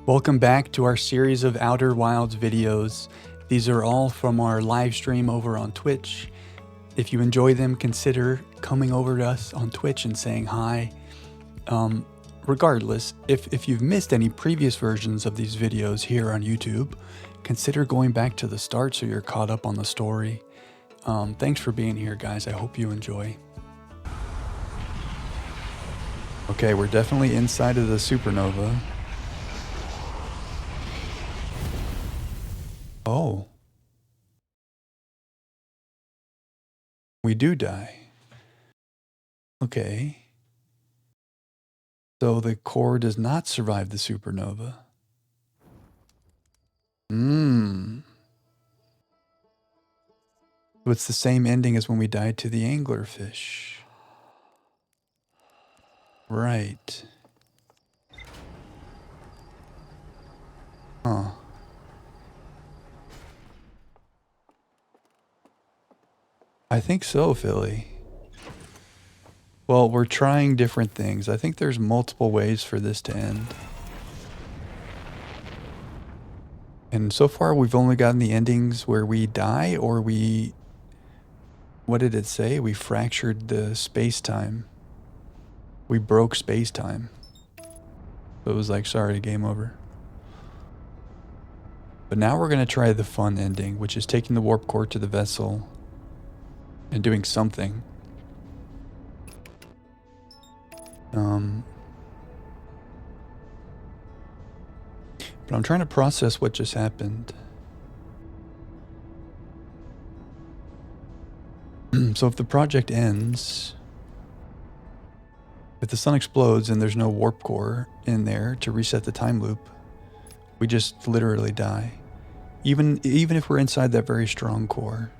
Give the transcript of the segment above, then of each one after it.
Welcome back to our series of Outer Wilds videos. These are all from our live stream over on Twitch. If you enjoy them, consider coming over to us on Twitch and saying hi. Regardless, if you've missed any previous versions of these videos here on YouTube, consider going back to the start so you're caught up on the story. Thanks for being here, guys. I hope you enjoy. Okay, we're definitely inside of the supernova. Oh. We do die. Okay. So the core does not survive the supernova. So it's the same ending as when we died to the anglerfish. Right. Huh. I think so, Philly. Well, we're trying different things. I think there's multiple ways for this to end. And so far, we've only gotten the endings where we die or we... What did it say? We fractured the space-time. We broke space-time. So it was like, sorry, game over. But now we're going to try the fun ending, which is taking the warp core to the vessel and doing something. But I'm trying to process what just happened. So if the project ends, if the sun explodes and there's no warp core in there to reset the time loop, we just literally die. Even if we're inside that very strong core.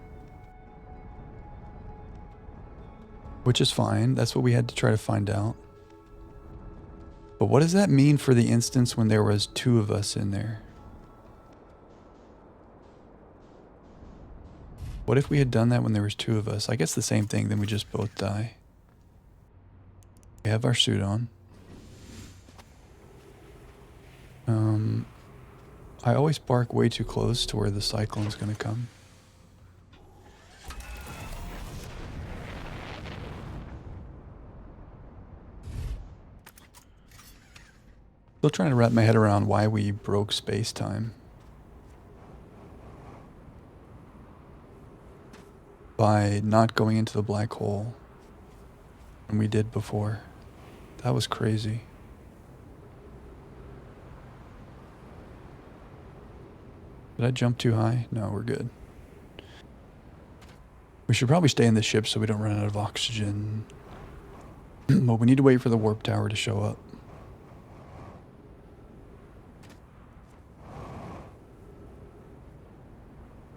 Which is fine. That's what we had to try to find out. But what does that mean for the instance when there was 2 of us in there? What if we had done that when there was 2 of us? I guess the same thing, then we just both die. We have our suit on. I always bark way too close to where the cyclone's gonna come. Still trying to wrap my head around why we broke space-time. By not going into the black hole when we did before. That was crazy. Did I jump too high? No, we're good. We should probably stay in the ship so we don't run out of oxygen. But we need to wait for the warp tower to show up.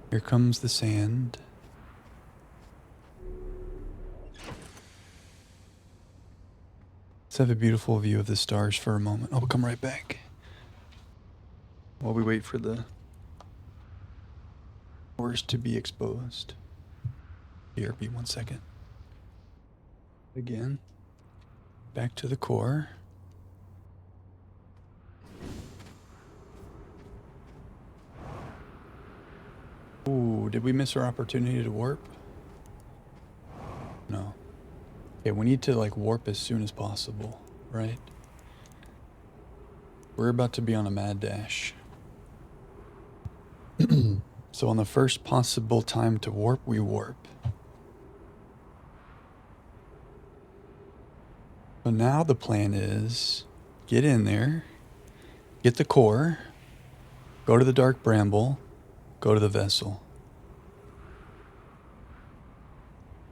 Here comes the sand. Let's have a beautiful view of the stars for a moment. I'll come right back. While we wait for the cores to be exposed. Here, be 1 second. Again. Back to the core. Ooh, did we miss our opportunity to warp? No. Okay, we need to like warp as soon as possible, right? We're about to be on a mad dash. So on the first possible time to warp, we warp. So now the plan is get in there, get the core, go to the dark bramble, go to the vessel.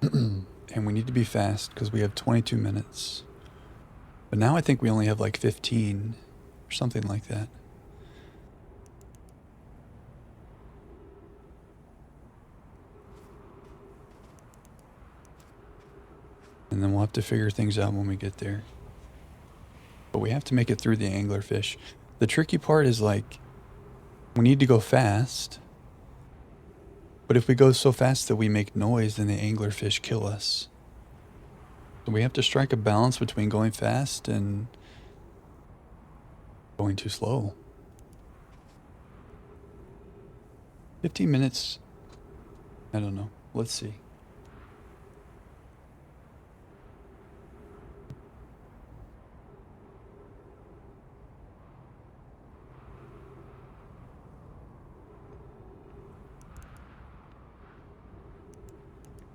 And we need to be fast because we have 22 minutes. But now I think we only have like 15 or something like that. And then we'll have to figure things out when we get there. But we have to make it through the anglerfish. The tricky part is like, we need to go fast. But if we go so fast that we make noise, then the anglerfish kill us. So we have to strike a balance between going fast and going too slow. 15 minutes. I don't know. Let's see.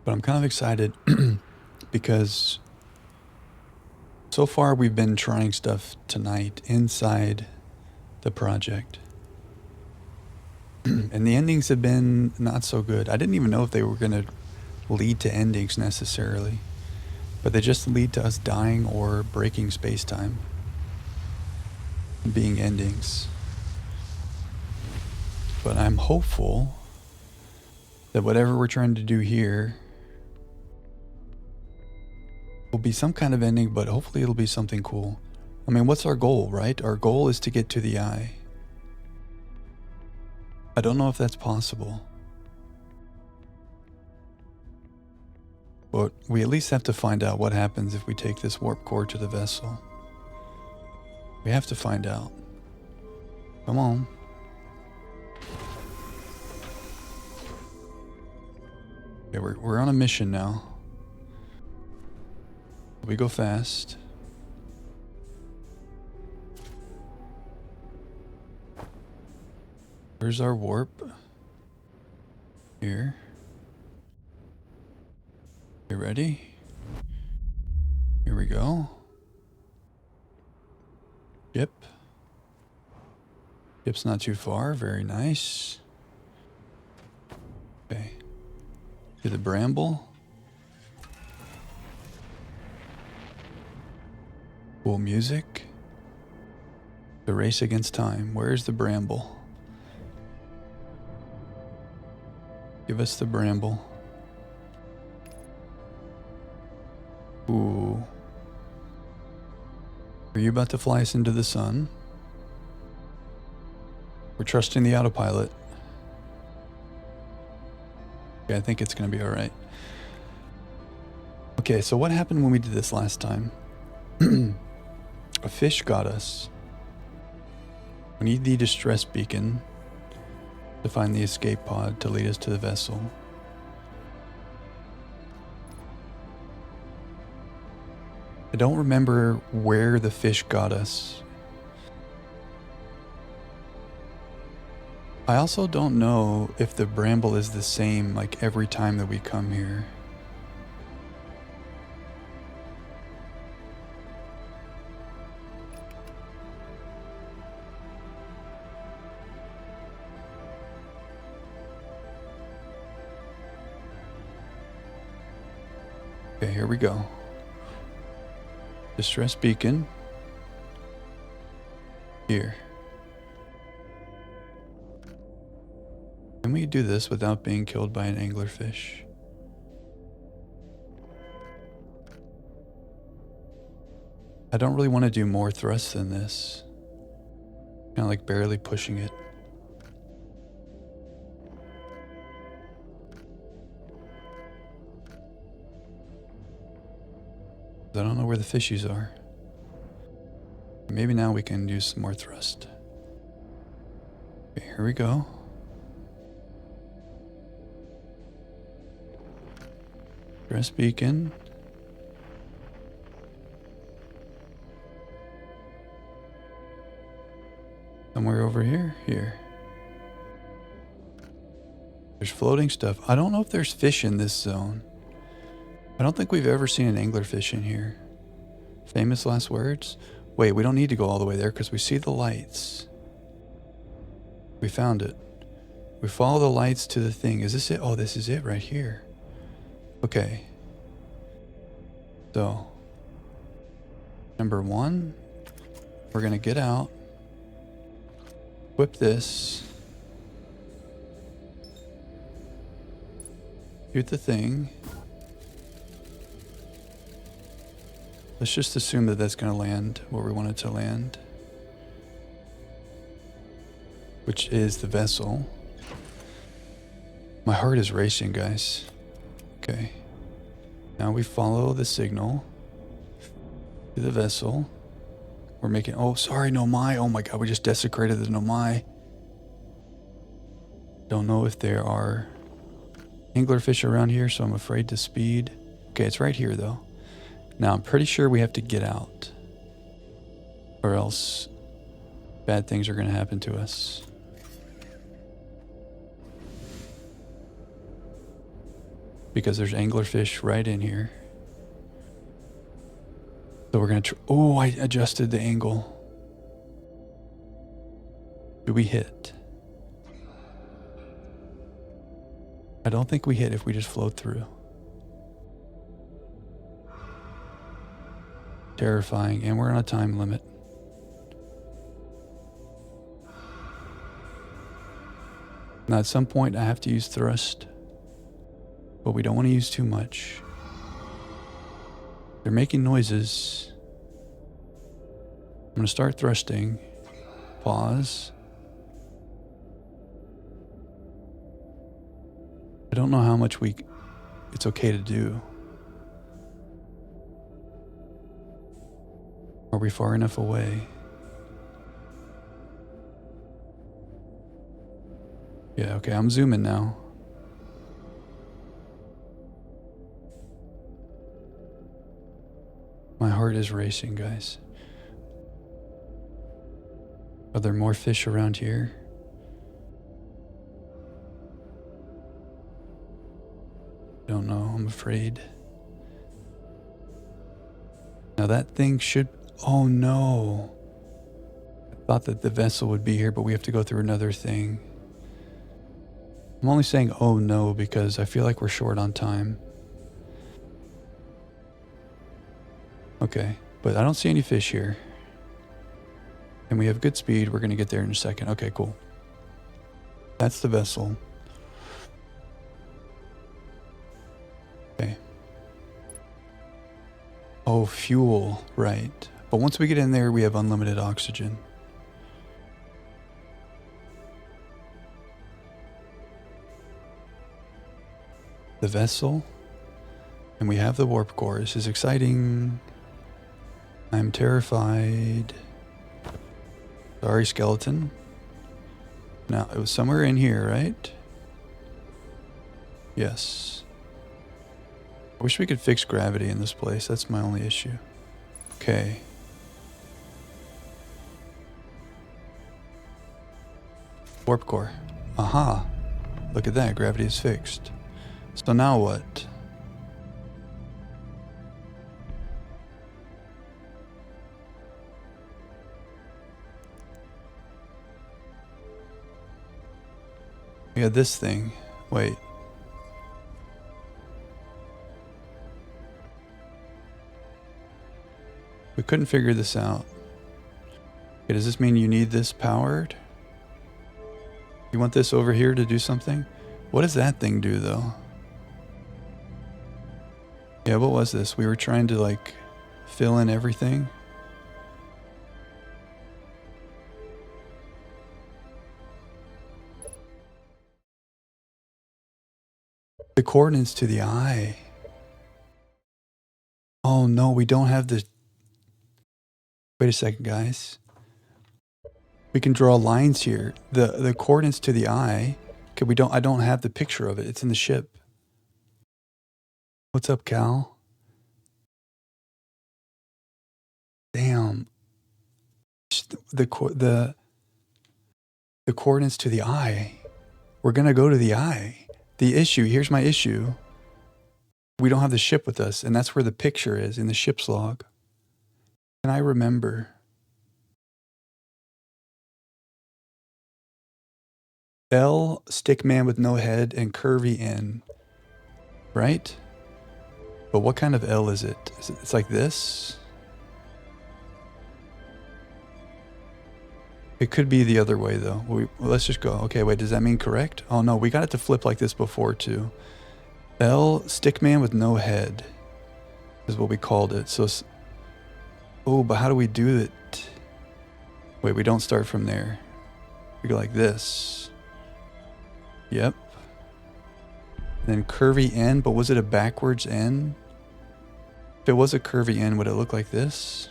But I'm kind of excited because so far we've been trying stuff tonight inside the project. And the endings have been not so good. I didn't even know if they were going to lead to endings necessarily, but they just lead to us dying or breaking space-time, being endings. But I'm hopeful that whatever we're trying to do here will be some kind of ending, but hopefully it'll be something cool. I mean, what's our goal, right? Our goal is to get to the eye. I don't know if that's possible, but we at least have to find out what happens if we take this warp core to the vessel. We have to find out. Come on. Okay, we're on a mission now. We go fast. Where's our warp? Here. You ready? Here we go. Yep. Yep's not too far. Very nice. Okay. To the bramble. Cool music. The race against time. Where's the bramble? Give us the bramble. Ooh. Are you about to fly us into the sun? We're trusting the autopilot. Okay, I think it's going to be alright. Okay, so what happened when we did this last time? A fish got us. We need the distress beacon to find the escape pod to lead us to the vessel. I don't remember where the fish got us. I also don't know if the bramble is the same like every time that we come here. Okay, here we go. Distress beacon. Here. Can we do this without being killed by an anglerfish? I don't really want to do more thrusts than this. Kind of like barely pushing it. I don't know where the fishies are. Maybe now we can do some more thrust. Okay, here we go. Distress beacon. Somewhere over here? Here. There's floating stuff. I don't know if there's fish in this zone. I don't think we've ever seen an anglerfish in here. Famous last words? Wait, we don't need to go all the way there because we see the lights. We found it. We follow the lights to the thing. Is this it? Oh, this is it right here. Okay. So, number one, we're going to get out, whip this, shoot the thing. Let's just assume that that's going to land where we want it to land, which is the vessel. My heart is racing, guys. Okay. Now we follow the signal to the vessel. We're making... Oh, sorry, Nomai. Oh my god, we just desecrated the Nomai. Don't know if there are anglerfish around here, so I'm afraid to speed. Okay, it's right here though. Now I'm pretty sure we have to get out, or else bad things are going to happen to us. Because there's anglerfish right in here. So we're going to oh, I adjusted the angle. Do we hit? I don't think we hit if we just float through. Terrifying, and we're on a time limit. Now at some point I have to use thrust, but we don't want to use too much. They're making noises. I'm going to start thrusting. Pause. I don't know how much it's okay to do. Are we far enough away? Yeah, okay, I'm zooming now. My heart is racing, guys. Are there more fish around here? Don't know, I'm afraid. Now that thing should... Oh no. I thought that the vessel would be here, but we have to go through another thing. I'm only saying oh no because I feel like we're short on time. Okay, but I don't see any fish here. And we have good speed. We're going to get there in a second. Okay, cool. That's the vessel. Okay. Oh, fuel. Right. But once we get in there, we have unlimited oxygen. The vessel. And we have the warp core. This is exciting. I'm terrified. Sorry, skeleton. Now, it was somewhere in here, right? Yes. I wish we could fix gravity in this place. That's my only issue. Okay. Warp core. Aha. Look at that. Gravity is fixed. So now what? We had this thing. Wait. We couldn't figure this out. Okay, does this mean you need this powered? You want this over here to do something? What does that thing do though? Yeah, what was this? We were trying to like fill in everything. The coordinates to the eye. Oh no, we don't have the... Wait a second, guys. We can draw lines here. The coordinates to the eye. Okay, I don't have the picture of it. It's in the ship. What's up, Cal? Damn. The coordinates to the eye. We're gonna go to the eye. The issue, here's my issue. We don't have the ship with us, and that's where the picture is in the ship's log. Can I remember? L, stick man with no head, and curvy N. Right? But what kind of L is it? It's like this? It could be the other way though. Let's just go. Okay, wait, does that mean correct? Oh no, we got it to flip like this before too. L, stickman with no head is what we called it. So, oh, but how do we do it? Wait, we don't start from there. We go like this. Yep. Then curvy N, but was it a backwards N? If it was a curvy N, would it look like this?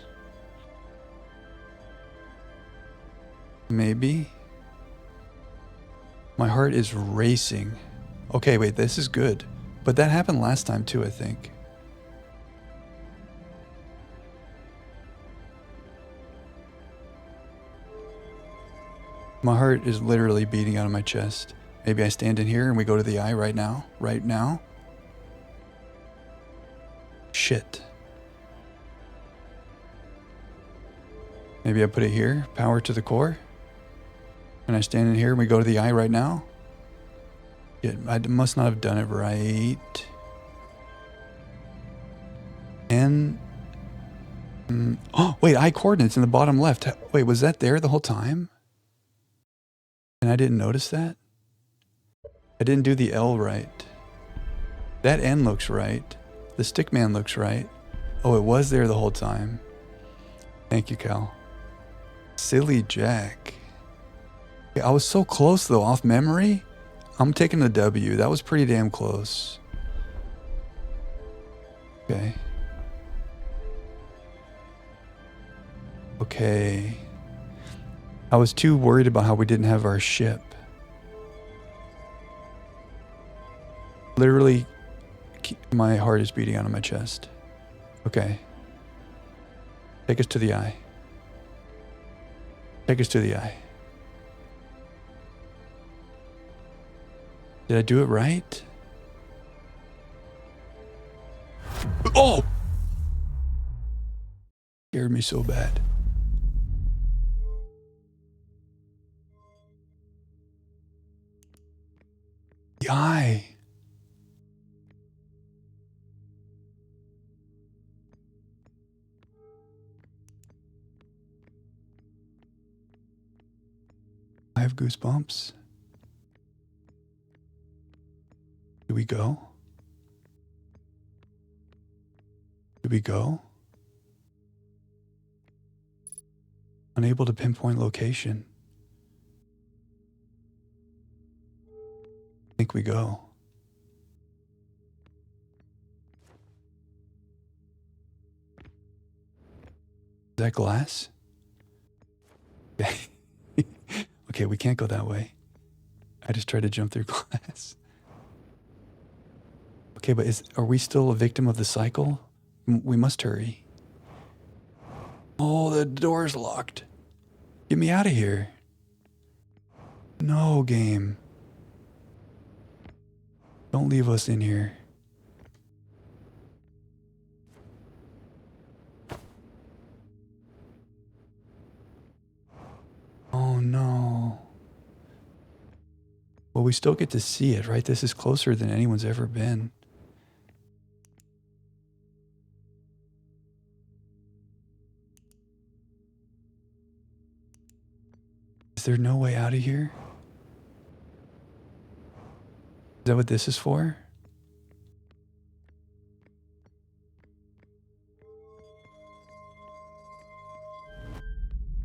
Maybe. My heart is racing. Okay, wait, this is good. But that happened last time too, I think. My heart is literally beating out of my chest. Maybe I stand in here and we go to the eye right now. Right now. Shit. Maybe I put it here. Power to the core. And I stand in here and we go to the eye right now. Yeah, I must not have done it right. And... oh, wait, eye coordinates in the bottom left. Wait, was that there the whole time? And I didn't notice that? I didn't do the L right. That N looks right. The stickman looks right. Oh, it was there the whole time. Thank you, Cal. Silly Jack. Yeah, I was so close though, off memory. I'm taking the W. That was pretty damn close. Okay. Okay. I was too worried about how we didn't have our ship. Literally, my heart is beating out of my chest. Okay. Take us to the eye. Take us to the eye. Did I do it right? Oh! Scared me so bad. The eye. I have goosebumps. Do we go? Do we go? Unable to pinpoint location. I think we go. Is that glass? Okay. Okay, we can't go that way. I just tried to jump through glass. Okay, but are we still a victim of the cycle? We must hurry. Oh, the door's locked. Get me out of here. No, game. Don't leave us in here. Oh no. Well, we still get to see it, right? This is closer than anyone's ever been. Is there no way out of here? Is that what this is for?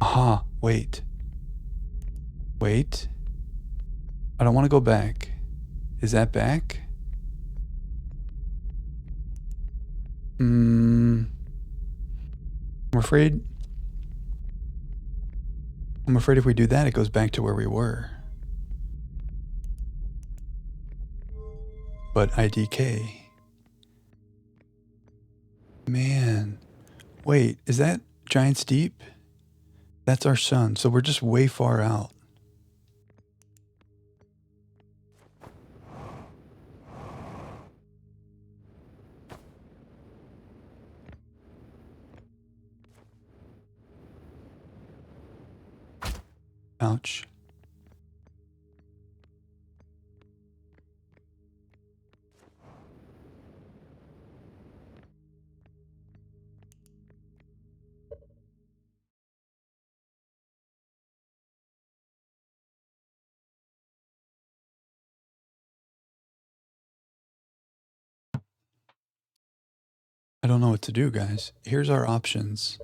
Aha, wait. Wait. I don't want to go back. Is that back? I'm afraid if we do that, it goes back to where we were. But IDK. Man. Wait, is that Giant's Deep? That's our sun, so we're just way far out. Ouch. I don't know what to do, guys. Here's our options.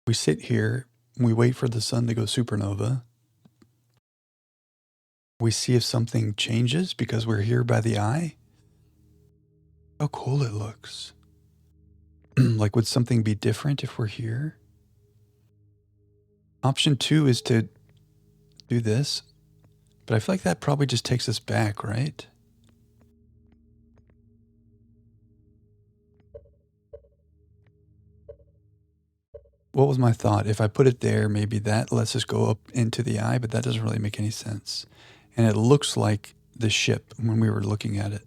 We sit here, we wait for the sun to go supernova. We see if something changes because we're here by the eye. How cool it looks. Like, would something be different if we're here? Option 2 is to do this. But I feel like that probably just takes us back, right? What was my thought? If I put it there, maybe that lets us go up into the eye, but that doesn't really make any sense. And it looks like the ship when we were looking at it.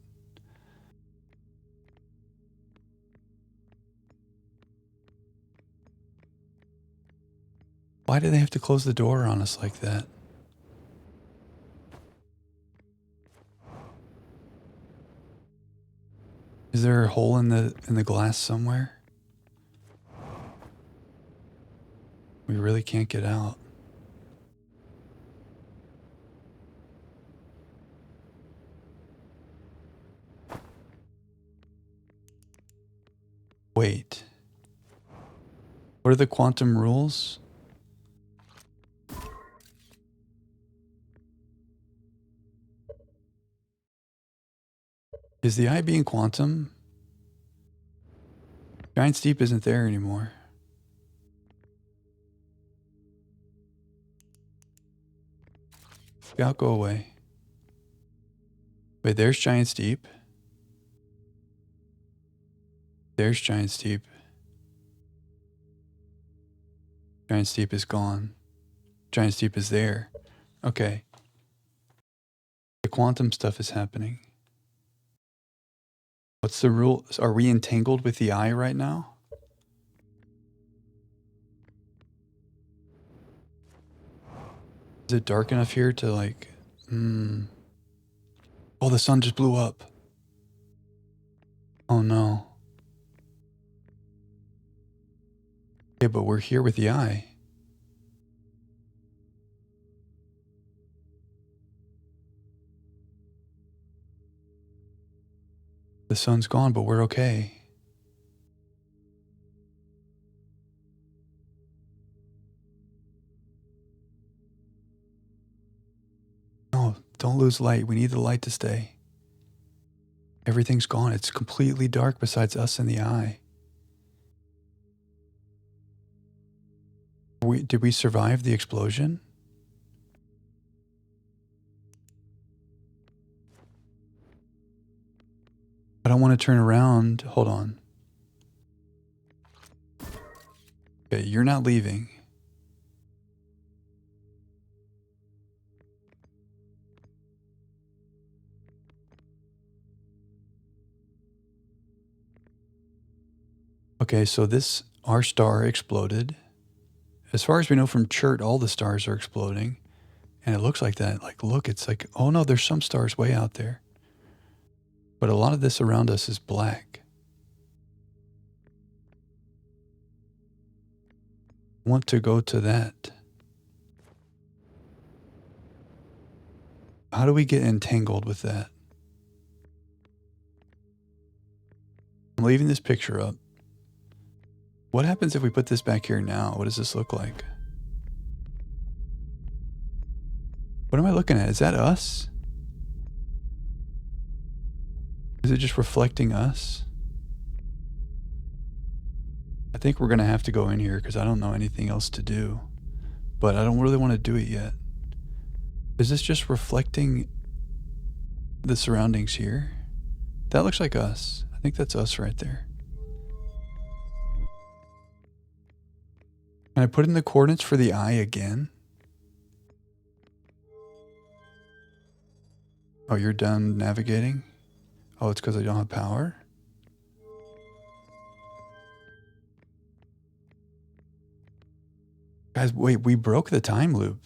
Why do they have to close the door on us like that? Is there a hole in the glass somewhere? We really can't get out. Wait. What are the quantum rules? Is the eye being quantum? Giant Steep isn't there anymore. Scout, go away. Wait, there's Giant Steep. There's Giant Steep. Giant Steep is gone. Giant Steep is there. Okay. The quantum stuff is happening. What's the rule? Are we entangled with the eye right now? Is it dark enough here to like... Oh, the sun just blew up. Oh no. Okay, but we're here with the eye. The sun's gone, but we're okay. No, don't lose light. We need the light to stay. Everything's gone. It's completely dark besides us and the eye. Did we survive the explosion? I don't want to turn around. Hold on. Okay, you're not leaving. Okay, so our star exploded. As far as we know from Chert, all the stars are exploding. And it looks like that. Like, look, it's like, oh no, there's some stars way out there. But a lot of this around us is black. I want to go to that. How do we get entangled with that? I'm leaving this picture up. What happens if we put this back here now? What does this look like? What am I looking at? Is that us? Is it just reflecting us? I think we're going to have to go in here because I don't know anything else to do. But I don't really want to do it yet. Is this just reflecting the surroundings here? That looks like us. I think that's us right there. Can I put in the coordinates for the eye again? Oh, you're done navigating? Oh, it's because I don't have power? Guys, wait, we broke the time loop.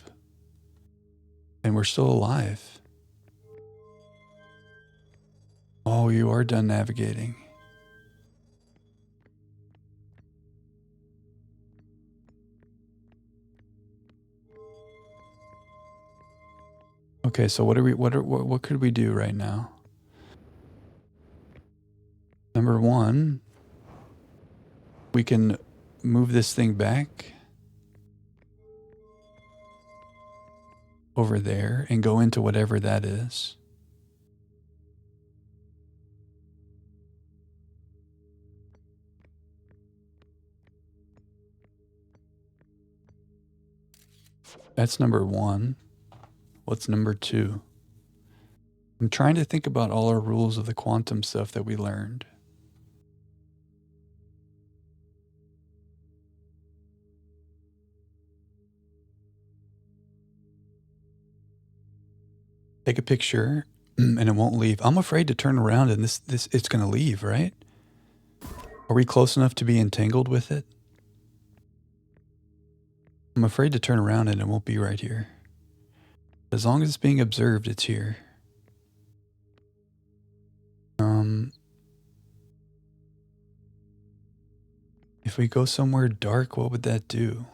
And we're still alive. Oh, you are done navigating. Okay, so what could we do right now? Number one, we can move this thing back over there and go into whatever that is. That's number one. What's number 2? I'm trying to think about all our rules of the quantum stuff that we learned. Take a picture and it won't leave. I'm afraid to turn around and it's going to leave, right? Are we close enough to be entangled with it? I'm afraid to turn around and it won't be right here. As long as it's being observed, it's here. If we go somewhere dark, what would that do?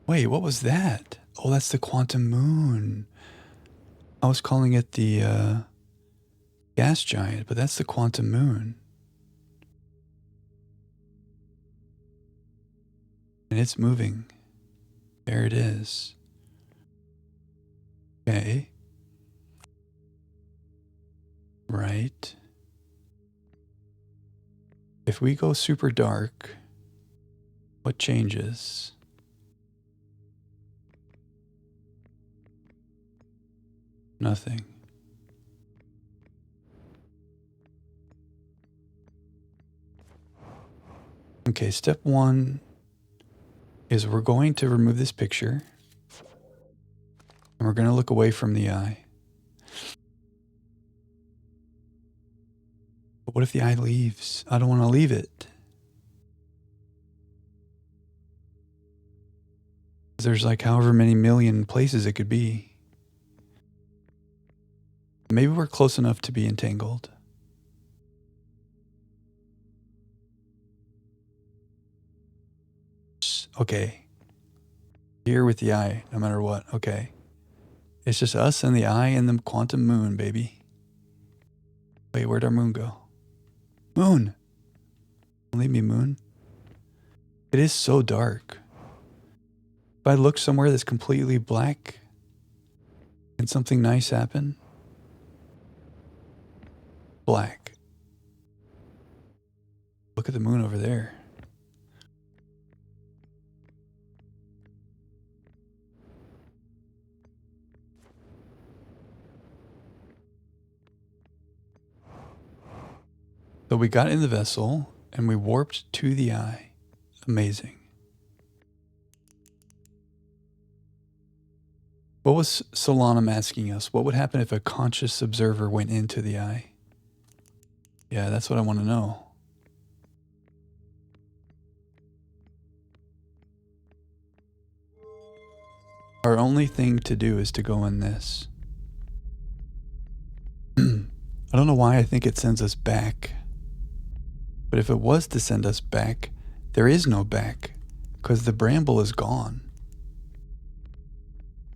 Wait, what was that? Oh, that's the quantum moon. I was calling it the gas giant, but that's the quantum moon. And it's moving. There it is. Okay. Right. If we go super dark, what changes? Nothing. Okay, step 1 is we're going to remove this picture and we're going to look away from the eye. But what if the eye leaves? I don't want to leave it. There's like however many million places it could be. Maybe we're close enough to be entangled. Okay. Here with the eye, no matter what. Okay. It's just us and the eye and the quantum moon, baby. Wait, where'd our moon go? Moon! Don't leave me, moon. It is so dark. If I look somewhere that's completely black, can something nice happen? Black. Look at the moon over there. So we got in the vessel and we warped to the eye. Amazing. What was Solanum asking us? What would happen if a conscious observer went into the eye? Yeah, that's what I want to know. Our only thing to do is to go in this. I don't know why I think it sends us back. But if it was to send us back, there is no back, because the bramble is gone.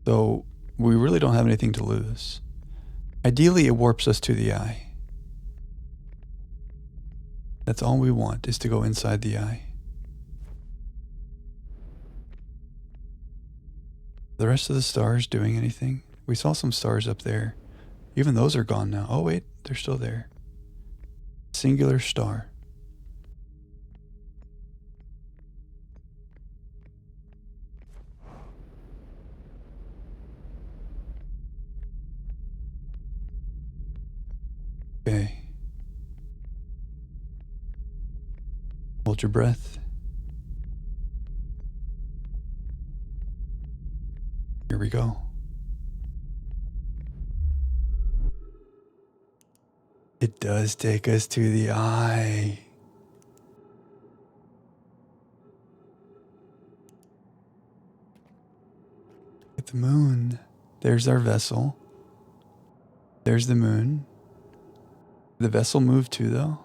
So we really don't have anything to lose. Ideally, it warps us to the eye. That's all we want, is to go inside the eye. The rest of the stars doing anything? We saw some stars up there. Even those are gone now. Oh wait, they're still there. Singular star. Okay. Hold your breath. Here we go. It does take us to the eye. At the moon. There's our vessel. There's the moon. The vessel moved too, though.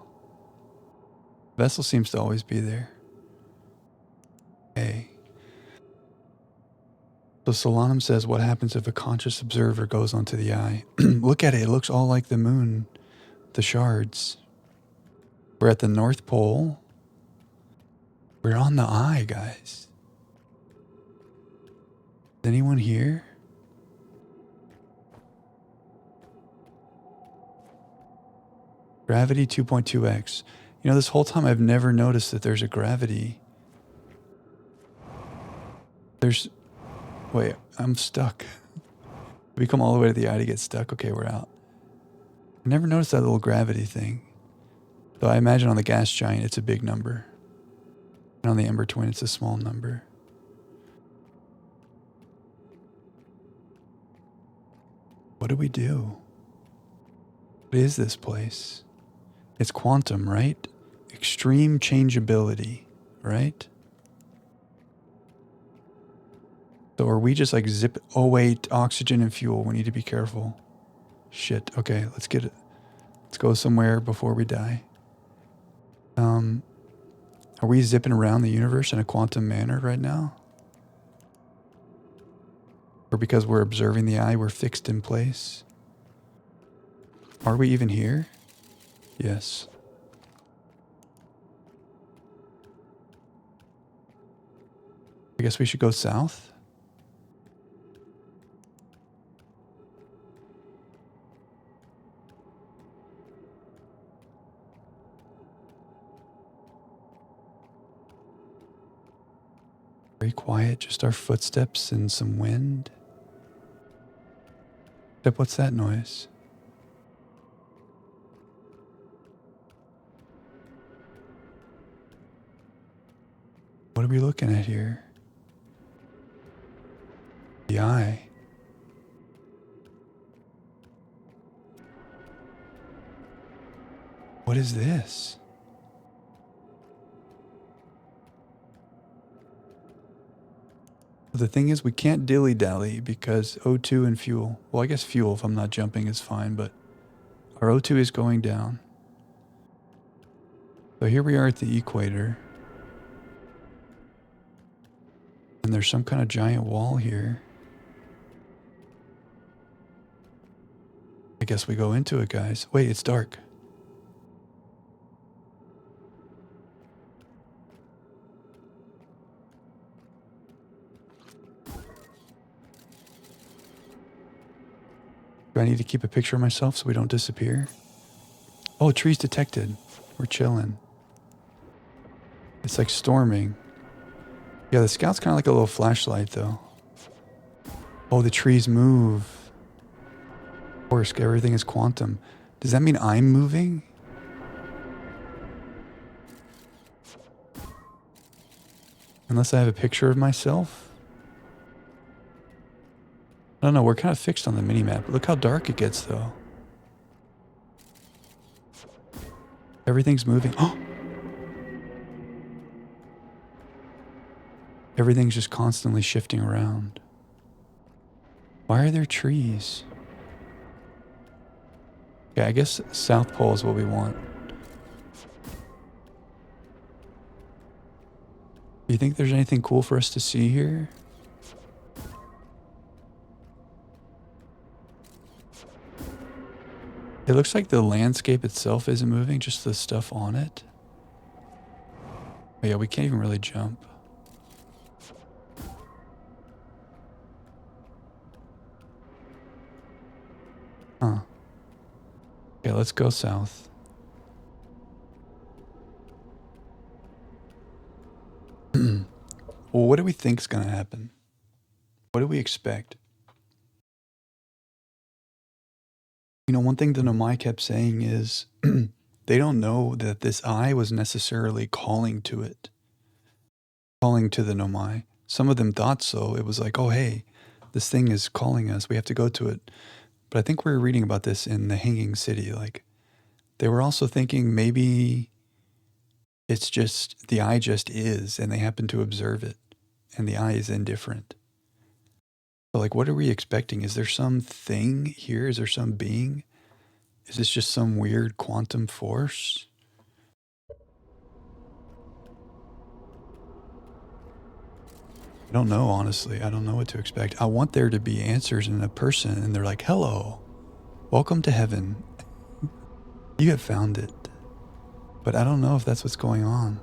The vessel seems to always be there. Okay. So Solanum says, what happens if a conscious observer goes onto the eye? Look at it. It looks all like the moon. The shards. We're at the North Pole. We're on the eye, guys. Is anyone here? Gravity 2.2x. You know, this whole time I've never noticed that there's a gravity. Wait, I'm stuck. We come all the way to the eye to get stuck. Okay, we're out. I never noticed that little gravity thing. Though I imagine on the gas giant, it's a big number. And on the Ember Twin, it's a small number. What do we do? What is this place? It's quantum, right? Extreme changeability, right? So are we just like zip? Oh wait, oxygen and fuel. We need to be careful. Shit. Okay, let's get it. Let's go somewhere before we die. Are we zipping around the universe in a quantum manner right now? Or because we're observing the eye, we're fixed in place? Are we even here? Yes. I guess we should go south. Very quiet, just our footsteps and some wind. Except what's that noise? What are we looking at here? The eye. What is this? The thing is, we can't dilly-dally because O2 and fuel. Well, I guess fuel, if I'm not jumping, is fine, but our O2 is going down. So here we are at the equator. And there's some kind of giant wall here. I guess we go into it, guys. Wait, it's dark. Do I need to keep a picture of myself so we don't disappear? Oh, trees detected. We're chilling. It's like storming. Yeah, the scout's kind of like a little flashlight, though. Oh, the trees move. Of course, everything is quantum. Does that mean I'm moving? Unless I have a picture of myself? I don't know, we're kind of fixed on the mini-map. Look how dark it gets, though. Everything's moving. Oh! Everything's just constantly shifting around. Why are there trees? Yeah, I guess South Pole is what we want. Do you think there's anything cool for us to see here? It looks like the landscape itself isn't moving, just the stuff on it. Oh yeah, we can't even really jump. Huh. Okay, let's go south. Well, what do we think's gonna happen? What do we expect? You know, one thing the Nomai kept saying is they don't know that this eye was necessarily calling to it. Calling to the Nomai. Some of them thought so. It was like, oh, hey, this thing is calling us. We have to go to it. But I think we were reading about this in the Hanging City. Like, they were also thinking maybe it's just, the eye just is, and they happen to observe it, and the eye is indifferent. So, like, what are we expecting? Is there some thing here? Is there some being? Is this just some weird quantum force? I don't know, honestly. I don't know what to expect. I want there to be answers in a person, and they're like, hello, welcome to heaven. You have found it. But I don't know if that's what's going on.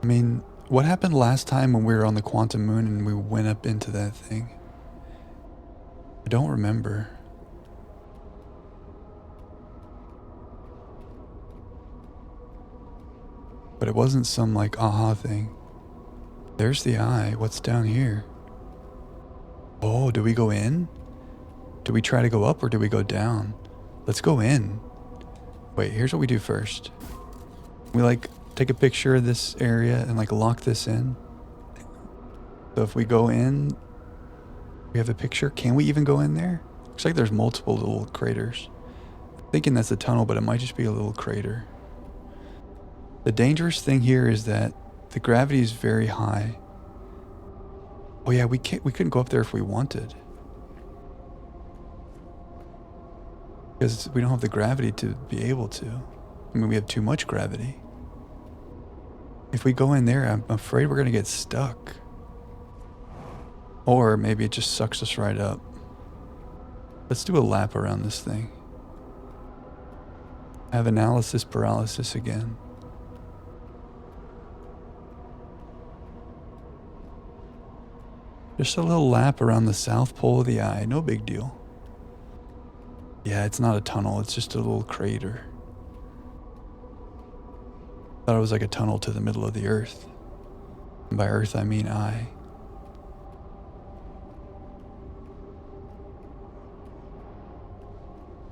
I mean, what happened last time when we were on the quantum moon and we went up into that thing? I don't remember. But it wasn't some like aha thing. There's the eye. What's down here? Oh, do we go in? Do we try to go up or do we go down? Let's go in. Wait, here's what we do first. We like take a picture of this area and like lock this in. So if we go in, we have a picture. Can we even go in there? Looks like there's multiple little craters. I'm thinking that's a tunnel, but it might just be a little crater. The dangerous thing here is that the gravity is very high. Oh yeah, we couldn't go up there if we wanted. Because we don't have the gravity to be able to. I mean, we have too much gravity. If we go in there, I'm afraid we're going to get stuck. Or maybe it just sucks us right up. Let's do a lap around this thing. I have analysis paralysis again. Just a little lap around the south pole of the eye, no big deal. Yeah, it's not a tunnel, it's just a little crater. Thought it was like a tunnel to the middle of the earth. And by earth, I mean eye.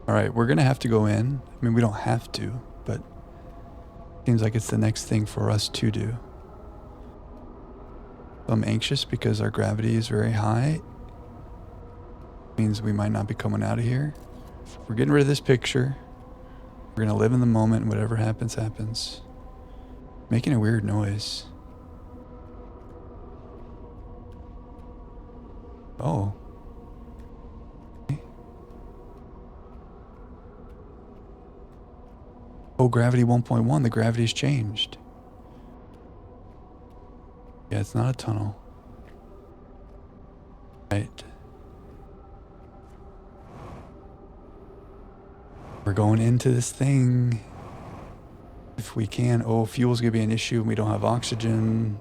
Alright, we're gonna have to go in. I mean, we don't have to, but it seems like it's the next thing for us to do. I'm anxious because our gravity is very high. Means we might not be coming out of here. We're getting rid of this picture. We're gonna live in the moment, and whatever happens, happens. Making a weird noise. Oh. Oh, gravity 1.1, the gravity's changed. Yeah, it's not a tunnel. Right. We're going into this thing. If we can. Oh, fuel's gonna be an issue and we don't have oxygen.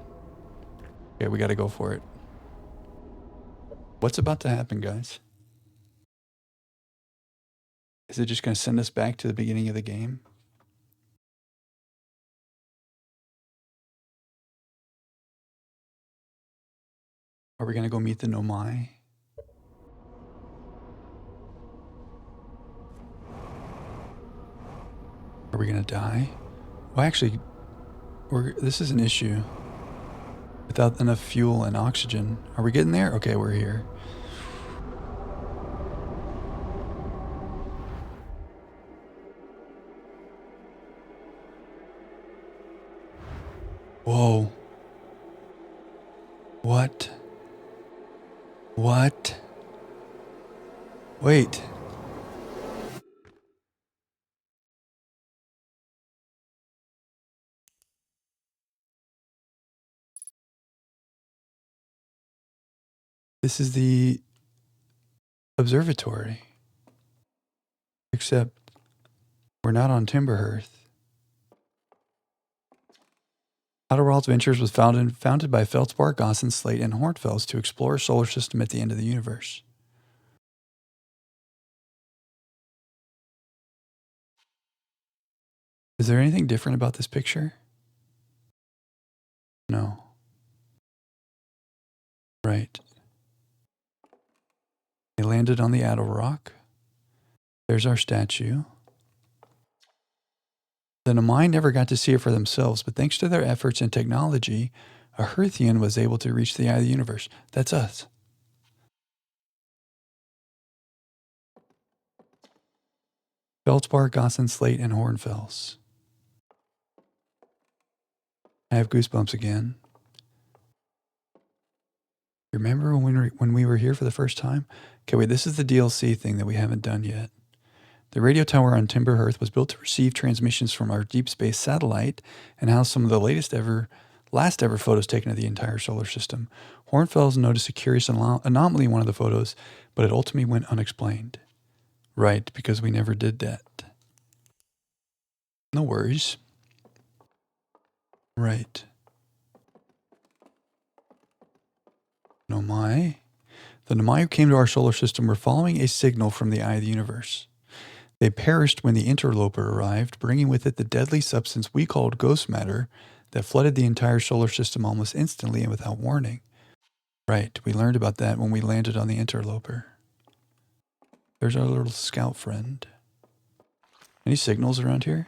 Okay, we gotta go for it. What's about to happen, guys? Is it just gonna send us back to the beginning of the game? Are we gonna go meet the Nomai? Are we gonna die? Well, actually, this is an issue. Without enough fuel and oxygen. Are we getting there? Okay, we're here. Whoa. What? What? Wait. This is the observatory. Except we're not on Timberhearth. Outer Worlds Ventures was founded by Feldspar, Gossin, Slate, and Hornfels to explore a solar system at the end of the universe. Is there anything different about this picture? No. Right. They landed on the Addle Rock. There's our statue. The Nomai never got to see it for themselves, but thanks to their efforts and technology, a Hearthian was able to reach the eye of the universe. That's us. Feldspar, Gossin, Slate, and Hornfels. I have goosebumps again. Remember when we were here for the first time? Okay, wait, this is the DLC thing that we haven't done yet. The radio tower on Timberhearth was built to receive transmissions from our deep space satellite and house some of the last ever photos taken of the entire solar system. Hornfels noticed a curious anomaly in one of the photos, but it ultimately went unexplained. Right, because we never did that. No worries. Right. Nomai. The Nomai who came to our solar system were following a signal from the eye of the universe. They perished when the interloper arrived, bringing with it the deadly substance we called ghost matter that flooded the entire solar system almost instantly and without warning. Right, we learned about that when we landed on the interloper. There's our little scout friend. Any signals around here?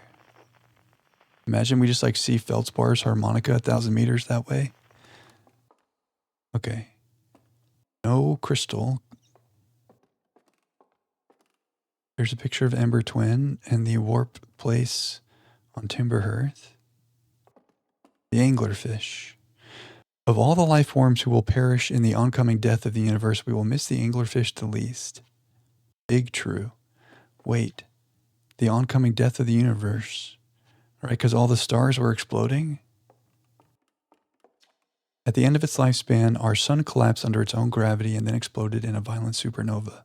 Imagine we just like see Feldspar's harmonica 1,000 meters that way. Okay. No crystal. There's a picture of Ember Twin and the warp place on Timberhearth. The anglerfish. Of all the life forms who will perish in the oncoming death of the universe, we will miss the anglerfish the least. Big true. Wait. The oncoming death of the universe. Right, because all the stars were exploding? At the end of its lifespan, our sun collapsed under its own gravity and then exploded in a violent supernova.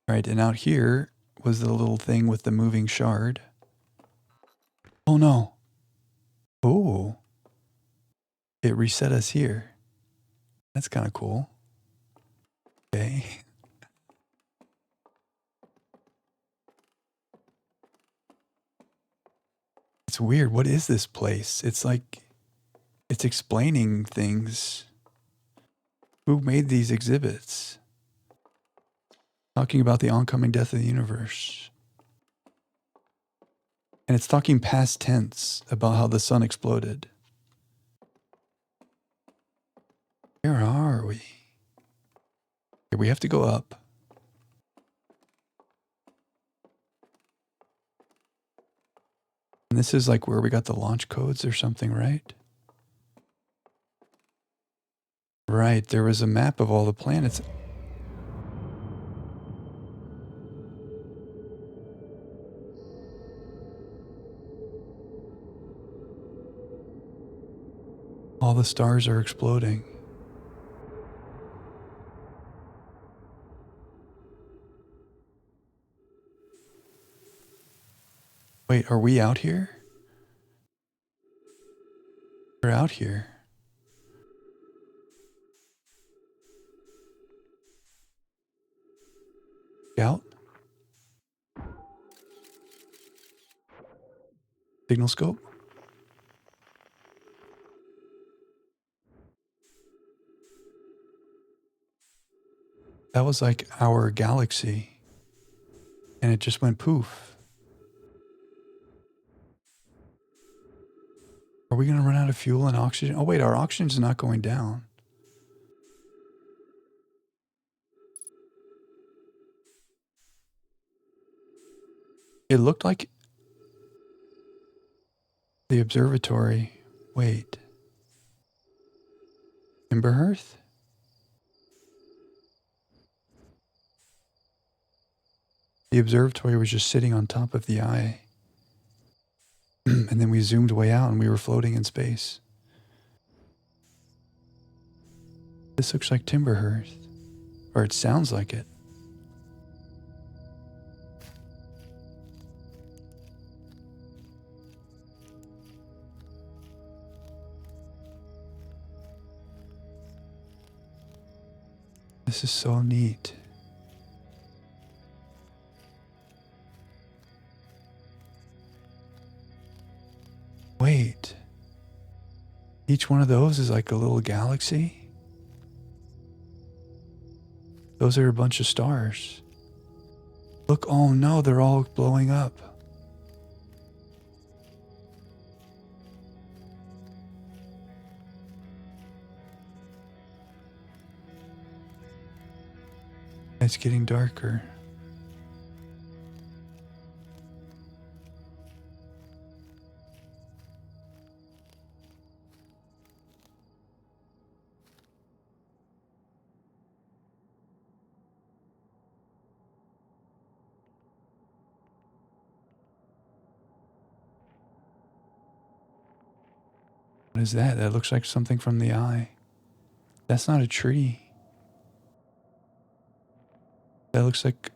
Right, and out here was the little thing with the moving shard. Oh no. Oh. It reset us here. That's kind of cool. Okay. It's weird. What is this place? It's like, it's explaining things. Who made these exhibits? Talking about the oncoming death of the universe. And it's talking past tense about how the sun exploded. Where are we? Okay, we have to go up. And this is like where we got the launch codes or something, right? Right, there was a map of all the planets. All the stars are exploding. Wait, are we out here? We're out here. Scout? Signal scope? That was like our galaxy. And it just went poof. Are we going to run out of fuel and oxygen? Oh wait, our oxygen's not going down. It looked like the observatory. Wait. Timberhearth? The observatory was just sitting on top of the eye. And then we zoomed way out and we were floating in space. This looks like Timberhearth. Or it sounds like it. This is so neat. Wait. Each one of those is like a little galaxy? Those are a bunch of stars. Look, oh no, they're all blowing up. It's getting darker. What is that? That looks like something from the eye. That's not a tree. That looks like...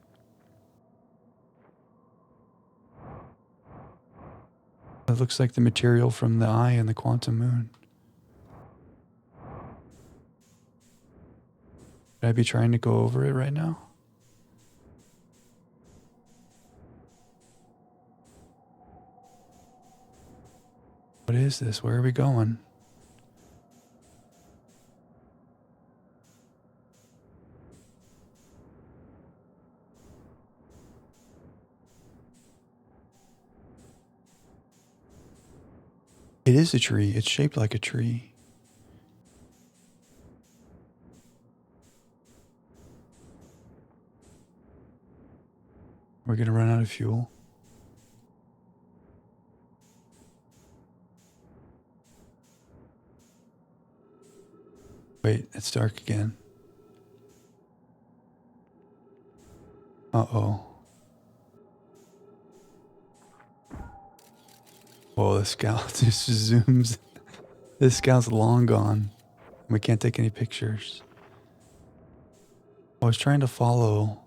That looks like the material from the eye and the quantum moon. Should I be trying to go over it right now? What is this? Where are we going? It is a tree. It's shaped like a tree. We're going to run out of fuel. Wait, it's dark again. Uh-oh. Whoa, the scout just zooms. This scout's long gone. We can't take any pictures. I was trying to follow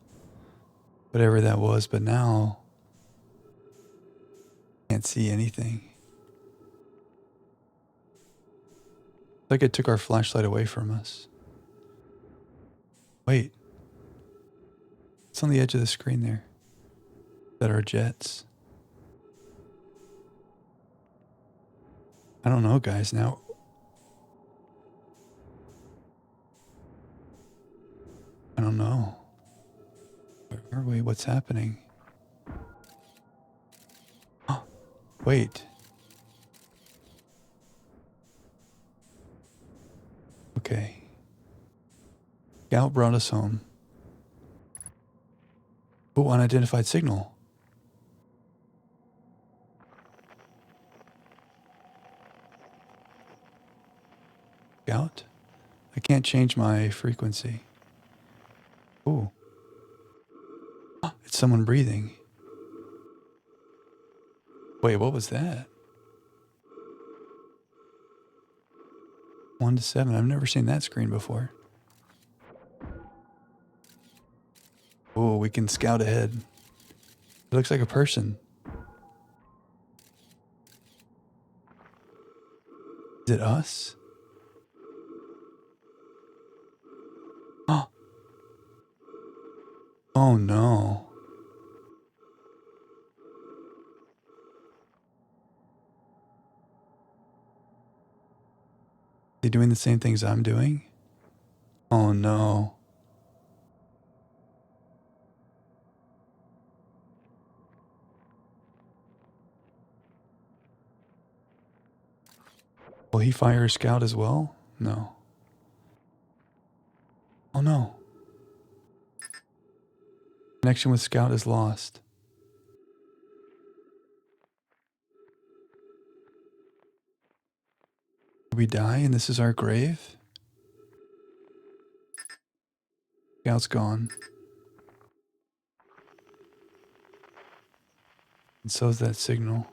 whatever that was, but now I can't see anything. It's like it took our flashlight away from us. Wait. It's on the edge of the screen there. That are jets. I don't know, guys. Now, I don't know. Where are we? What's happening? Oh, wait. Okay. Scout brought us home. Oh, unidentified signal. Scout? I can't change my frequency. Oh. It's someone breathing. Wait, what was that? 1 to 7. I've never seen that screen before. Oh, we can scout ahead. It looks like a person. Is it us? Oh. Oh no. Are they doing the same things I'm doing? Oh no. Will he fire a scout as well? No. Oh no. Connection with scout is lost. Did we die and this is our grave? Scout's gone. And so is that signal.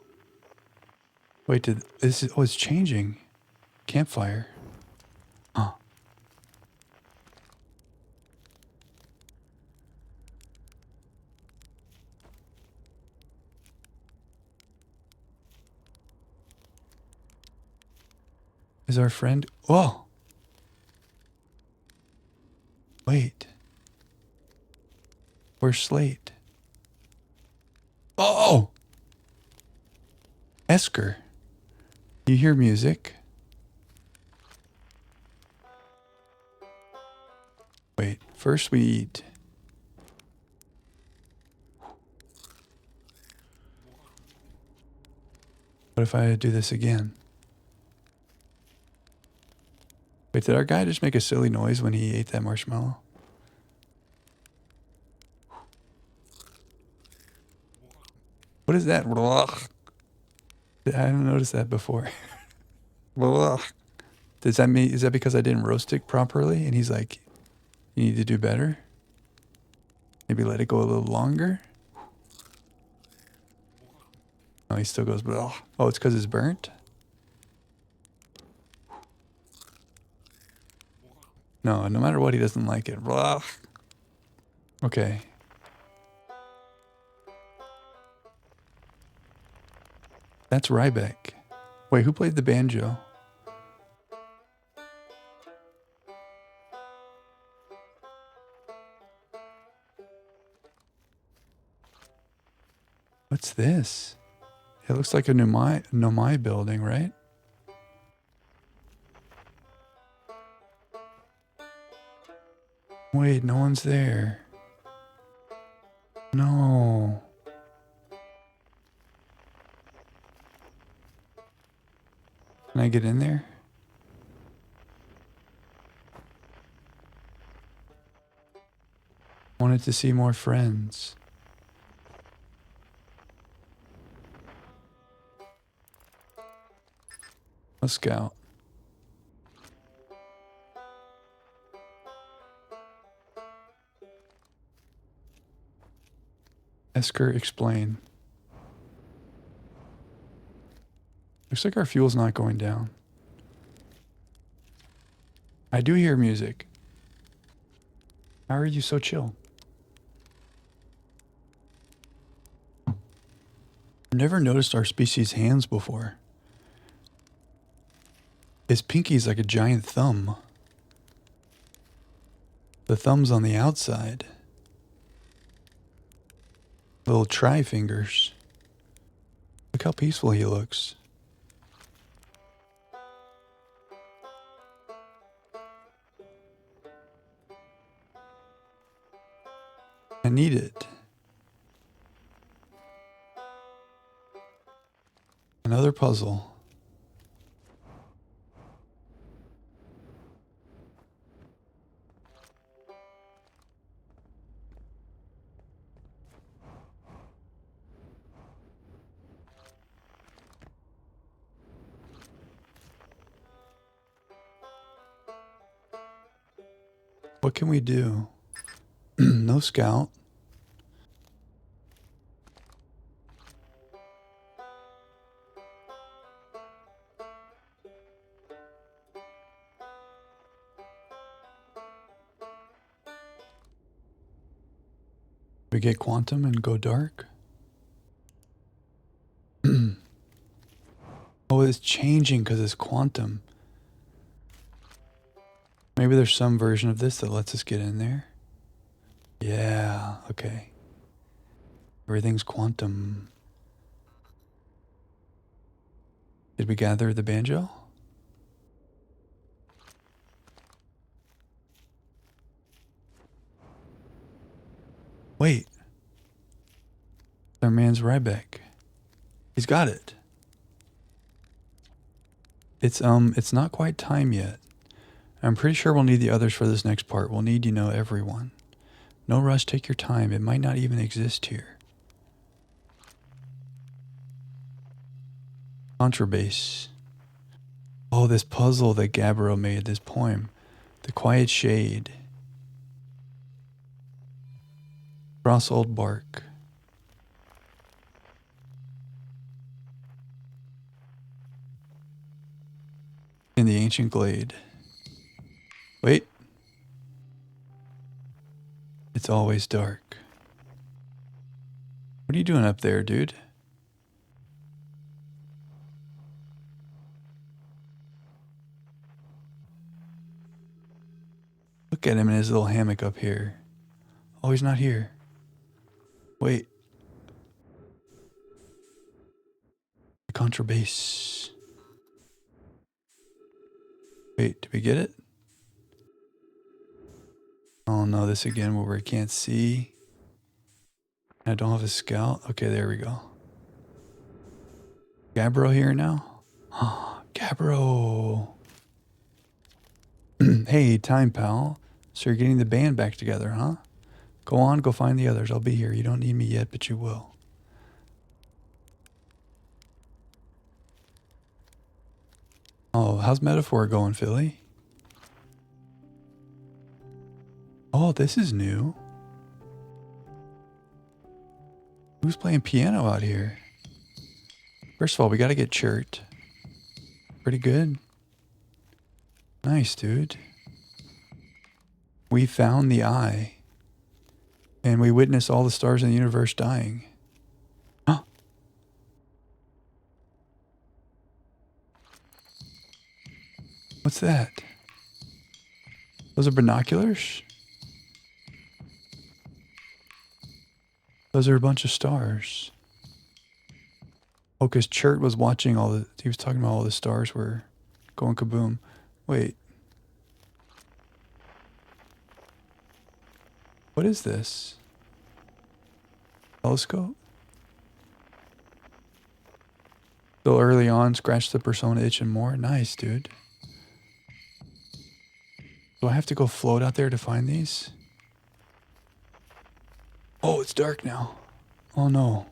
Wait, oh, it's changing. Campfire. Huh. Is our friend? Oh! Wait. Where's Slate? Oh! Esker. You hear music? Wait, first we eat. What if I do this again? Wait, did our guy just make a silly noise when he ate that marshmallow? What is that? I haven't noticed that before. Does that mean, is that because I didn't roast it properly? And he's like, you need to do better? Maybe let it go a little longer? Oh, he still goes, blah. Oh, it's because it's burnt? No, no matter what, he doesn't like it. Blah. Okay. That's Ryback. Wait, who played the banjo? What's this? It looks like a Nomai building, right? Wait, no one's there. No. Can I get in there? Wanted to see more friends. A scout. Esker, explain. Looks like our fuel's not going down. I do hear music. How are you so chill? I've never noticed our species' hands before. His pinky's like a giant thumb. The thumb's on the outside. Little tri-fingers. Look how peaceful he looks. I need it. Another puzzle. What can we do? No scout. We get quantum and go dark. Oh, it's changing because it's quantum. Maybe there's some version of this that lets us get in there. Yeah, okay. Everything's quantum. Did we gather the banjo? Wait. Our man's Ryback. He's got it. It's not quite time yet. I'm pretty sure we'll need the others for this next part. We'll need, everyone. No rush, take your time. It might not even exist here. Contrabass. Oh, this puzzle that Gabbro made, this poem. The Quiet Shade. Cross old bark. In the ancient glade. Wait. It's always dark. What are you doing up there, dude? Look at him in his little hammock up here. Oh, he's not here. Wait. Contrabass. Wait, did we get it? Oh no, this again where we can't see. I don't have a scout. Okay, there we go. Gabbro here now? Gabbro. Hey, time pal. So you're getting the band back together, huh? Go on, go find the others. I'll be here. You don't need me yet, but you will. Oh, how's Metaphor going, Philly? Oh, this is new. Who's playing piano out here? First of all, we gotta get Chert. Pretty good. Nice, dude. We found the eye. And we witnessed all the stars in the universe dying. Huh? What's that? Those are binoculars? Those are a bunch of stars. Oh, because Chert was watching he was talking about all the stars were going kaboom. Wait. What is this? Telescope? Still early on, scratch the persona itch and more. Nice, dude. Do I have to go float out there to find these? Oh, it's dark now. Oh no.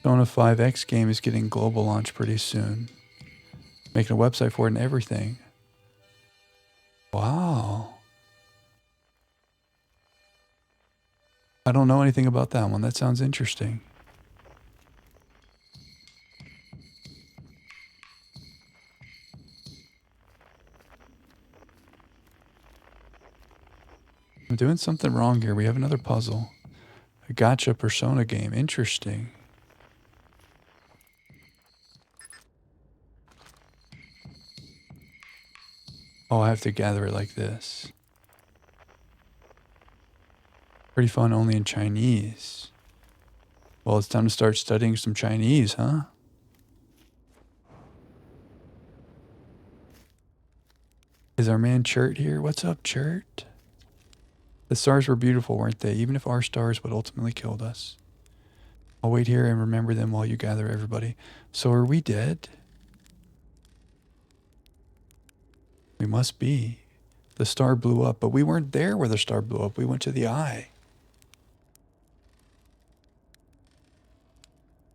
Persona 5X game is getting global launch pretty soon. Making a website for it and everything. Wow. I don't know anything about that one. That sounds interesting. I'm doing something wrong here. We have another puzzle. A gotcha persona game. Interesting. Oh, I have to gather it like this. Pretty fun only in Chinese. Well, it's time to start studying some Chinese, huh? Is our man Chert here? What's up, Chert? The stars were beautiful, weren't they? Even if our stars would ultimately killed us. I'll wait here and remember them while you gather everybody. So are we dead? We must be. The star blew up, but we weren't there where the star blew up. We went to the eye.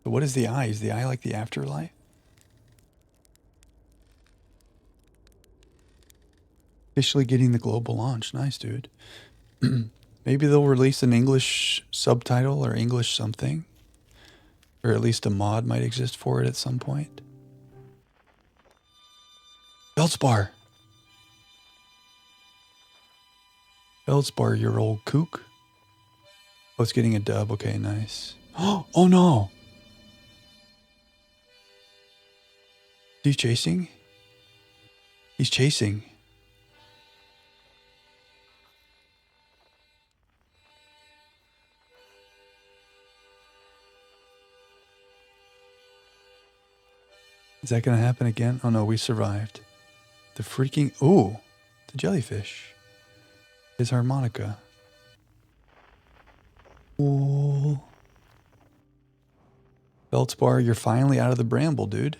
But what is the eye? Is the eye like the afterlife? Officially getting the global launch. Nice, dude. Maybe they'll release an English subtitle or English something. Or at least a mod might exist for it at some point. Feldspar! Feldspar, your old kook. Oh, it's getting a dub. Okay, nice. Oh no! He's chasing? He's chasing. Is that gonna happen again? Oh no, we survived. The freaking... Ooh! The jellyfish. His harmonica. Ooh. Feldspar, you're finally out of the bramble, dude.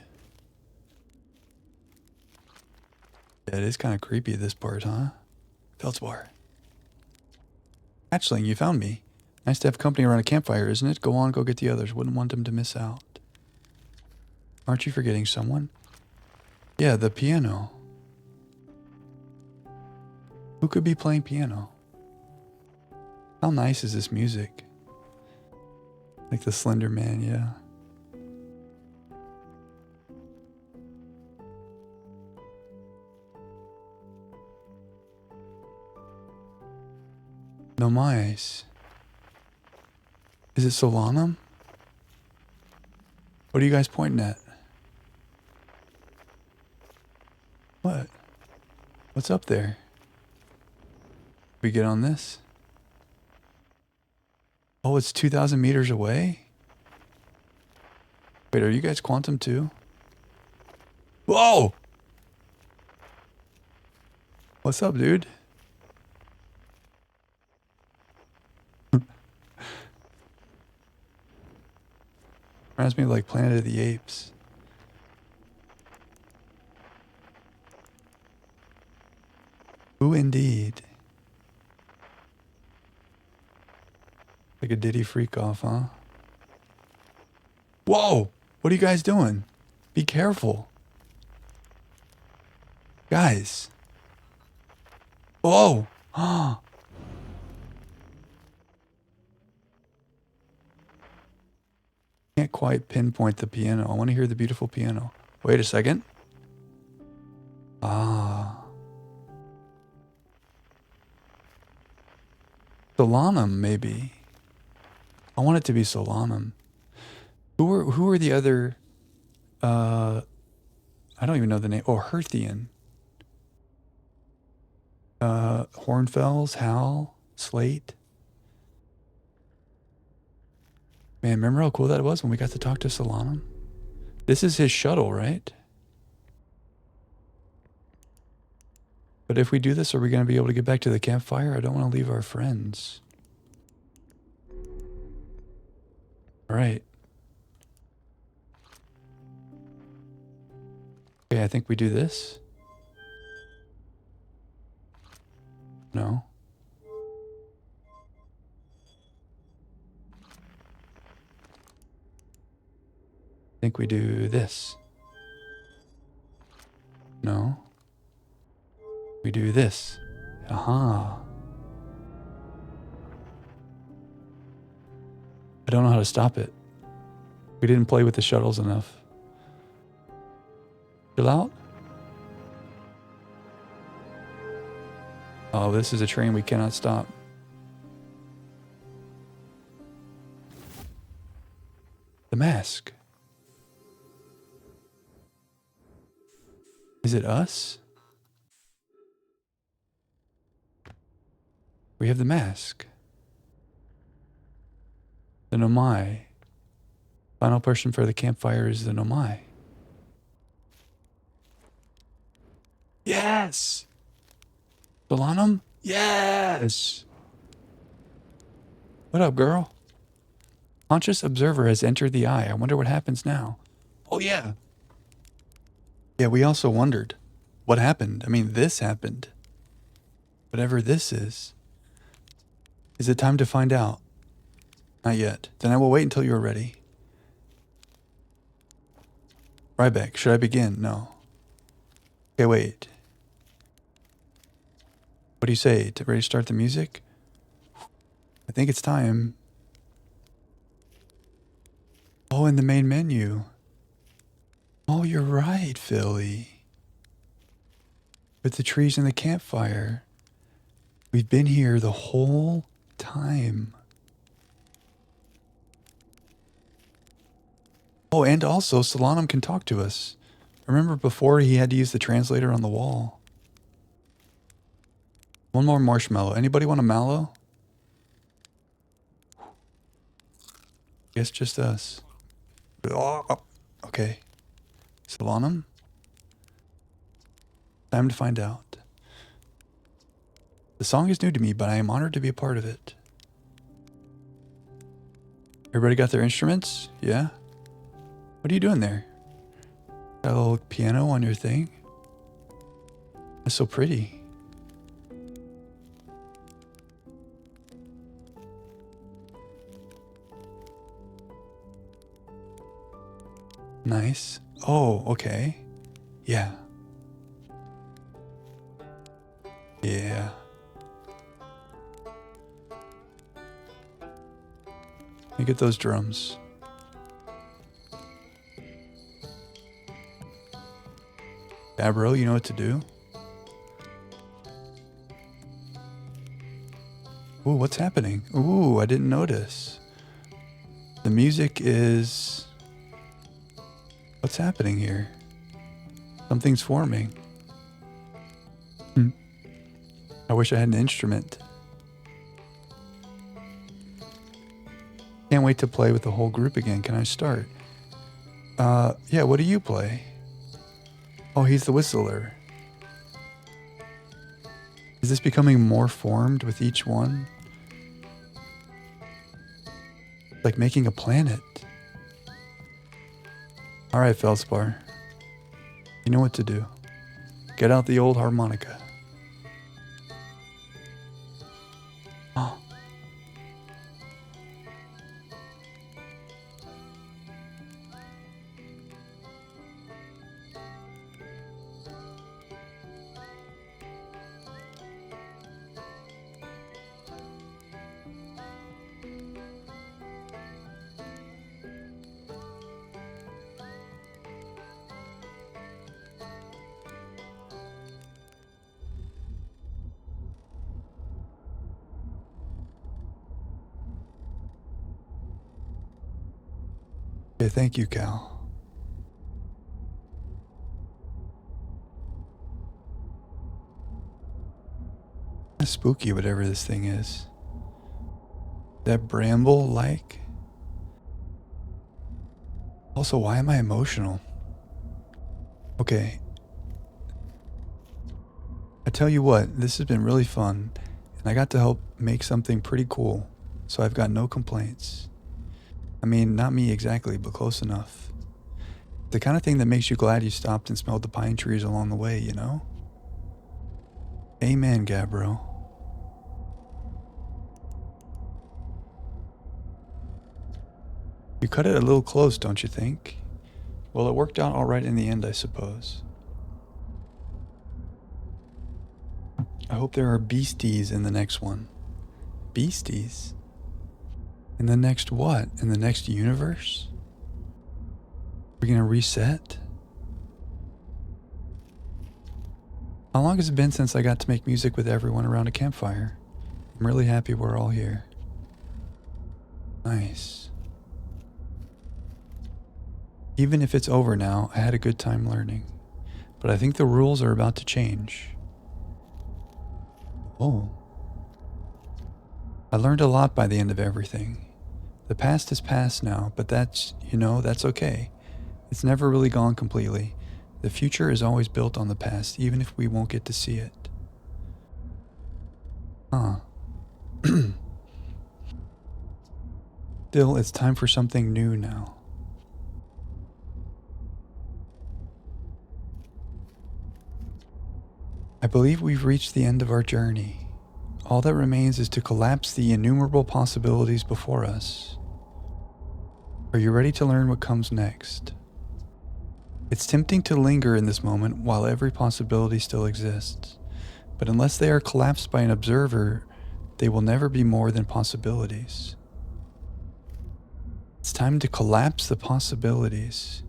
Yeah, it is kind of creepy, this part, huh? Feldspar. Hatchling, you found me. Nice to have company around a campfire, isn't it? Go on, go get the others. Wouldn't want them to miss out. Aren't you forgetting someone? Yeah, the piano. Who could be playing piano? How nice is this music? Like the Slender Man, yeah. No mais. Is it Solanum? What are you guys pointing at? What? What's up there? We get on this? Oh, it's 2,000 meters away? Wait, are you guys quantum too? Whoa! What's up, dude? Reminds me of like Planet of the Apes. Ooh, indeed. Like a Diddy freak off, huh? Whoa! What are you guys doing? Be careful. Guys. Whoa! Can't quite pinpoint the piano. I want to hear the beautiful piano. Wait a second. Ah. Solanum, maybe. I want it to be Solanum. Who are the other... I don't even know the name. Oh, Herthian. Hornfells, Hal, Slate. Man, remember how cool that was when we got to talk to Solanum? This is his shuttle, right? But if we do this, are we going to be able to get back to the campfire? I don't want to leave our friends. All right. Okay, I think we do this. No. I think we do this. No. We do this. Aha. I don't know how to stop it. We didn't play with the shuttles enough. Chill out. Oh, this is a train we cannot stop. The mask. Is it us? We have the mask. The Nomai. Final person for the campfire is the Nomai. Yes! Solanum? Yes! What up, girl? Conscious observer has entered the eye. I wonder what happens now. Oh, yeah. Yeah, we also wondered what happened. I mean, this happened. Whatever this is. Is it time to find out? Not yet. Then I will wait until you are ready. Ryback, should I begin? No. Okay, wait. What do you say? Ready to start the music? I think it's time. Oh, in the main menu. Oh, you're right, Philly. With the trees and the campfire. We've been here the whole time. Oh, and also, Solanum can talk to us. Remember before he had to use the translator on the wall? One more marshmallow. Anybody want a mallow? Guess just us. Oh, okay. Solanum? Time to find out. The song is new to me, but I am honored to be a part of it. Everybody got their instruments? Yeah? What are you doing there? Got a little piano on your thing? That's so pretty. Nice. Oh, okay. Yeah. Yeah. Let me get those drums. Fabro, you know what to do? Ooh, what's happening? Ooh, I didn't notice. The music is... What's happening here? Something's forming. I wish I had an instrument. Can't wait to play with the whole group again. Can I start? Yeah, what do you play? Oh, he's the whistler. Is this becoming more formed with each one? Like making a planet. All right, Feldspar. You know what to do. Get out the old harmonica. Oh. Okay, thank you, Cal. Kinda spooky, whatever this thing is. That bramble-like? Also, why am I emotional? Okay. I tell you what, this has been really fun, and I got to help make something pretty cool, so I've got no complaints. I mean, not me exactly, but close enough. The kind of thing that makes you glad you stopped and smelled the pine trees along the way, you know? Amen, Gabbro. You cut it a little close, don't you think? Well, it worked out all right in the end, I suppose. I hope there are beasties in the next one. Beasties? In the next what? In the next universe? We're gonna reset? How long has it been since I got to make music with everyone around a campfire? I'm really happy we're all here. Nice. Even if it's over now, I had a good time learning. But I think the rules are about to change. Oh. I learned a lot by the end of everything. The past is past now, but that's okay. It's never really gone completely. The future is always built on the past, even if we won't get to see it. Huh. Still, it's time for something new now. I believe we've reached the end of our journey. All that remains is to collapse the innumerable possibilities before us. Are you ready to learn what comes next? It's tempting to linger in this moment while every possibility still exists, but unless they are collapsed by an observer, they will never be more than possibilities. It's time to collapse the possibilities.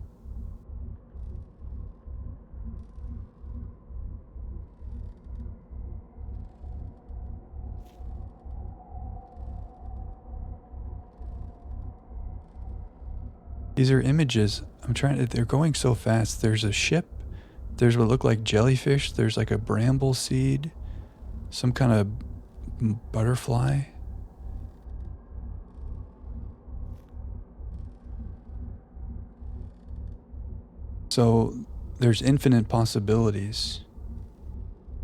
These are images. They're going so fast. There's a ship. There's what look like jellyfish. There's like a bramble seed. Some kind of butterfly. So there's infinite possibilities.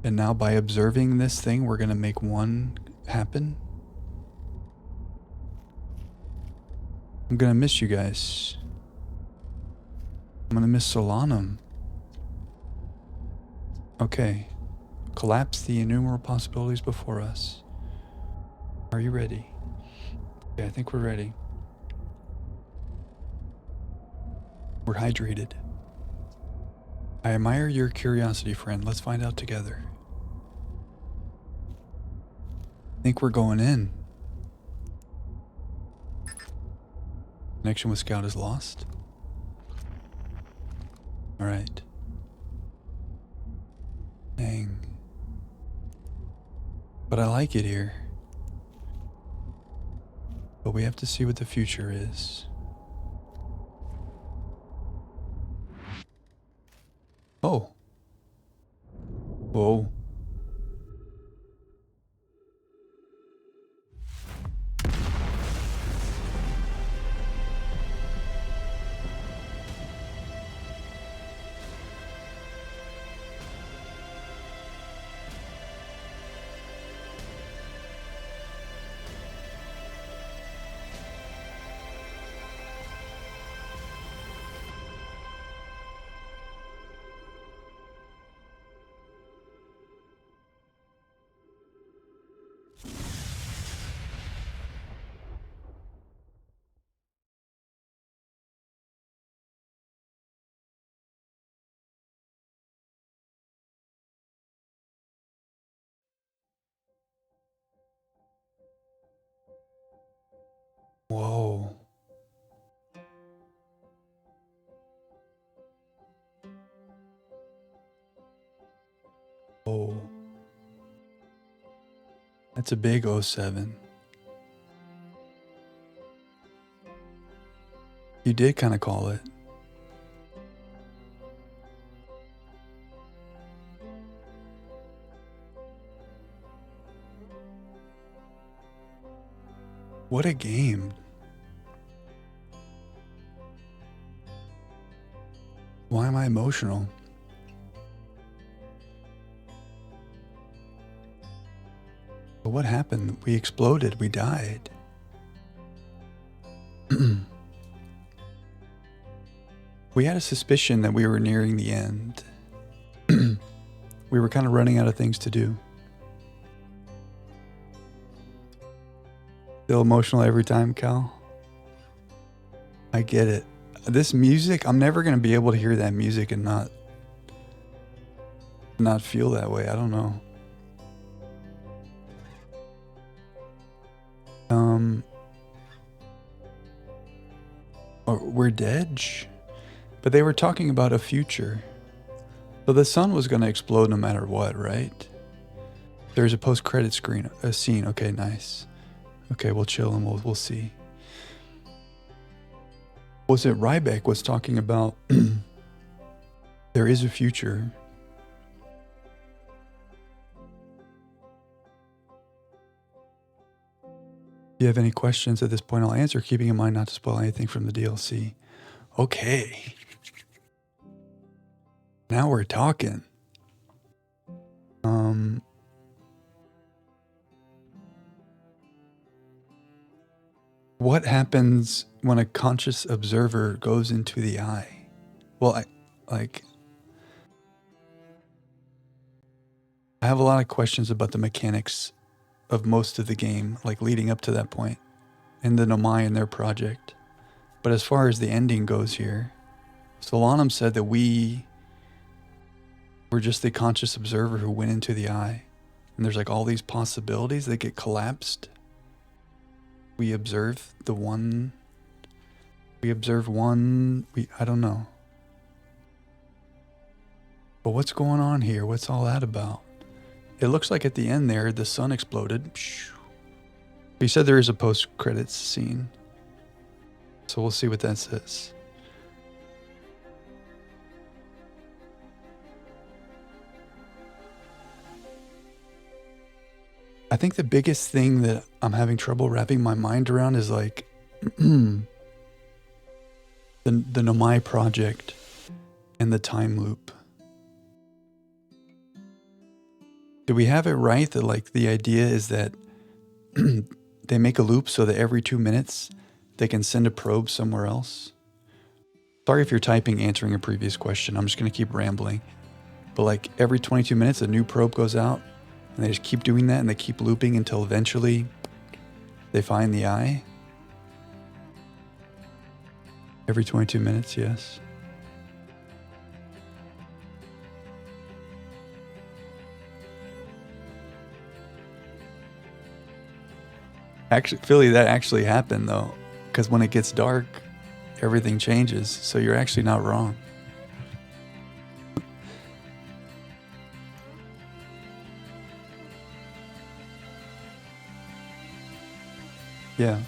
And now by observing this thing, we're going to make one happen. I'm going to miss you guys. I'm going to miss Solanum. Okay. Collapse the innumerable possibilities before us. Are you ready? Okay, I think we're ready. We're hydrated. I admire your curiosity, friend. Let's find out together. I think we're going in. Connection with Scout is lost. Alright. Dang. But I like it here. But we have to see what the future is. Oh. Whoa. Whoa. Whoa. That's a big 07. You did kind of call it. What a game. Why am I emotional? But what happened? We exploded. We died. We had a suspicion that we were nearing the end. We were kind of running out of things to do. Still emotional every time, Cal? I get it. This music, I'm never going to be able to hear that music and not feel that way. I don't know. We're dead? But they were talking about a future. So the sun was going to explode no matter what, right? There's a post-credit scene. Okay, nice. Okay, we'll chill and we'll see. Was it Ryback was talking about there is a future. If you have any questions at this point, I'll answer, keeping in mind not to spoil anything from the DLC. Okay. Now we're talking. What happens when a conscious observer goes into the eye? Well, I have a lot of questions about the mechanics of most of the game, like leading up to that point, and the Nomai and their project. But as far as the ending goes here, Solanum said that we were just the conscious observer who went into the eye. And there's like all these possibilities that get collapsed. We observe one, I don't know. But what's going on here? What's all that about? It looks like at the end there, the sun exploded. He said there is a post-credits scene. So we'll see what that says. I think the biggest thing that I'm having trouble wrapping my mind around is like the Nomai project and the time loop. Do we have it right that like the idea is that they make a loop so that every 2 minutes they can send a probe somewhere else? Sorry if you're typing answering a previous question. I'm just going to keep rambling. But like every 22 minutes a new probe goes out and they just keep doing that and they keep looping until eventually they find the eye. Every 22 minutes, yes. Actually, Philly, that actually happened though, because when it gets dark, everything changes. So you're actually not wrong. Yeah.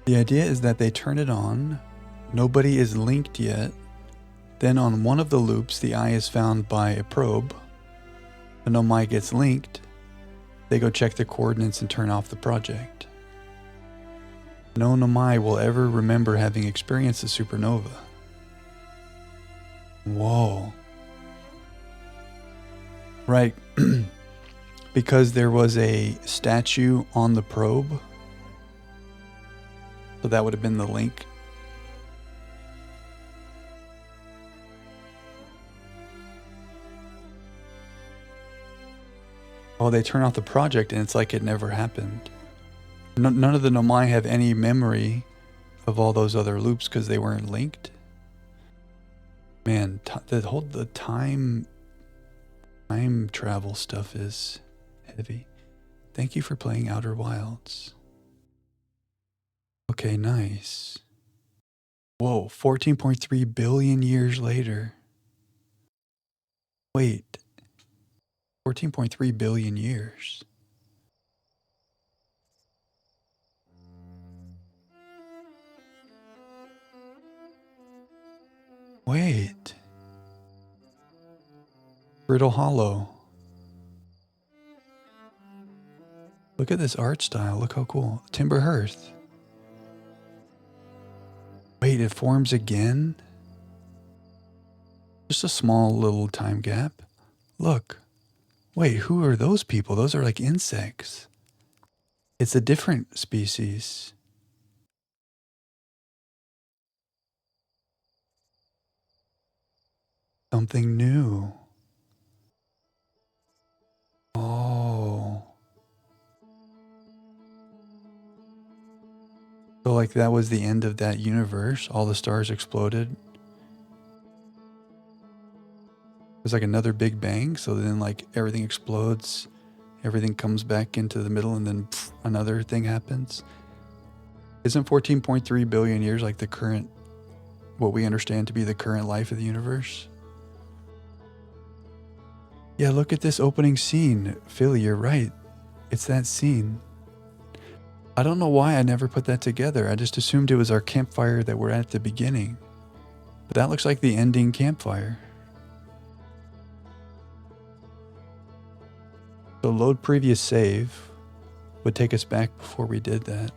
The idea is that they turn it on, nobody is linked yet, then on one of the loops the eye is found by a probe, the Nomai gets linked, they go check the coordinates and turn off the project. No Nomai will ever remember having experienced a supernova. Whoa. Right, because there was a statue on the probe. So that would have been the link. Oh, they turn off the project and it's like it never happened. None of the Nomai have any memory of all those other loops because they weren't linked. Man, the time travel stuff is heavy. Thank you for playing Outer Wilds. Okay, nice. Whoa, 14.3 billion years later. Wait, 14.3 billion years. Wait. Brittle Hollow. Look at this art style. Look how cool. Timber hearth. Wait, it forms again? Just a small little time gap. Look. Wait, who are those people? Those are like insects. It's a different species. Something new. Oh. So like that was the end of that universe. All the stars exploded. It was like another big bang. So then like everything explodes. Everything comes back into the middle and then another thing happens. Isn't 14.3 billion years like the current, what we understand to be the current life of the universe? Yeah, look at this opening scene. Philly, you're right. It's that scene. I don't know why I never put that together. I just assumed it was our campfire that we're at the beginning. But that looks like the ending campfire. So load previous save would take us back before we did that.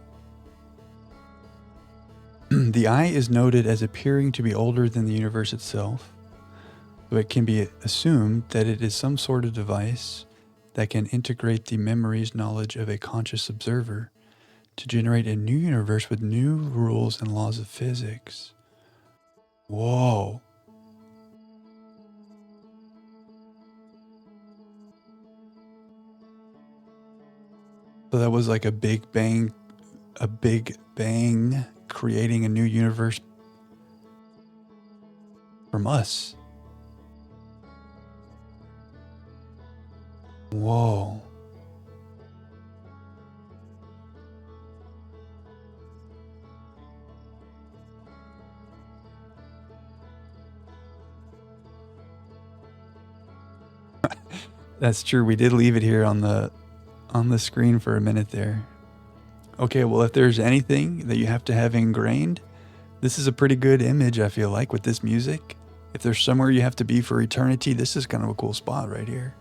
The eye is noted as appearing to be older than the universe itself, so it can be assumed that it is some sort of device that can integrate the memories knowledge of a conscious observer to generate a new universe with new rules and laws of physics. Whoa. So that was like a big bang creating a new universe from us. Whoa. That's true. We did leave it here on the screen for a minute there. Okay, well, if there's anything that you have to have ingrained, this is a pretty good image, I feel like, with this music. If there's somewhere you have to be for eternity, this is kind of a cool spot right here.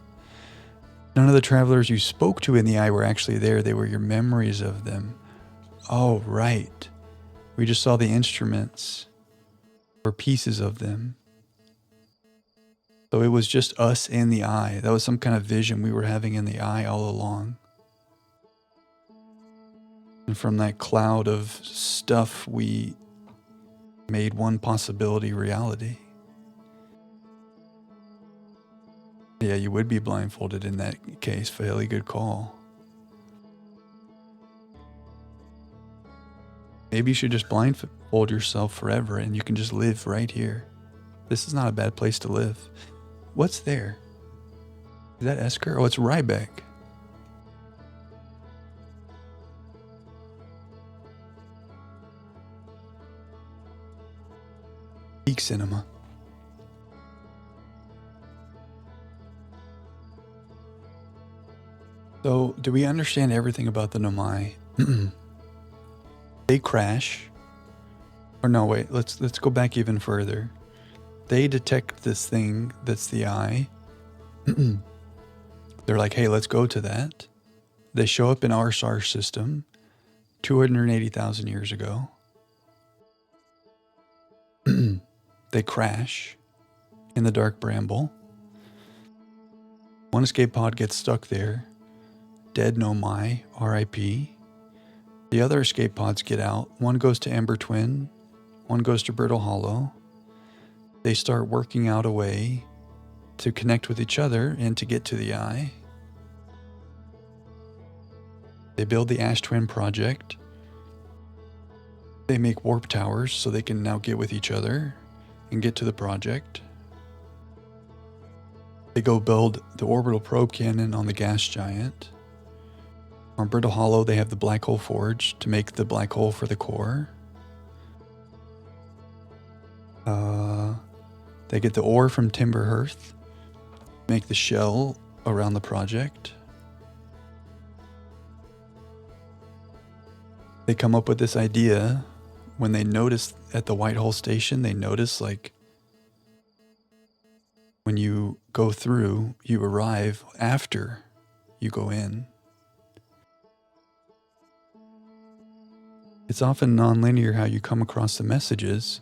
None of the travelers you spoke to in the eye were actually there. They were your memories of them. Oh, right. We just saw the instruments or pieces of them. So it was just us and the eye. That was some kind of vision we were having in the eye all along. And from that cloud of stuff, we made one possibility reality. Yeah, you would be blindfolded in that case. Fairly good call. Maybe you should just blindfold yourself forever and you can just live right here. This is not a bad place to live. What's there? Is that Esker? Oh, it's Ryback. Peak cinema. So, do we understand everything about the Nomai? They crash. Or no, wait, let's go back even further. They detect this thing that's the eye. They're like, hey, let's go to that. They show up in our star system 280,000 years ago. They crash in the dark bramble. One escape pod gets stuck there. Dead Nomai, RIP. The other escape pods get out. One goes to Ember Twin. One goes to Brittle Hollow. They start working out a way to connect with each other and to get to the eye. They build the Ash Twin project. They make warp towers so they can now get with each other and get to the project. They go build the orbital probe cannon on the gas giant. On Brittle Hollow, they have the black hole forge to make the black hole for the core. They get the ore from Timber Hearth, make the shell around the project. They come up with this idea when they notice at the White Hole Station, they notice like when you go through, you arrive after you go in. It's often non-linear how you come across the messages,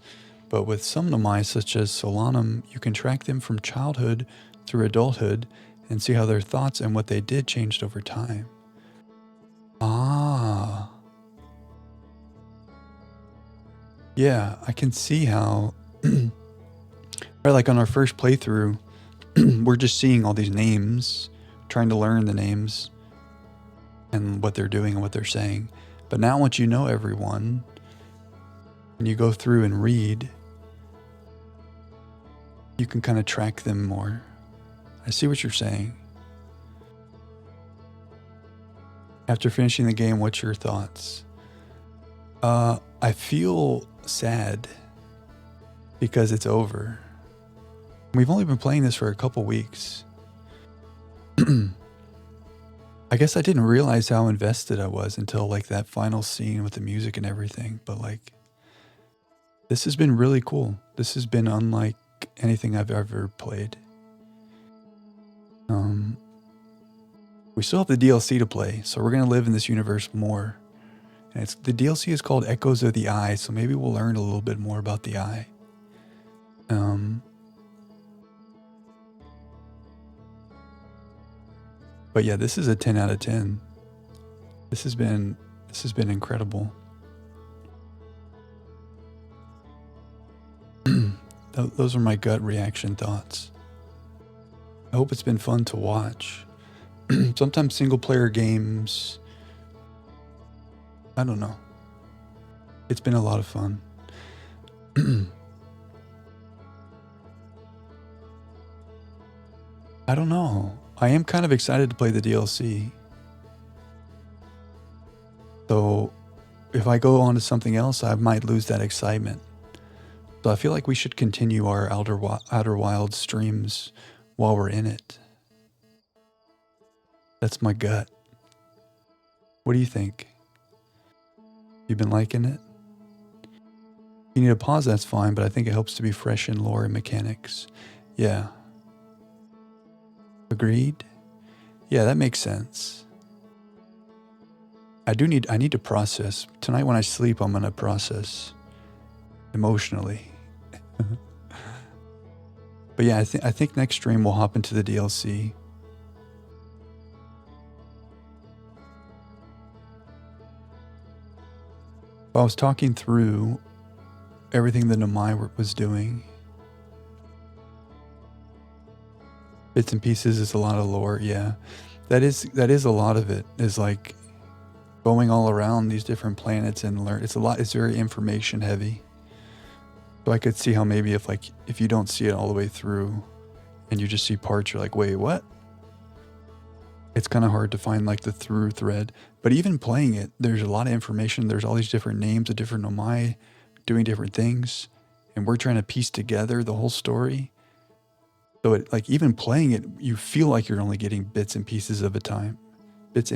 but with some nomai, such as Solanum, you can track them from childhood through adulthood and see how their thoughts and what they did changed over time. Ah. Yeah, I can see how, right, like on our first playthrough, we're just seeing all these names, trying to learn the names and what they're doing and what they're saying. But now once you know everyone, and you go through and read, you can kind of track them more. I see what you're saying. After finishing the game, what's your thoughts? I feel sad because it's over. We've only been playing this for a couple weeks. I guess I didn't realize how invested I was until like that final scene with the music and everything. But like, this has been really cool. This has been unlike anything I've ever played. We still have the DLC to play, so we're gonna live in this universe more. And the DLC is called Echoes of the Eye, so maybe we'll learn a little bit more about the eye. But yeah, this is a 10 out of 10. This has been incredible. Those are my gut reaction thoughts. I hope it's been fun to watch. Sometimes single player games, I don't know. It's been a lot of fun. I don't know. I am kind of excited to play the DLC. So if I go on to something else, I might lose that excitement. So I feel like we should continue our Outer Wilds streams while we're in it. That's my gut. What do you think? You been liking it? If you need a pause, that's fine, but I think it helps to be fresh in lore and mechanics. Yeah. Agreed? Yeah, that makes sense. I need to process. Tonight when I sleep, I'm going to process emotionally. But yeah, I think next stream we'll hop into the DLC. I was talking through everything the Nomai was doing. Bits and pieces is a lot of lore, yeah. That is a lot of it, is like going all around these different planets and learn. It's very information heavy. So I could see how maybe if you don't see it all the way through and you just see parts, you're like, wait, what? It's kind of hard to find like the through thread. But even playing it, there's a lot of information. There's all these different names of different Nomai doing different things. And we're trying to piece together the whole story. So even playing it, you feel like you're only getting bits and pieces at a time. It's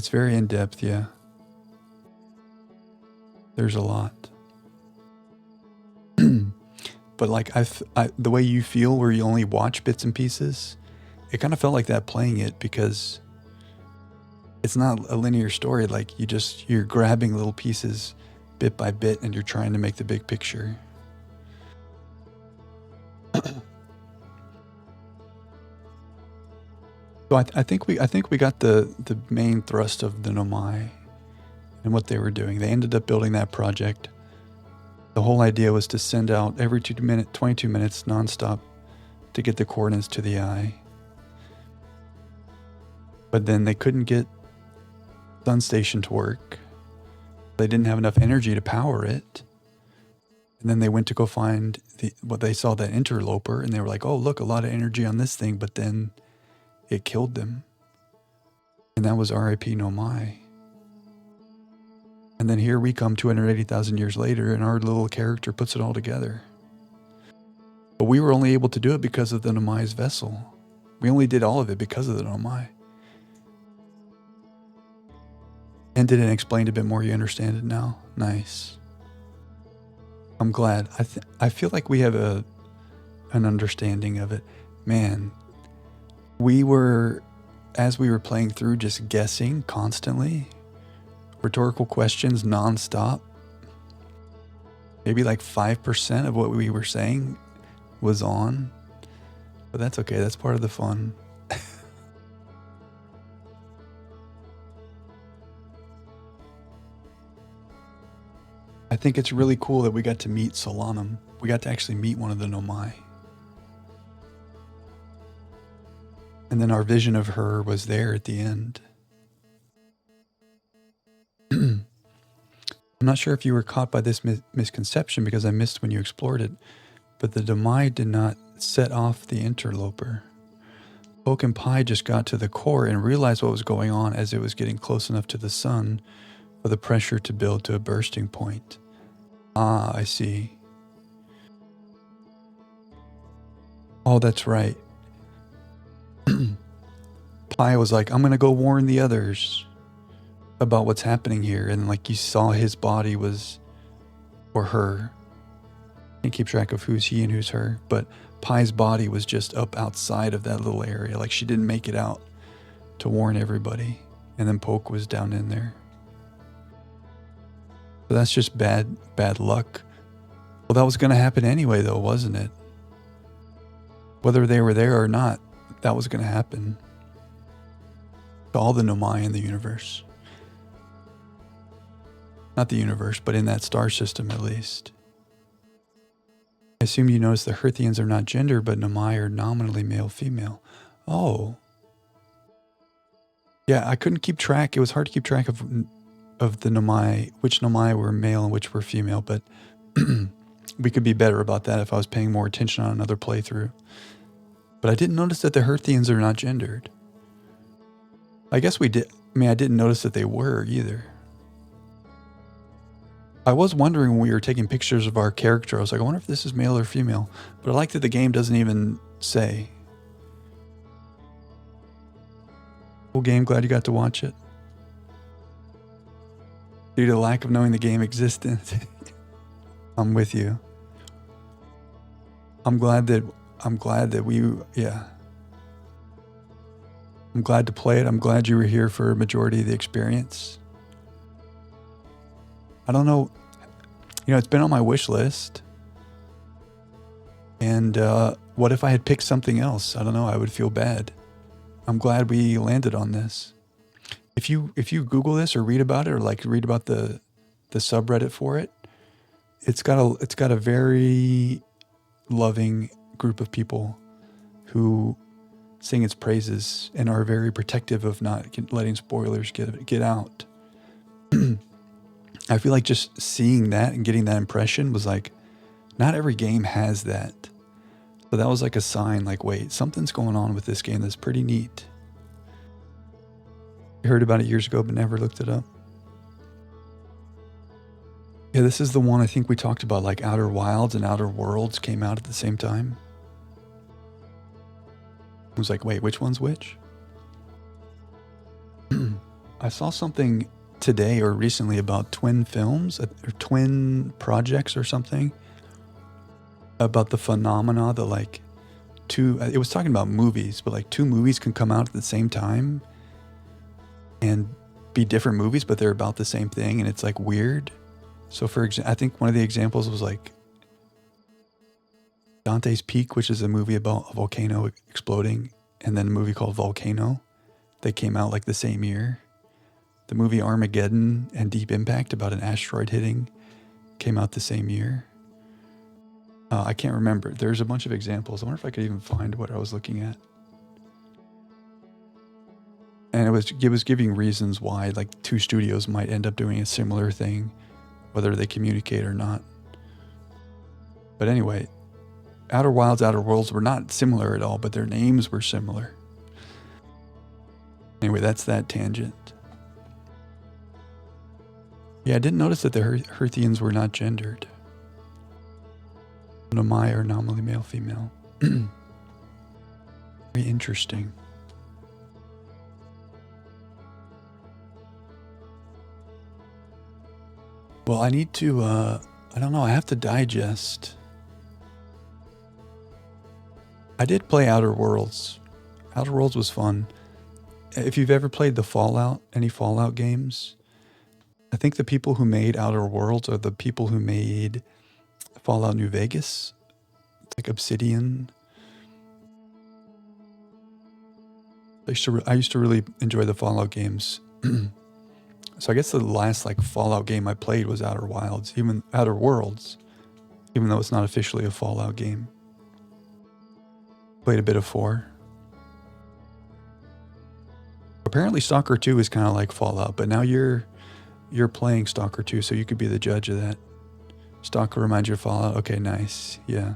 very in-depth, yeah. There's a lot. But like the way you feel where you only watch bits and pieces, it kind of felt like that playing it, because it's not a linear story. Like you're grabbing little pieces bit by bit and you're trying to make the big picture. So I think we got the main thrust of the Nomai and what they were doing. They ended up building that project. The whole idea was to send out every 22 minutes nonstop to get the coordinates to the eye. But then they couldn't get Sun Station to work. They didn't have enough energy to power it. And then they went to go find they saw that interloper, and they were like, oh, look, a lot of energy on this thing, but then it killed them. And that was R.I.P. Nomai. And then here we come 280,000 years later, and our little character puts it all together. But we were only able to do it because of the Nomai's vessel. We only did all of it because of the Nomai. And did it explain a bit more? You understand it now? Nice. I'm glad. I feel like we have an understanding of it. Man, we were as we were playing through, just guessing constantly, rhetorical questions nonstop. Maybe like 5% of what we were saying was on, but that's okay. That's part of the fun. I think it's really cool that we got to meet Solanum. We got to actually meet one of the Nomai. And then our vision of her was there at the end. I'm not sure if you were caught by this misconception because I missed when you explored it, but the Nomai did not set off the interloper. Poke and Pi just got to the core and realized what was going on as it was getting close enough to the sun for the pressure to build to a bursting point. Ah, I see. Oh, that's right. Pi was like, I'm going to go warn the others about what's happening here. And like you saw his body was, or her. Can't keep track of who's he and who's her. But Pi's body was just up outside of that little area. Like she didn't make it out to warn everybody. And then Poke was down in there. So that's just bad luck. Well, that was going to happen anyway, though, wasn't it? Whether they were there or not, that was going to happen. To all the Nomai in the universe. Not the universe, but in that star system at least. I assume you noticed the Herthians are not gendered, but Nomai are nominally male-female. Oh. Yeah, I couldn't keep track. It was hard to keep track of the Nomai, which Nomai were male and which were female, but we could be better about that if I was paying more attention on another playthrough. But I didn't notice that the Herthians are not gendered. I guess we did. I mean, I didn't notice that they were either. I was wondering when we were taking pictures of our character, I was like, I wonder if this is male or female. But I like that the game doesn't even say. Cool game, glad you got to watch it. Due to the lack of knowing the game existed. I'm with you. I'm glad that we, yeah. I'm glad to play it. I'm glad you were here for a majority of the experience. I don't know, it's been on my wish list. And what if I had picked something else? I don't know, I would feel bad. I'm glad we landed on this. If you Google this or read about it or like read about the subreddit for it, it's got a very loving group of people who sing its praises and are very protective of not letting spoilers get out. I feel like just seeing that and getting that impression was like, not every game has that. So that was like a sign like, wait, something's going on with this game that's pretty neat. I heard about it years ago, but never looked it up. Yeah, this is the one I think we talked about, like Outer Wilds and Outer Worlds came out at the same time. I was like, wait, which one's which? I saw something today or recently about twin films or twin projects or something about the phenomena that like it was talking about movies, but like two movies can come out at the same time and be different movies, but they're about the same thing, and it's like weird. So for example, I think one of the examples was like Dante's Peak, which is a movie about a volcano exploding, and then a movie called Volcano that came out like the same year. The movie Armageddon and Deep Impact about an asteroid hitting came out the same year. I can't remember. There's a bunch of examples. I wonder if I could even find what I was looking at. And it was giving reasons why like two studios might end up doing a similar thing, whether they communicate or not. But anyway, Outer Wilds, Outer Worlds were not similar at all, but their names were similar. Anyway, that's that tangent. Yeah, I didn't notice that the Herthians were not gendered. Nomai are nominally male-female. Very interesting. Well, I need to, I don't know, I have to digest. I did play Outer Worlds. Outer Worlds was fun. if you've ever played any Fallout games, I think the people who made Outer Worlds are the people who made Fallout New Vegas. It's like Obsidian. I used to really enjoy the Fallout games. So I guess the last like Fallout game I played was Outer Worlds, even though it's not officially a Fallout game. Played a bit of 4. Apparently Stalker 2 is kind of like Fallout, but now you're playing Stalker 2, so you could be the judge of that. Stalker reminds you of Fallout. Okay, nice. Yeah.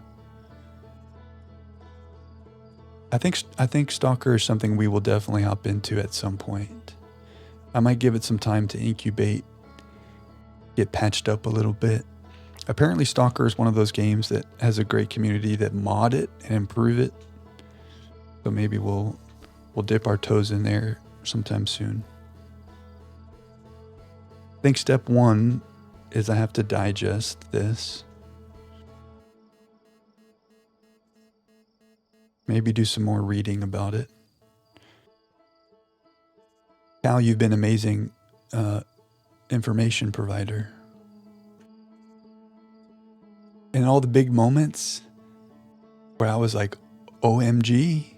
I think Stalker is something we will definitely hop into at some point. I might give it some time to incubate, get patched up a little bit. Apparently Stalker is one of those games that has a great community that mod it and improve it. So maybe we'll dip our toes in there sometime soon. I think step 1 is I have to digest this. Maybe do some more reading about it. Cal, you've been amazing information provider. In all the big moments where I was like, OMG,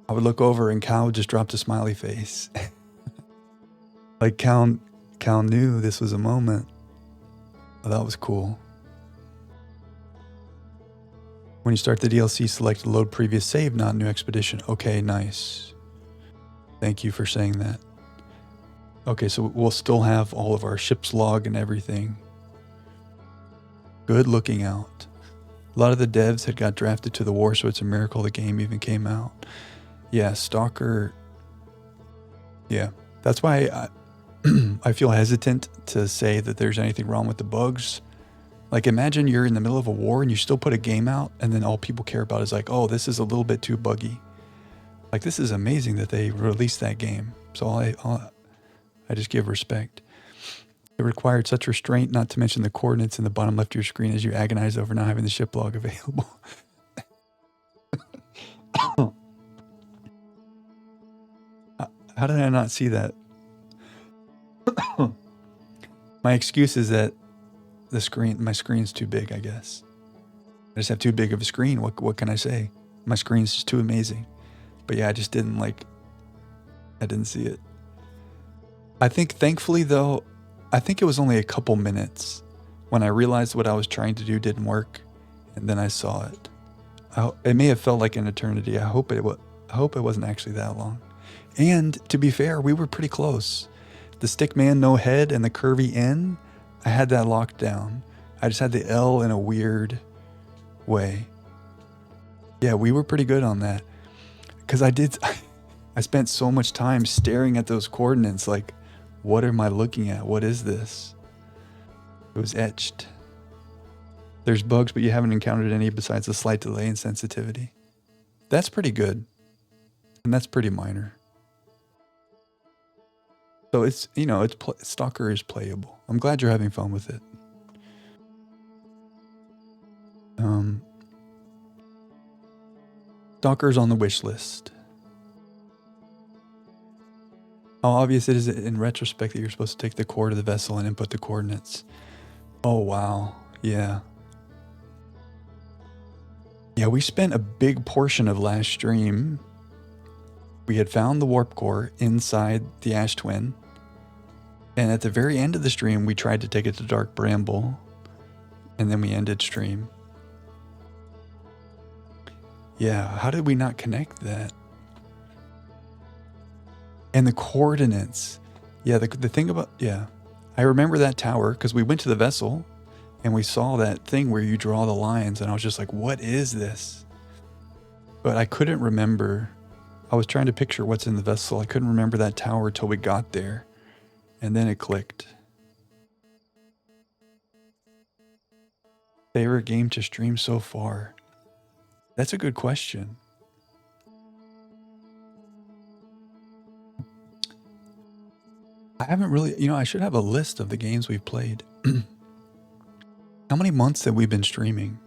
I would look over and Cal just dropped a smiley face. Like Cal knew this was a moment. Oh, that was cool. When you start the DLC, select load previous save, not new expedition. Okay, nice. Thank you for saying that. Okay, so we'll still have all of our ship's log and everything. Good looking out. A lot of the devs had got drafted to the war, so it's a miracle the game even came out. Yeah, Stalker. Yeah, that's why I feel hesitant to say that there's anything wrong with the bugs. Like, imagine you're in the middle of a war and you still put a game out, and then all people care about is like, oh, this is a little bit too buggy. Like, this is amazing that they released that game. So I just give respect. It required such restraint, not to mention the coordinates in the bottom left of your screen as you agonize over not having the ship log available. How did I not see that? My excuse is that my screen's too big, I guess. I just have too big of a screen. What can I say? My screen's just too amazing. But yeah, I didn't see it. I think thankfully though, I think it was only a couple minutes when I realized what I was trying to do didn't work, and then I saw it. It may have felt like an eternity. I hope it wasn't actually that long. And to be fair, we were pretty close. The stick man, no head, and the curvy N, I had that locked down. I just had the L in a weird way. Yeah, we were pretty good on that. Because I spent so much time staring at those coordinates like, what am I looking at? What is this? It was etched. There's bugs, but you haven't encountered any besides a slight delay in sensitivity. That's pretty good. And that's pretty minor. So it's, Stalker is playable. I'm glad you're having fun with it. Stalker's on the wish list. How obvious it is in retrospect that you're supposed to take the core to the vessel and input the coordinates. Oh, wow. Yeah. Yeah, we spent a big portion of last stream. We had found the warp core inside the Ash Twin. And at the very end of the stream, we tried to take it to Dark Bramble. And then we ended stream. Yeah, how did we not connect that? And the coordinates. Yeah, the thing about, yeah. I remember that tower because we went to the vessel and we saw that thing where you draw the lines, and I was just like, what is this? But I couldn't remember. I was trying to picture what's in the vessel. I couldn't remember that tower till we got there. And then it clicked. Favorite game to stream so far? That's a good question. I haven't really, I should have a list of the games we've played. How many months have we been streaming?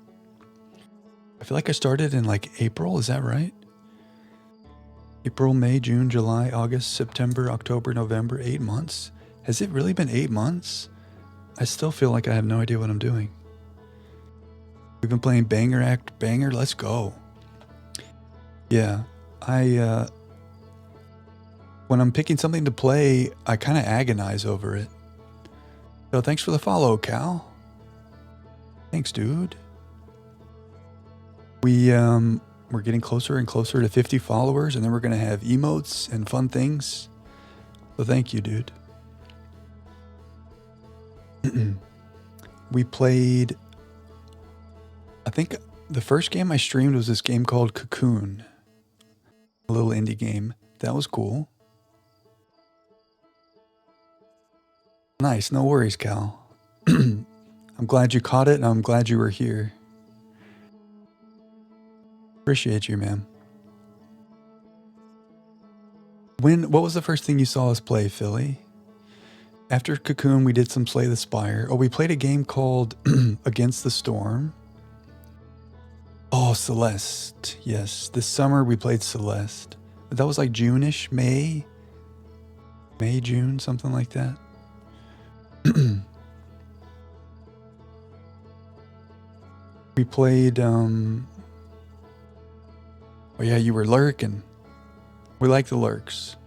I feel like I started in like April, is that right? April, May, June, July, August, September, October, November, 8 months. Has it really been 8 months? I still feel like I have no idea what I'm doing. We've been playing Banger Act Banger. Let's go. Yeah, when I'm picking something to play, I kind of agonize over it. So thanks for the follow, Cal. Thanks, dude. We're getting closer and closer to 50 followers, and then we're gonna have emotes and fun things. So thank you, dude. We played, I think the first game I streamed was this game called Cocoon. A little indie game. That was cool. Nice, no worries, Cal. I'm glad you caught it, and I'm glad you were here. Appreciate you, man. What was the first thing you saw us play, Philly? After Cocoon, we did some Slay the Spire. Oh, we played a game called Against the Storm. Oh, Celeste. Yes, this summer we played Celeste. But that was like June-ish, May, June, something like that. We played, oh yeah, you were lurking. We like the lurks.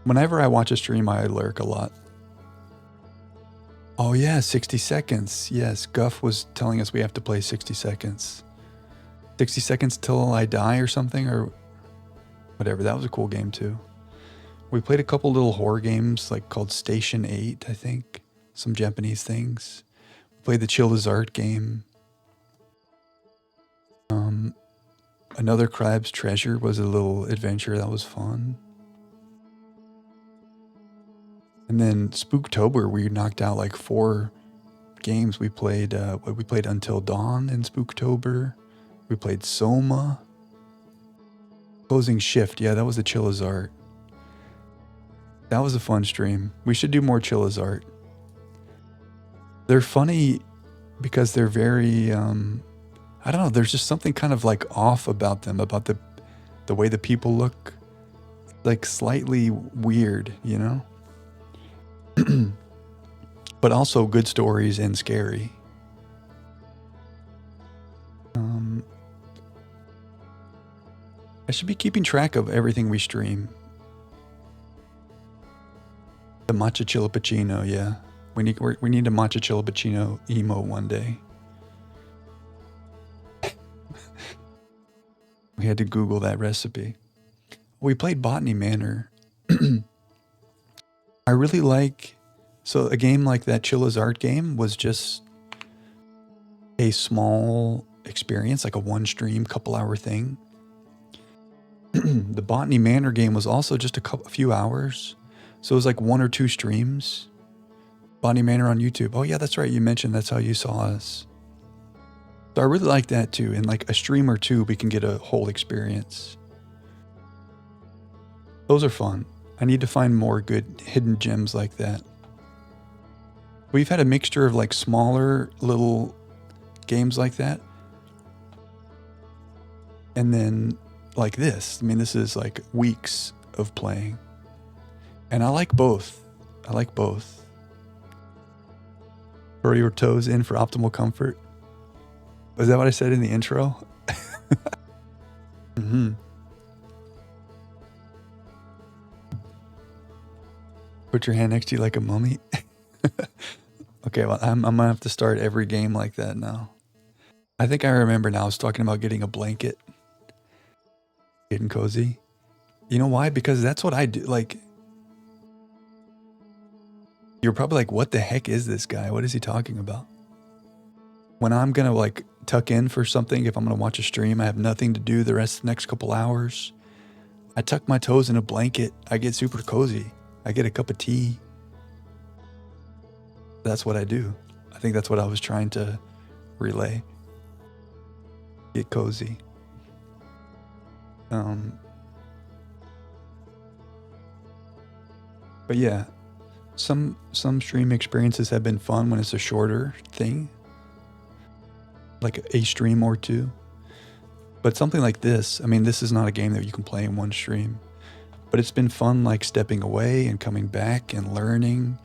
Whenever I watch a stream, I lurk a lot. Oh yeah, 60 seconds. Yes, Guff was telling us we have to play 60 seconds. 60 seconds till I die or something, or whatever. That was a cool game too. We played a couple little horror games like called Station 8, I think. Some Japanese things. We played the Chill as Art game. Another Crab's Treasure was a little adventure that was fun. And then Spooktober, we knocked out like 4 games. We played Until Dawn in Spooktober. We played Soma. Closing Shift, yeah, that was the Chill as Art. That was a fun stream. We should do more Chill as Art. They're funny because they're very, I don't know, there's just something kind of like off about them, about the way the people look. Like slightly weird, you know? But also good stories and scary. I should be keeping track of everything we stream. The matcha chilippuccino, yeah. We need a matcha chilippuccino emo one day. We had to Google that recipe. We played Botany Manor. I really like, so a game like that Chill as Art game was just a small experience, like a one stream, couple hour thing. The Botany Manor game was also just a few hours. So it was like 1 or 2 streams. Botany Manor on YouTube. Oh yeah, that's right. You mentioned that's how you saw us. So I really like that too. In like a stream or 2, we can get a whole experience. Those are fun. I need to find more good hidden gems like that. We've had a mixture of like smaller little games like that. And then like this. I mean, this is like weeks of playing. And I like both. I like both. Throw your toes in for optimal comfort. Was that what I said in the intro? Mm-hmm. Put your hand next to you like a mummy. Okay, well, I'm gonna have to start every game like that now. I think I remember now. I was talking about getting a blanket. Getting cozy. You know why? Because that's what I do. Like, you're probably like, what the heck is this guy? What is he talking about? When I'm gonna like tuck in for something, if I'm gonna watch a stream, I have nothing to do the rest of the next couple hours, I tuck my toes in a blanket. I get super cozy. I get a cup of tea. That's what I do. I think that's what I was trying to relay. Get cozy. But yeah, some stream experiences have been fun when it's a shorter thing, like a stream or 2. But something like this, I mean, this is not a game that you can play in one stream. But it's been fun, like stepping away and coming back and learning.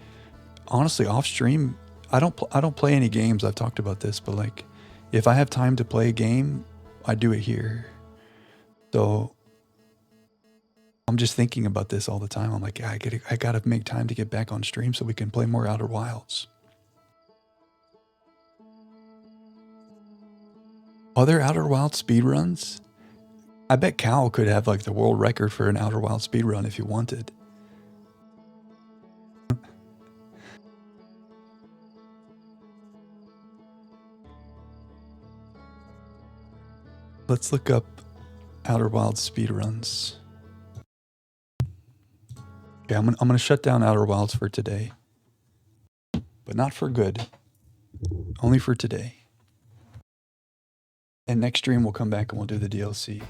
Honestly, off stream, I don't play any games. I've talked about this, but like, if I have time to play a game, I do it here. So I'm just thinking about this all the time. I'm like, I gotta make time to get back on stream so we can play more Outer Wilds. Other Outer Wilds speedruns? I bet Cal could have like the world record for an Outer Wilds speedrun if he wanted. Let's look up Outer Wilds speedruns. Okay, I'm gonna shut down Outer Wilds for today. But not for good. Only for today. And next stream we'll come back and we'll do the DLC.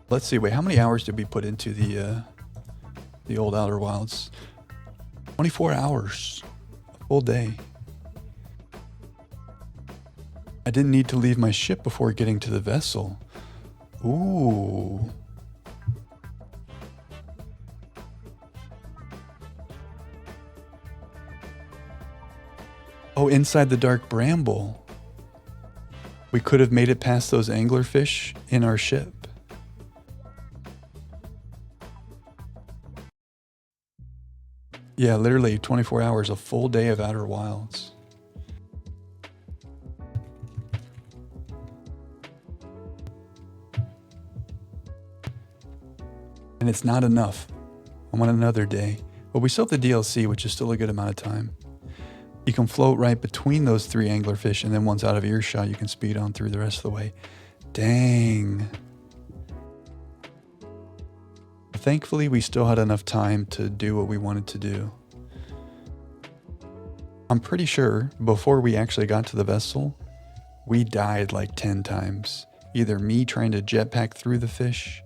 Let's see, wait, how many hours did we put into the old Outer Wilds? 24 hours. A full day. I didn't need to leave my ship before getting to the vessel. Ooh. Oh, inside the dark bramble. We could have made it past those anglerfish in our ship. Yeah, literally 24 hours, a full day of Outer Wilds. And it's not enough. I want another day. But we still have the DLC, which is still a good amount of time. You can float right between those 3 anglerfish, and then once out of earshot, you can speed on through the rest of the way. Dang. Thankfully, we still had enough time to do what we wanted to do. I'm pretty sure before we actually got to the vessel, we died like 10 times. Either me trying to jetpack through the fish.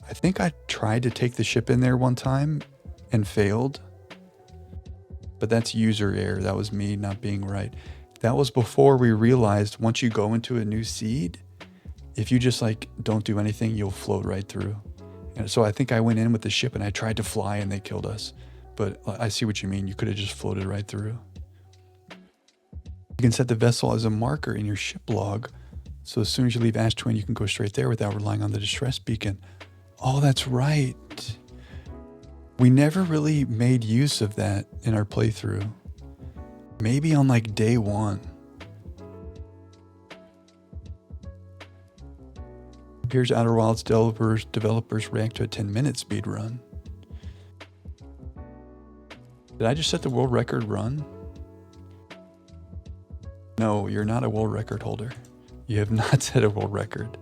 I think I tried to take the ship in there one time and failed. But that's user error. That was me not being right. That was before we realized once you go into a new seed, if you just like don't do anything, you'll float right through. And so I think I went in with the ship and I tried to fly and they killed us. But I see what you mean. You could have just floated right through. You can set the vessel as a marker in your ship log. So as soon as you leave Ash Twin, you can go straight there without relying on the distress beacon. Oh, that's right. We never really made use of that in our playthrough. Maybe on like day 1. Here's Outer Wilds developers react to a 10-minute speed run. Did I just set the world record run? No, you're not a world record holder. You have not set a world record.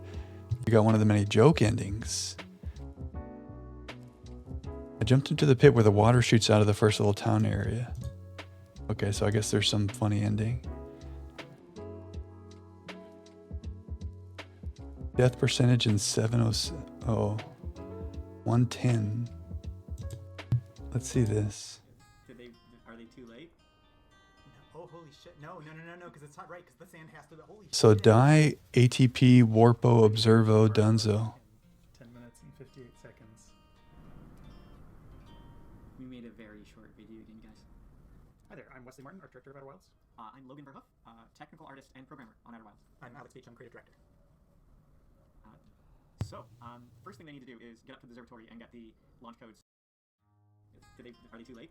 You got one of the many joke endings. I jumped into the pit where the water shoots out of the first little town area. Okay, so I guess there's some funny ending. Death percentage in 110. Let's see this. Are they too late? No, oh, holy shit. No, because it's not right, because the sand has to, holy shit. So die, ATP, Warpo, Observo, Dunzo. 10 minutes and 58 seconds. We made a very short video, didn't you guys? Hi there, I'm Wesley Martin, art director of Outer Wilds. I'm Logan Verhoef, technical artist and programmer on Outer Wilds. I'm Alex Beach, I'm creative director. First thing they need to do is get up to the observatory and get the launch codes. Are they too late?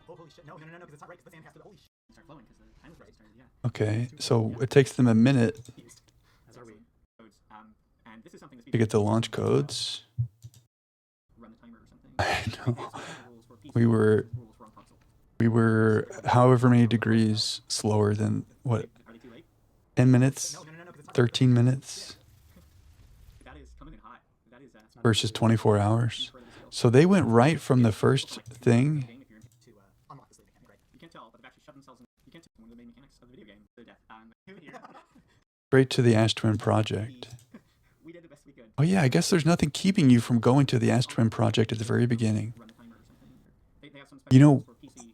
No, oh, holy shit. No, because it's not right, because the sand has to, holy shit. Start flowing, because the time was started, yeah. Okay, so it takes them a minute As are we. Codes, and this is something to get the launch codes. Run the timer or something. I know. We were however many degrees slower than, what, 10 minutes? 13 minutes? Versus 24 hours. So they went right from the first thing. You can't tell, but they've actually shoved themselves in. You can't tell one of the main mechanics of the video game. The death. Straight to the Ash Twin project. We did the best we could. Oh yeah, I guess there's nothing keeping you from going to the Ash Twin project at the very beginning. You know,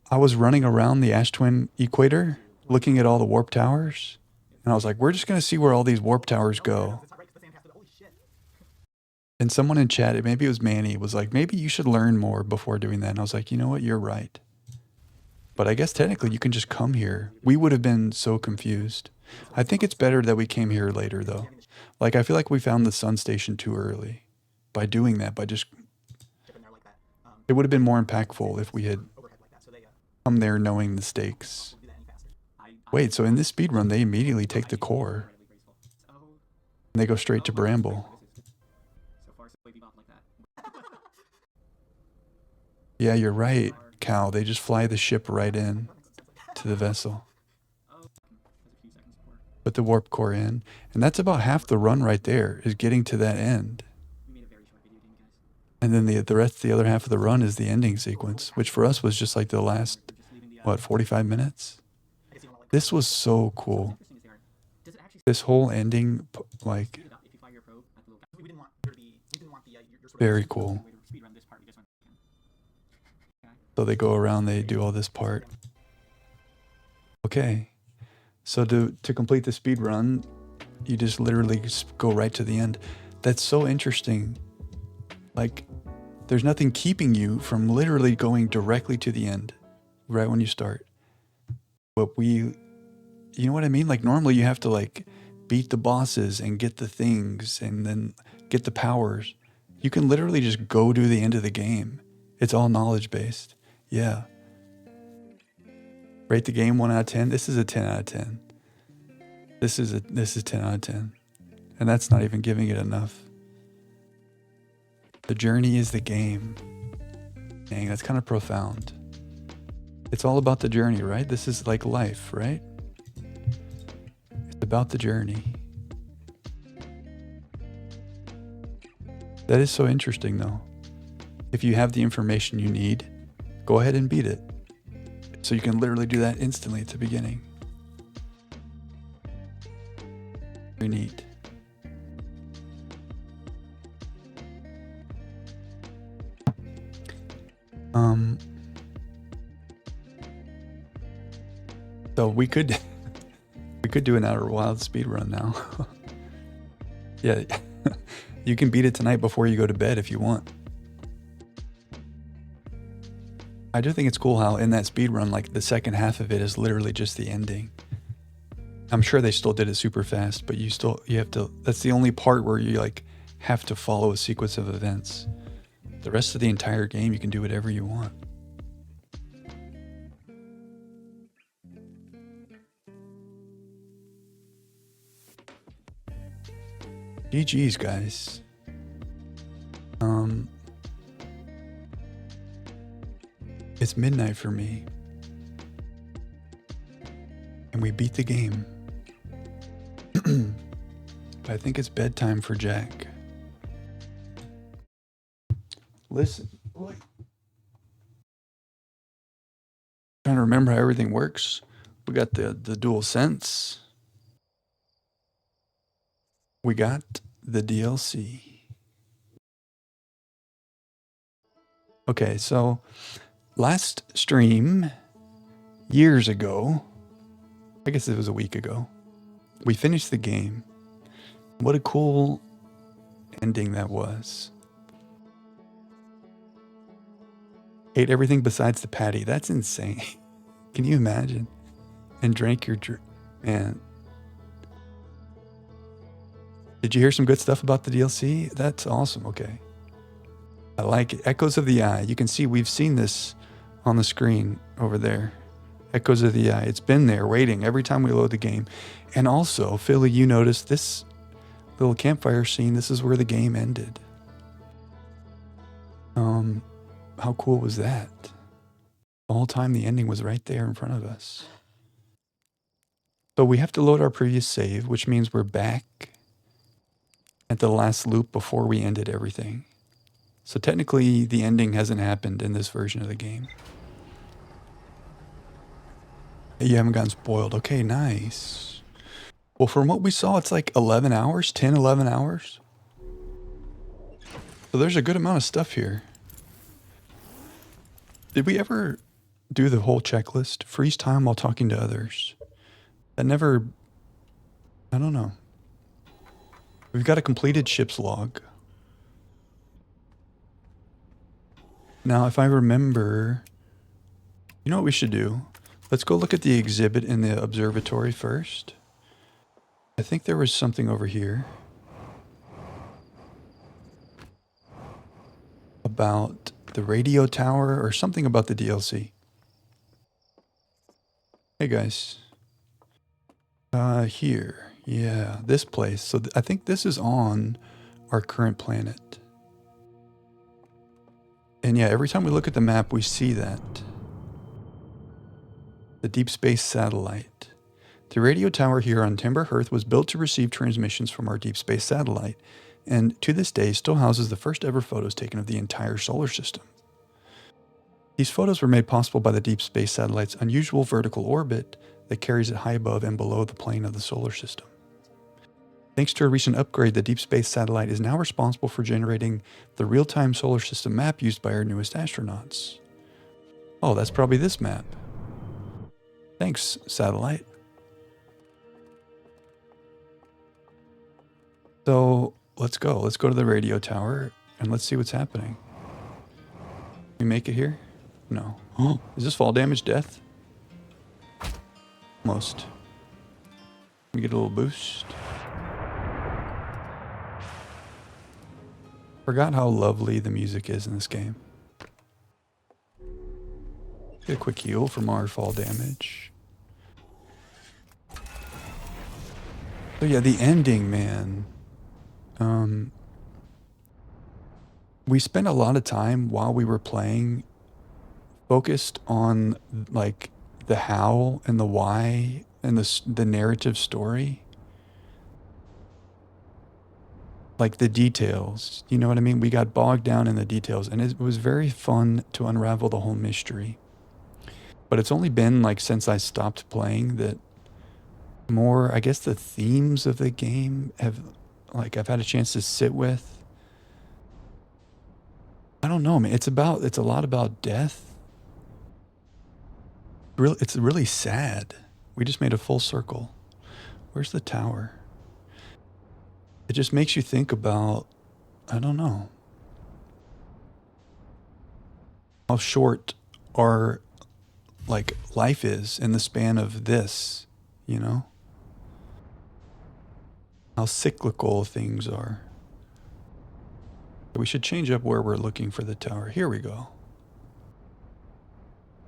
I was running around the Ash Twin equator, looking at all the warp towers, And I was like, we're just going to see where all these warp towers go. It's not right because the sand has to. Holy shit! And someone in chat, maybe it was Manny, was like, maybe you should learn more before doing that. And I was like, you know what? You're right. But I guess technically you can just come here. We would have been so confused. I think it's better that we came here later, though. Like, I feel like we found the sun station too early. By doing that, by just... Dip in there like that. It would have been more impactful if we had Overhead like that. So they come there knowing the stakes. won't do that any faster. Wait, so in this speedrun, they immediately take the core. And they go straight to Bramble. So far, so way bebop like that. Yeah, you're right, Cal. They just fly the ship right in to the vessel. There's a few seconds before. Put the warp core in. And that's about half the run right there, is getting to that end. We made a very short video, didn't you guys? And then the other half of the run is the ending sequence, which for us was just like the last, what, 45 minutes? I guess you don't like. This was so cool. Interesting is they are. Does it actually This whole ending, like, speed it up if you fire your probe at the little guy? We didn't want there to be. We didn't want the your sort of. very cool. Way to speed run this part. We just went. So they go around, they do all this part. Okay. So to complete the speed run, you just literally go right to the end. That's so interesting. Like, there's nothing keeping you from literally going directly to the end right when you start. But you know what I mean? Like, normally you have to, like, beat the bosses and get the things and then get the powers. You can literally just go to the end of the game. It's all knowledge based. Yeah. Rate the game 1 out of 10. This is a 10 out of 10. This is 10 out of 10. And that's not even giving it enough. The journey is the game. Dang, that's kind of profound. It's all about the journey, right? This is like life, right? It's about the journey. That is so interesting, though. If you have the information you need, go ahead and beat it. So you can literally do that instantly at the beginning. Very neat. So we could do an Outer Wilds speed run now. Yeah, you can beat it tonight before you go to bed if you want. I do think it's cool how in that speed run, like the second half of it is literally just the ending. I'm sure they still did it super fast, but you have to, that's the only part where you like have to follow a sequence of events. The rest of the entire game, you can do whatever you want. GG's, guys. It's midnight for me. And we beat the game. But I think it's bedtime for Jack. Listen. Trying to remember how everything works. We got the dual sense. We got the DLC. Okay, so last stream, years ago, I guess it was a week ago, we finished the game. What a cool ending that was. Ate everything besides the patty. That's insane. Can you imagine? And drank your drink. Man. Did you hear some good stuff about the DLC? That's awesome. Okay. I like it. Echoes of the Eye. You can see we've seen this on the screen over there. Echoes of the Eye. It's been there waiting every time we load the game. And also, Philly, you noticed this little campfire scene. This is where the game ended. How cool was that? The whole time the ending was right there in front of us. So we have to load our previous save, which means we're back at the last loop before we ended everything. So technically, the ending hasn't happened in this version of the game. You haven't gotten spoiled. Okay, nice. Well, from what we saw, it's like 11 hours, 10, 11 hours. So there's a good amount of stuff here. Did we ever do the whole checklist? Freeze time while talking to others. That never I don't know. We've got a completed ship's log. Now, if I remember, you know what we should do? Let's go look at the exhibit in the observatory first. I think there was something over here about the radio tower or something about the DLC. Hey guys. Here. Yeah, this place. So I think this is on our current planet. And yeah, every time we look at the map, we see that. The deep space satellite. The radio tower here on Timber Hearth was built to receive transmissions from our deep space satellite, and to this day still houses the first ever photos taken of the entire solar system. These photos were made possible by the deep space satellite's unusual vertical orbit that carries it high above and below the plane of the solar system. Thanks to a recent upgrade, the deep space satellite is now responsible for generating the real-time solar system map used by our newest astronauts. Oh, that's probably this map. Thanks, satellite. So let's go. Let's go to the radio tower and let's see what's happening. We make it here? No. Oh, is this fall damage death? Almost. We get a little boost. Forgot how lovely the music is in this game. Get a quick heal from our fall damage. So yeah, the ending, man. We spent a lot of time while we were playing focused on like the how and the why and the narrative story. Like the details, you know what I mean? We got bogged down in the details, and it was very fun to unravel the whole mystery. But it's only been like since I stopped playing that more, I guess the themes of the game have, like, I've had a chance to sit with. I don't know, man. It's a lot about death. It's really sad. We just made a full circle. Where's the tower? It just makes you think about, I don't know, how short our like life is in the span of this, you know? How cyclical things are. We should change up where we're looking for the tower. Here we go.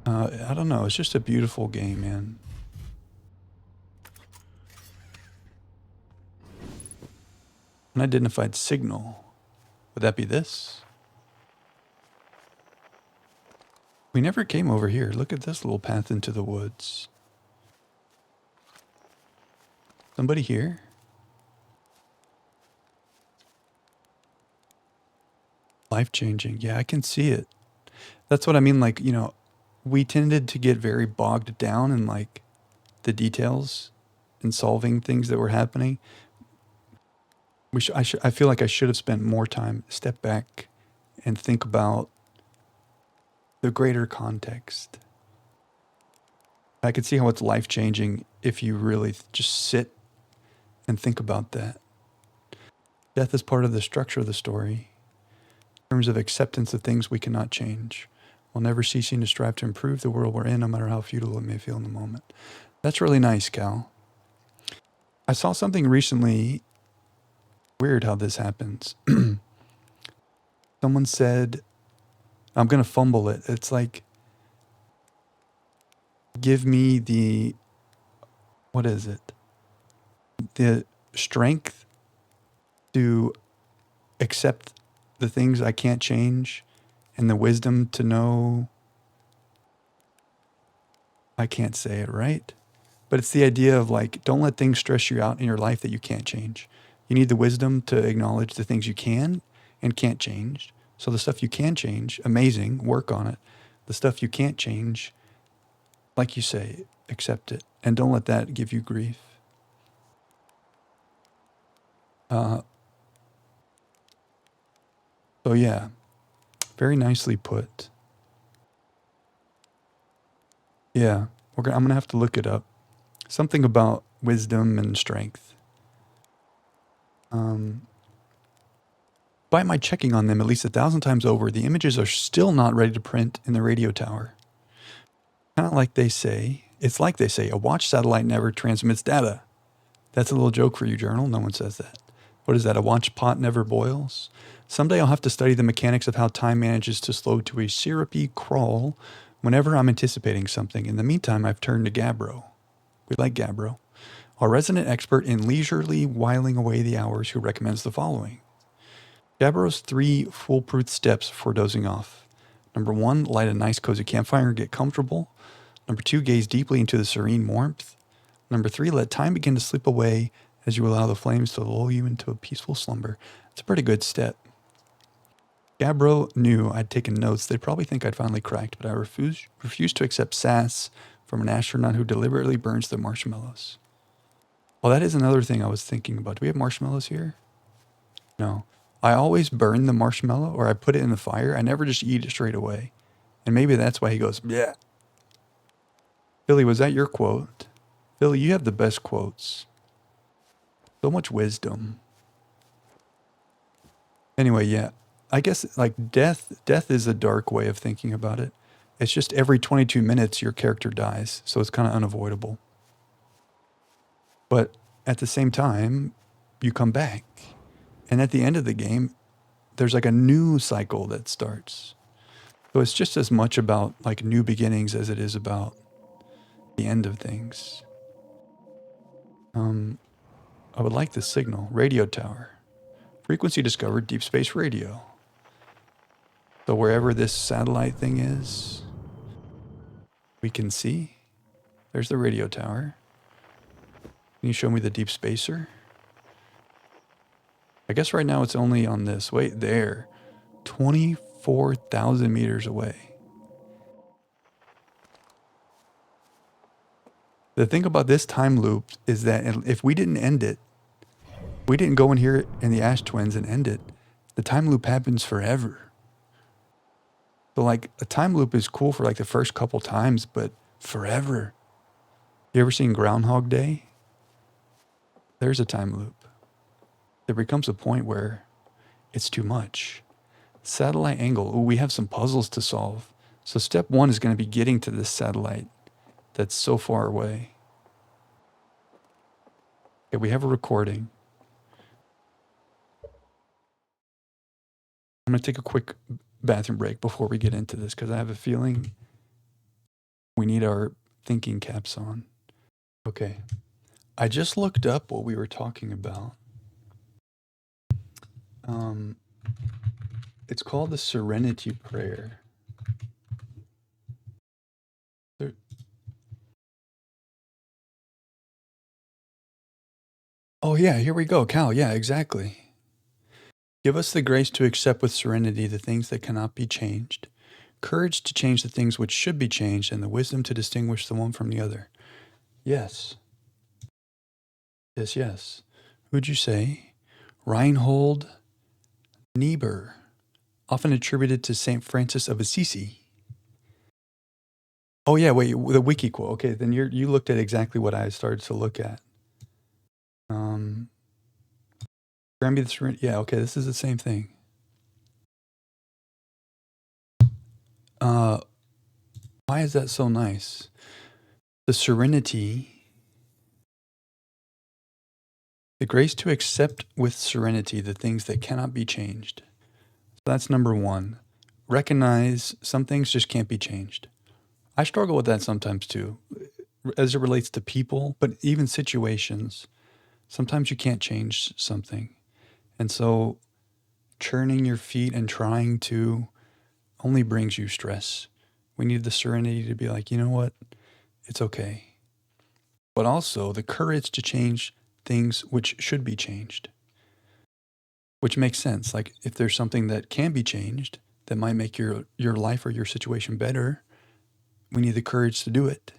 I don't know. It's just a beautiful game, man. Unidentified signal. Would that be this? We never came over here. Look at this little path into the woods. Somebody here? Life-changing. Yeah, I can see it. That's what I mean. Like, you know, we tended to get very bogged down in like the details and solving things that were happening. I feel like I should have spent more time, step back and think about the greater context. I could see how it's life-changing if you really just sit and think about that. Death is part of the structure of the story. In terms of acceptance of things we cannot change, while never ceasing to strive to improve the world we're in, no matter how futile it may feel in the moment. That's really nice, Cal. I saw something recently. Weird how this happens. Someone said, I'm going to fumble it. It's like, give me the, what is it? The strength to accept the things I can't change and the wisdom to know. I can't say it right, but it's the idea of like, don't let things stress you out in your life that you can't change. You need the wisdom to acknowledge the things you can and can't change. So the stuff you can change, amazing, work on it. The stuff you can't change, like you say, accept it. And don't let that give you grief. So yeah, very nicely put. Yeah, I'm going to have to look it up. Something about wisdom and strength. Despite my checking on them at least 1,000 times over, the images are still not ready to print in the radio tower. Kind of like they say, it's like they say, a watch satellite never transmits data. That's a little joke for you, Journal. No one says that. What is that? A watch pot never boils? Someday I'll have to study the mechanics of how time manages to slow to a syrupy crawl whenever I'm anticipating something. In the meantime, I've turned to Gabbro. We like Gabbro, our resident expert in leisurely whiling away the hours, who recommends the following. Gabbro's 3 foolproof steps for dozing off. Number 1, light a nice cozy campfire and get comfortable. Number 2, gaze deeply into the serene warmth. Number 3, let time begin to slip away as you allow the flames to lull you into a peaceful slumber. It's a pretty good step. Gabbro knew I'd taken notes. They'd probably think I'd finally cracked, but I refused to accept sass from an astronaut who deliberately burns the marshmallows. Well, that is another thing I was thinking about. Do we have marshmallows here? No. I always burn the marshmallow, or I put it in the fire. I never just eat it straight away. And maybe that's why he goes, bleh. Billy, was that your quote? Billy, you have the best quotes. So much wisdom. Anyway, yeah. I guess like death is a dark way of thinking about it. It's just every 22 minutes your character dies, so it's kind of unavoidable. But at the same time, you come back. And at the end of the game, there's like a new cycle that starts. So it's just as much about like new beginnings as it is about the end of things. I would like the signal. Radio tower. Frequency discovered, deep space radio. So wherever this satellite thing is, we can see. There's the radio tower. Can you show me the deep spacer? I guess right now it's only on this. Wait, there. 24,000 meters away. The thing about this time loop is that if we didn't end it, we didn't go in here in the Ash Twins and end it, the time loop happens forever. So like a time loop is cool for like the first couple times, but forever. You ever seen Groundhog Day? There's a time loop. There becomes a point where it's too much. Satellite angle. Ooh, we have some puzzles to solve. So step 1 is going to be getting to this satellite that's so far away. Okay, we have a recording. I'm going to take a quick bathroom break before we get into this because I have a feeling we need our thinking caps on. Okay. I just looked up what we were talking about. It's called the Serenity Prayer. Oh yeah, here we go, Cal. Yeah, exactly. Give us the grace to accept with serenity the things that cannot be changed, courage to change the things which should be changed, and the wisdom to distinguish the one from the other. Yes. Yes, yes. Who'd you say? Reinhold Niebuhr, often attributed to St. Francis of Assisi. Oh yeah, wait, the wiki quote. Okay, then you looked at exactly what I started to look at. Grant me the serenity. Yeah, okay, this is the same thing. Why is that so nice? The serenity, the grace to accept with serenity the things that cannot be changed. So that's number 1. Recognize some things just can't be changed. I struggle with that sometimes too, as it relates to people, but even situations. Sometimes you can't change something. And so churning your feet and trying to only brings you stress. We need the serenity to be like, you know what? It's okay. But also the courage to change things which should be changed, which makes sense. Like if there's something that can be changed that might make your life or your situation better, we need the courage to do it.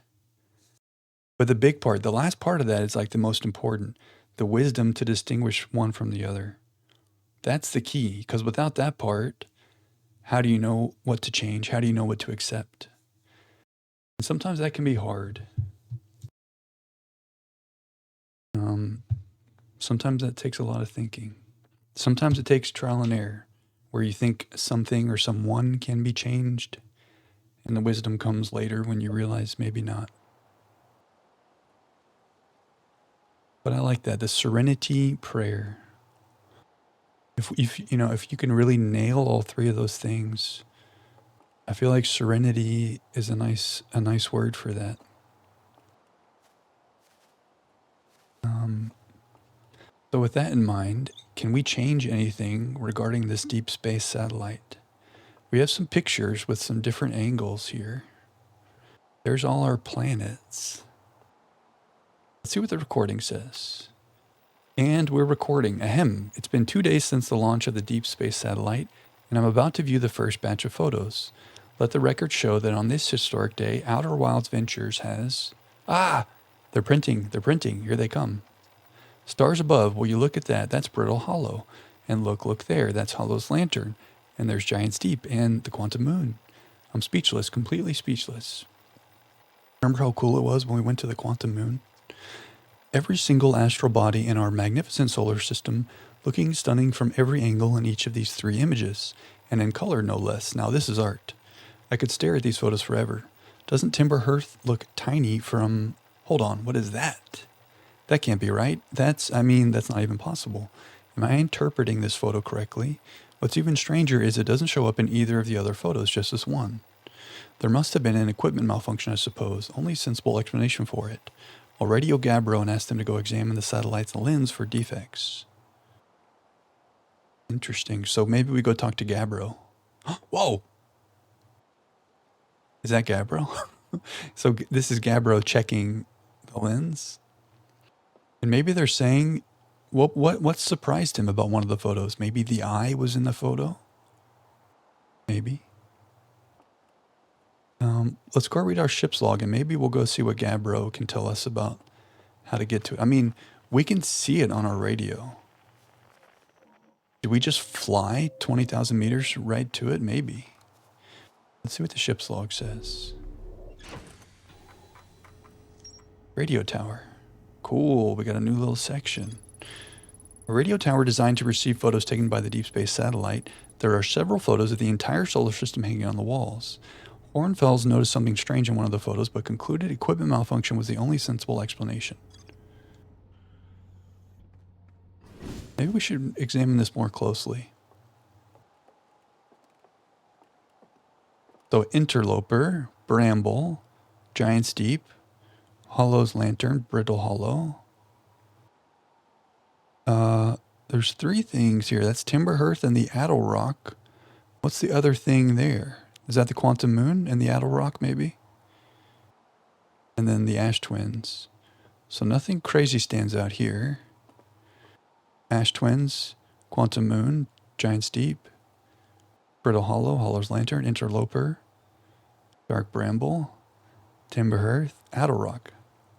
But the big part, the last part of that is like the most important, the wisdom to distinguish one from the other. That's the key, because without that part, how do you know what to change? How do you know what to accept? And sometimes that can be hard. Sometimes that takes a lot of thinking. Sometimes it takes trial and error, where you think something or someone can be changed, and the wisdom comes later when you realize maybe not. But I like that, the serenity prayer. If you can really nail all three of those things, I feel like serenity is a nice word for that. So with that in mind, can we change anything regarding this deep space satellite? We have some pictures with some different angles here. There's all our planets. Let's see what the recording says. And we're recording. Ahem. It's been 2 days since the launch of the deep space satellite, and I'm about to view the first batch of photos. Let the record show that on this historic day, Outer Wilds Ventures has... They're printing. Here they come. Stars above, will you look at that? That's Brittle Hollow. And look there. That's Hollow's Lantern. And there's Giant's Deep and the Quantum Moon. I'm speechless, completely speechless. Remember how cool it was when we went to the Quantum Moon? Every single astral body in our magnificent solar system looking stunning from every angle in each of these 3 images, and in color no less. Now this is art. I could stare at these photos forever. Doesn't Timber Hearth look tiny from... Hold on, what is that? That can't be right. That's not even possible. Am I interpreting this photo correctly? What's even stranger is it doesn't show up in either of the other photos, just this one. There must have been an equipment malfunction, I suppose. Only sensible explanation for it. I'll radio Gabbro and ask them to go examine the satellite's lens for defects. Interesting. So maybe we go talk to Gabbro. Whoa! Is that Gabbro? So this is Gabbro checking the lens? And maybe they're saying, what surprised him about one of the photos? Maybe the eye was in the photo? Maybe. Let's go read our ship's log, and maybe we'll go see what Gabbro can tell us about how to get to it. I mean, we can see it on our radio. Did we just fly 20,000 meters right to it? Maybe. Let's see what the ship's log says. Radio tower. Cool, we got a new little section. A radio tower designed to receive photos taken by the deep space satellite. There are several photos of the entire solar system hanging on the walls. Hornfels noticed something strange in one of the photos, but concluded equipment malfunction was the only sensible explanation. Maybe we should examine this more closely. So Interloper, Bramble, Giant's Deep, Hollow's Lantern, Brittle Hollow. There's 3 things here. That's Timber Hearth and the Addle Rock. What's the other thing there? Is that the Quantum Moon and the Addle Rock, maybe? And then the Ash Twins. So nothing crazy stands out here. Ash Twins, Quantum Moon, Giant's Deep, Brittle Hollow, Hollow's Lantern, Interloper, Dark Bramble, Timber Hearth, Addle Rock.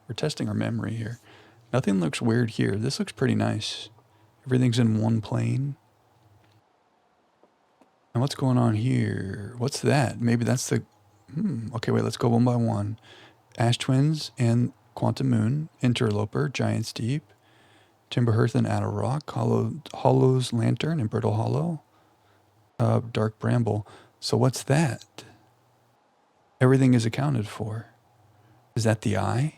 We're testing our memory here. Nothing looks weird here. This looks pretty nice. Everything's in one plane. And what's going on here? What's that? Maybe that's the... Okay, wait, let's go one by one. Ash Twins and Quantum Moon, Interloper, Giant's Deep, Timber Hearth and Addle Rock, Hollow's Lantern and Brittle Hollow, Dark Bramble. So what's that? Everything is accounted for. Is that the eye?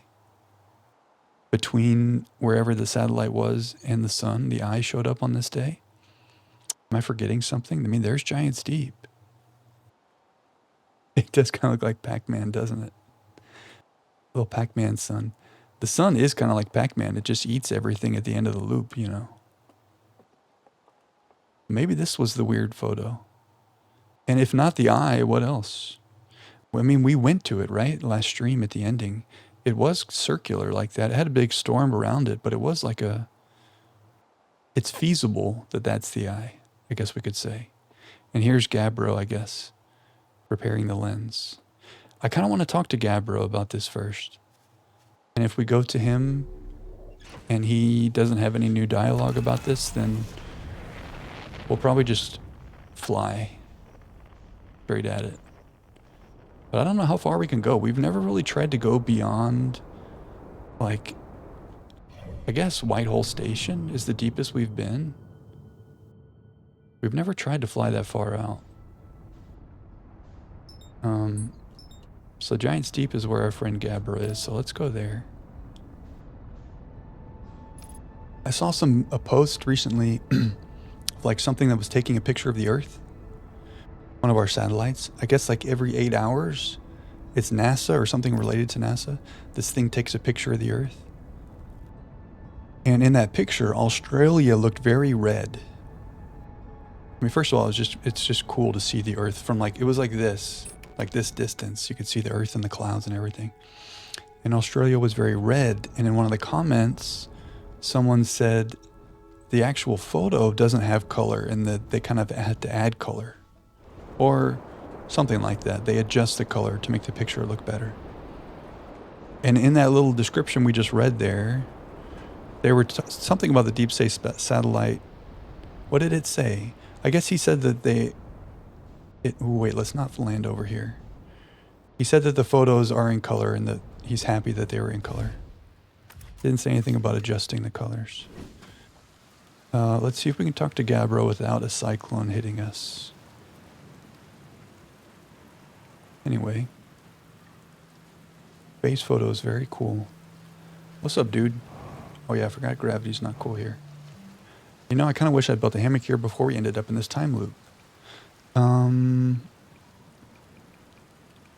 Between wherever the satellite was and the sun, the eye showed up on this day? Am I forgetting something? I mean, there's Giant's Deep. It does kind of look like Pac-Man, doesn't it? Little Pac-Man sun. The sun is kind of like Pac-Man. It just eats everything at the end of the loop, you know. Maybe this was the weird photo. And if not the eye, what else? I mean, we went to it, right? Last stream at the ending. It was circular like that. It had a big storm around it, but it was like a... It's feasible that that's the eye, I guess we could say. And here's Gabbro, I guess, repairing the lens. I kind of want to talk to Gabbro about this first. And if we go to him and he doesn't have any new dialogue about this, then we'll probably just fly straight at it. But I don't know how far we can go. We've never really tried to go beyond, like, I guess Whitehall Station is the deepest we've been. We've never tried to fly that far out. So Giant's Deep is where our friend Gabra is, so let's go there. I saw a post recently of like something that was taking a picture of the Earth. One of our satellites. I guess like every 8 hours, it's NASA or something related to NASA. This thing takes a picture of the Earth. And in that picture, Australia looked very red. I mean, first of all, it's just cool to see the Earth from like, it was like this distance. You could see the Earth and the clouds and everything. And Australia was very red. And in one of the comments, someone said the actual photo doesn't have color and that they kind of had to add color. Or something like that. They adjust the color to make the picture look better. And in that little description we just read there were something about the deep space satellite. What did it say? I guess he said that wait, let's not land over here. He said that the photos are in color and that he's happy that they were in color. Didn't say anything about adjusting the colors. Let's see if we can talk to Gabro without a cyclone hitting us. Anyway. Base photo is very cool. What's up, dude? Oh yeah, I forgot gravity's not cool here. You know, I kind of wish I'd built a hammock here before we ended up in this time loop.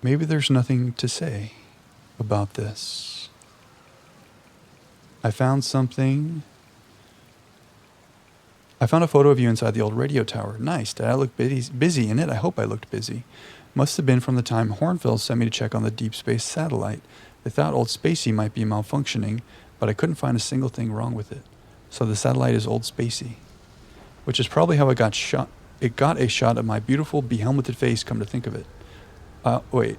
Maybe there's nothing to say about this. I found something. I found a photo of you inside the old radio tower. Nice. Did I look busy in it? I hope I looked busy. Must have been from the time Hornfels sent me to check on the deep space satellite. They thought Old Spacey might be malfunctioning, but I couldn't find a single thing wrong with it. So the satellite is Old Spacey, which is probably how it got shot. It got a shot of my beautiful behelmeted face, come to think of it. Wait.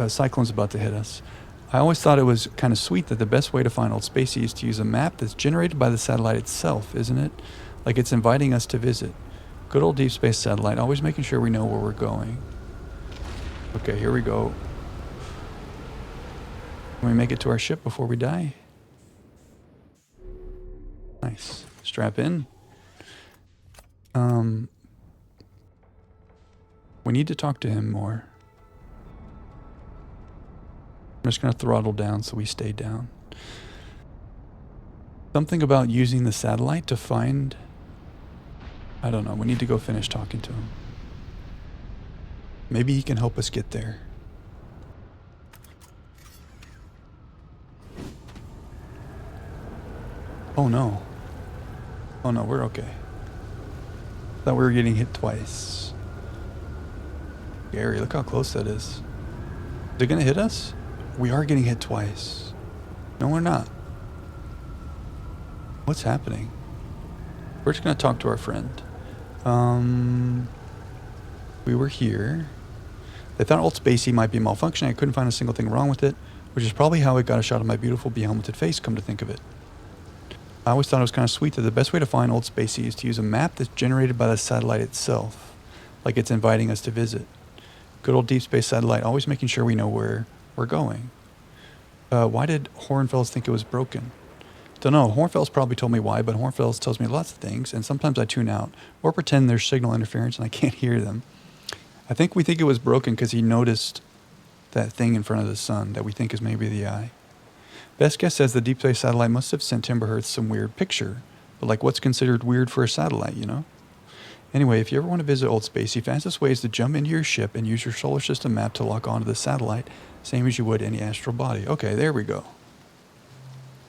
Cyclone's about to hit us. I always thought it was kind of sweet that the best way to find Old Spacey is to use a map that's generated by the satellite itself, isn't it? Like it's inviting us to visit. Good old deep space satellite, always making sure we know where we're going. Okay, here we go. Can we make it to our ship before we die? Nice. Strap in. We need to talk to him more. I'm just going to throttle down so we stay down. Something about using the satellite to find... I don't know. We need to go finish talking to him. Maybe he can help us get there. Oh no. Oh no, we're okay. Thought we were getting hit twice. Gary, look how close that is. Is it gonna hit us? We are getting hit twice. No, we're not. What's happening? We're just gonna talk to our friend. We were here. They thought Old Spacey might be malfunctioning. I couldn't find a single thing wrong with it, which is probably how it got a shot of my beautiful behelmeted face, come to think of it. I always thought it was kind of sweet that the best way to find Old Spacey is to use a map that's generated by the satellite itself, like it's inviting us to visit. Good old deep space satellite, always making sure we know where we're going. Why did Hornfels think it was broken? Don't know. Hornfels probably told me why, but Hornfels tells me lots of things, and sometimes I tune out or pretend there's signal interference and I can't hear them. I think we think it was broken because he noticed that thing in front of the sun that we think is maybe the eye. Best guess says the deep space satellite must have sent Timberhurst some weird picture, but like what's considered weird for a satellite, you know? Anyway, if you ever want to visit Old Spacey, fastest way is to jump into your ship and use your solar system map to lock onto the satellite, same as you would any astral body. Okay, there we go.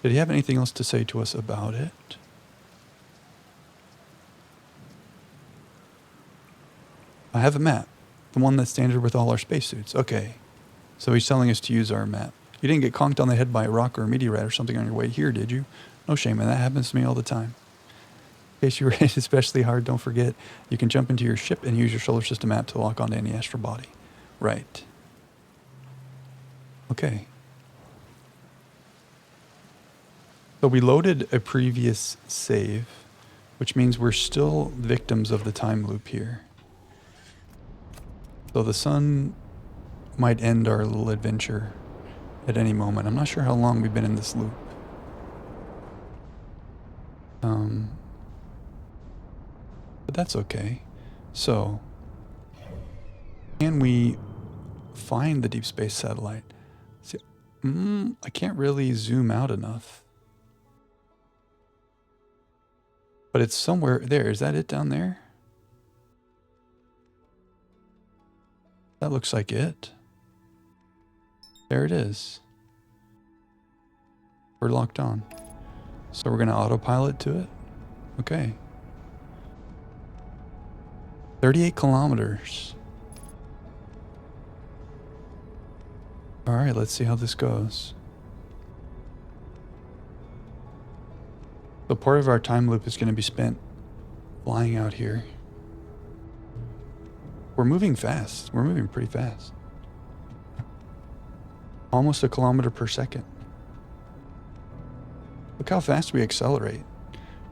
Did he have anything else to say to us about it? I have a map. The one that's standard with all our spacesuits. Okay. So he's telling us to use our map. You didn't get conked on the head by a rock or a meteorite or something on your way here, did you? No shame in that. Happens to me all the time. In case you were hit especially hard, don't forget, you can jump into your ship and use your solar system map to lock onto any astral body. Right. Okay. So we loaded a previous save, which means we're still victims of the time loop here. So the sun might end our little adventure at any moment. I'm not sure how long we've been in this loop. But that's okay. So, can we find the deep space satellite? See, I can't really zoom out enough. But it's somewhere there. Is that it down there? That looks like it. There it is. We're locked on. So we're going to autopilot to it? Okay. 38 kilometers. All right, let's see how this goes. So part of our time loop is going to be spent flying out here. We're moving fast. We're moving pretty fast. Almost a kilometer per second. Look how fast we accelerate.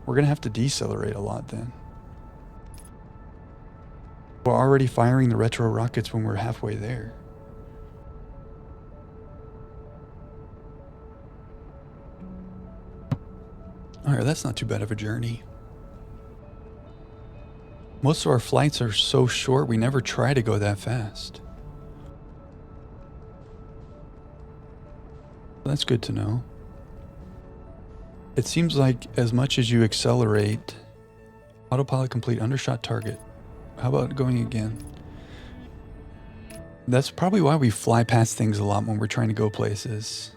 We're going to have to decelerate a lot then. We're already firing the retro rockets when we're halfway there. Alright, that's not too bad of a journey. Most of our flights are so short, we never try to go that fast. That's good to know. It seems like as much as you accelerate, autopilot complete, undershot target. How about going again? That's probably why we fly past things a lot when we're trying to go places.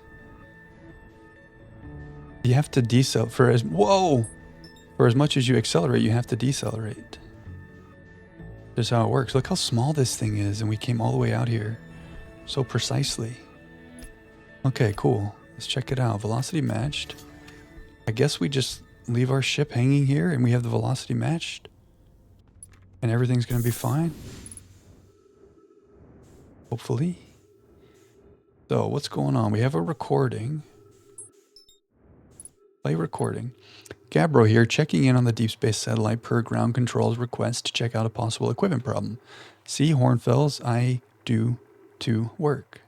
You have to decelerate for as much as you accelerate, you have to decelerate. That's how it works. Look how small this thing is, and we came all the way out here so precisely. Okay, cool. Let's check it out. Velocity matched. I guess we just leave our ship hanging here and we have the velocity matched. And everything's going to be fine. Hopefully. So, what's going on? We have a recording. Play recording. Gabbro here, checking in on the deep space satellite per ground control's request to check out a possible equipment problem. See, Hornfels, I do to work.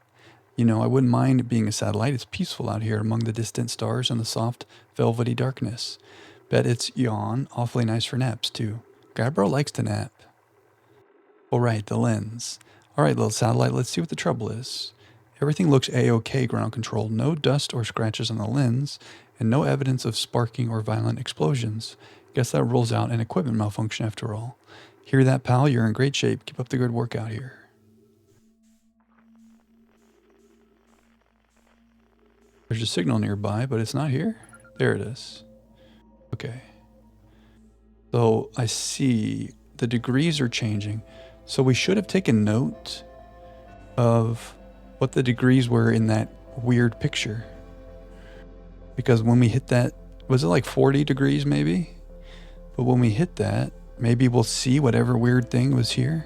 You know, I wouldn't mind being a satellite. It's peaceful out here among the distant stars and the soft, velvety darkness. Bet it's yawn. Awfully nice for naps, too. Gabbro likes to nap. All right, the lens. All right, little satellite, let's see what the trouble is. Everything looks A-OK, ground control. No dust or scratches on the lens, and no evidence of sparking or violent explosions. Guess that rules out an equipment malfunction after all. Hear that, pal? You're in great shape. Keep up the good work out here. There's a signal nearby, but it's not here. There it is. Okay. So I see the degrees are changing. So we should have taken note of what the degrees were in that weird picture. Because when we hit that, was it like 40 degrees maybe? But when we hit that, maybe we'll see whatever weird thing was here.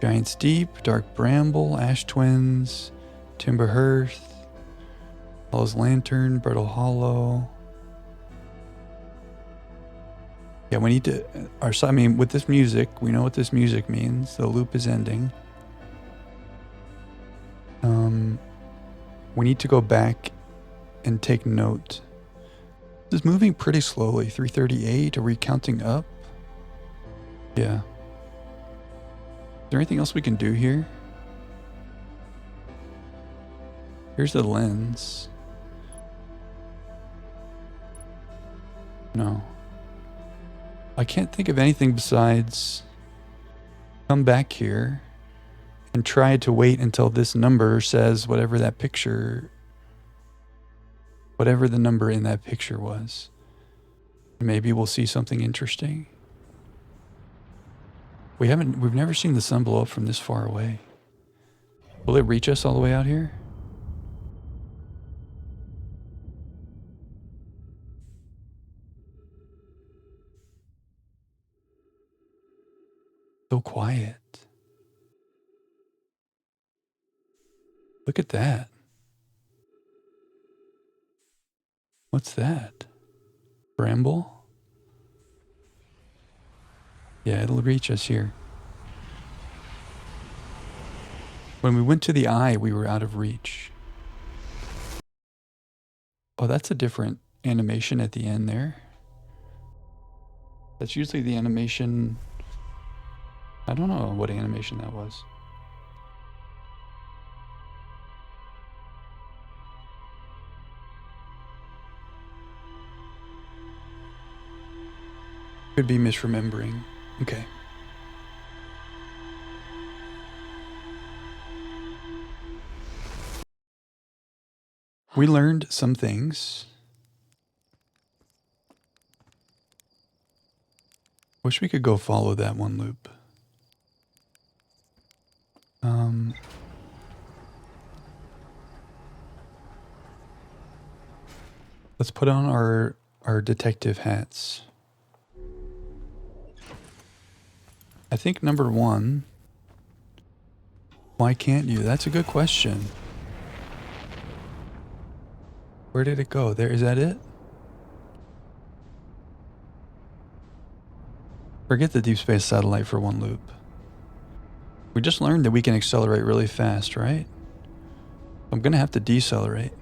Giant's Deep, Dark Bramble, Ash Twins, Timber Hearth, Hall's Lantern, Brittle Hollow. Yeah, we need to, with this music, we know what this music means. The loop is ending. We need to go back and take note. This is moving pretty slowly. 338, are we counting up? Yeah. Is there anything else we can do here? Here's the lens. No. I can't think of anything besides come back here and try to wait until this number says whatever that picture, whatever the number in that picture was. Maybe we'll see something interesting. We've never seen the sun blow up from this far away. Will it reach us all the way out here? So quiet. Look at that. What's that? Bramble? Yeah, it'll reach us here. When we went to the eye, we were out of reach. Oh, that's a different animation at the end there. That's usually the animation. I don't know what animation that was. Could be misremembering. Okay. We learned some things. Wish we could go follow that one loop. Let's put on our detective hats. I think number one, why can't you? That's a good question. Where did it go? There, is that it? Forget the deep space satellite for one loop. We just learned that we can accelerate really fast, right? I'm gonna have to decelerate.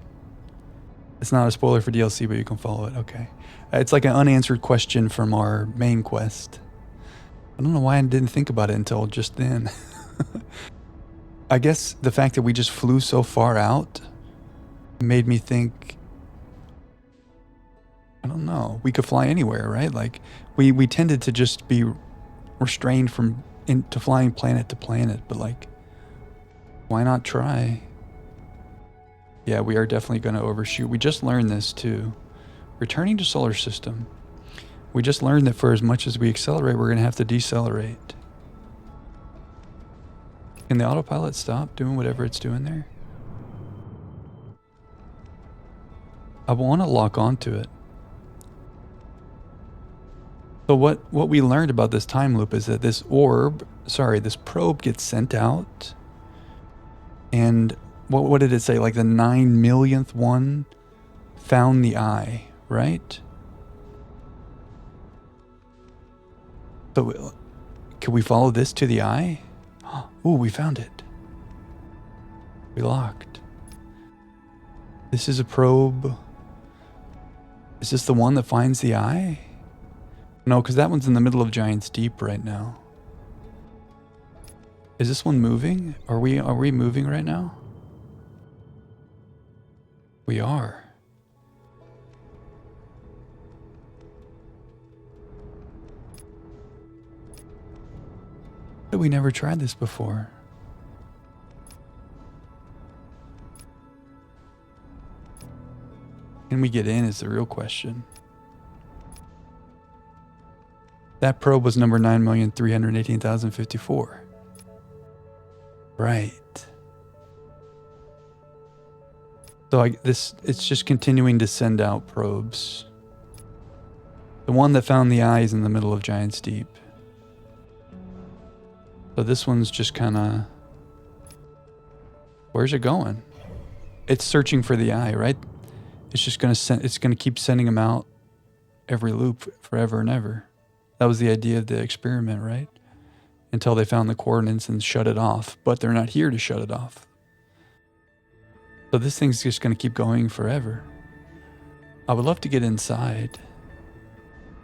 It's not a spoiler for DLC, but you can follow it. Okay. It's like an unanswered question from our main quest. I don't know why I didn't think about it until just then. I guess the fact that we just flew so far out made me think, I don't know, we could fly anywhere, right? Like we tended to just be restrained from into flying planet to planet, but like, why not try? Yeah, we are definitely going to overshoot. We just learned this too. Returning to solar system. We just learned that for as much as we accelerate, we're going to have to decelerate. Can the autopilot stop doing whatever it's doing there? I want to lock onto it. So what we learned about this time loop is that this this probe gets sent out, and what did it say? Like the 9 millionth one found the eye, right? So can we follow this to the eye? Ooh, we found it. We locked. This is a probe. Is this the one that finds the eye? No, because that one's in the middle of Giant's Deep right now. Is this one moving? Are we moving right now? We are. But we never tried this before. Can we get in is the real question. That probe was number 9,318,054. Right. So it's just continuing to send out probes. The one that found the eye is in the middle of Giant's Deep. So this one's just kind of, where's it going? It's searching for the eye, right? It's just going to keep sending them out every loop forever and ever. That was the idea of the experiment, right? Until they found the coordinates and shut it off, but they're not here to shut it off. So this thing's just going to keep going forever. I would love to get inside.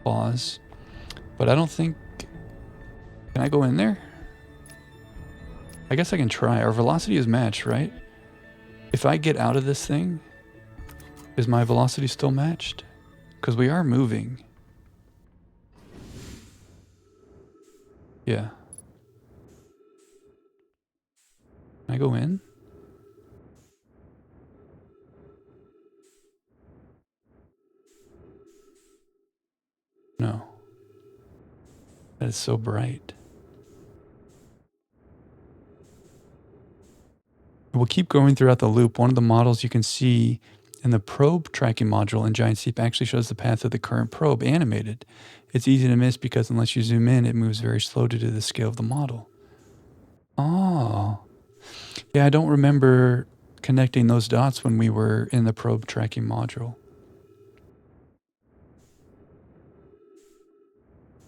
Pause. But I don't think, can I go in there? I guess I can try. Our velocity is matched, right? If I get out of this thing, is my velocity still matched? Because we are moving. Yeah. Can I go in? No. That is so bright. We'll keep going throughout the loop. One of the models you can see in the probe tracking module in Giant Steep actually shows the path of the current probe animated. It's easy to miss because unless you zoom in, it moves very slow due to the scale of the model. Oh. Yeah, I don't remember connecting those dots when we were in the probe tracking module.